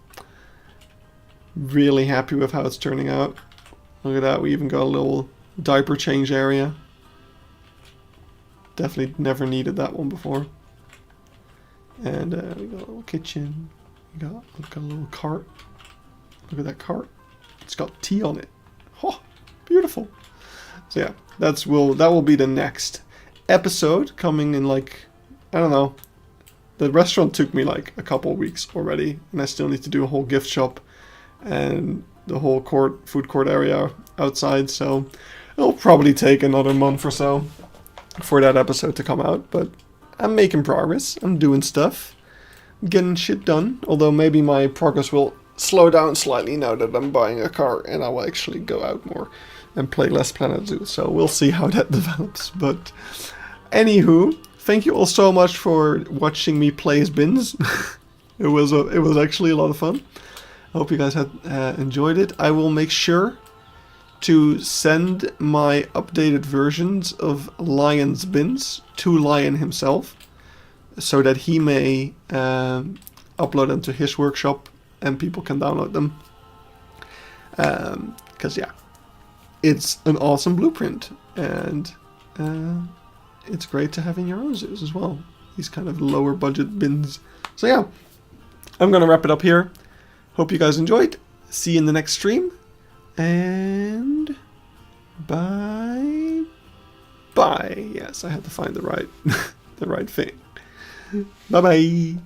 Really happy with how it's turning out. Look at that, we even got a little diaper change area. Definitely never needed that one before. And we got a little kitchen. We got a little cart. Look at that cart. It's got tea on it. Oh, beautiful. So yeah, that will be the next episode coming in, like, I don't know. The restaurant took me like a couple of weeks already, and I still need to do a whole gift shop and the whole food court area outside, so it'll probably take another month or so for that episode to come out, but I'm making progress. I'm doing stuff. I'm getting shit done, although maybe my progress will slow down slightly now that I'm buying a car and I will actually go out more and play less Planet Zoo, so we'll see how that develops. But anywho, thank you all so much for watching me play as bins. It was actually a lot of fun. I hope you guys had enjoyed it. I will make sure to send my updated versions of Lion's bins to Lion himself, so that he may upload them to his workshop and people can download them. Because yeah, it's an awesome blueprint, and it's great to have in your own zoos as well. These kind of lower budget bins. So yeah, I'm gonna wrap it up here. Hope you guys enjoyed. See you in the next stream. And bye. Yes, I had to find the right the right thing. Bye bye.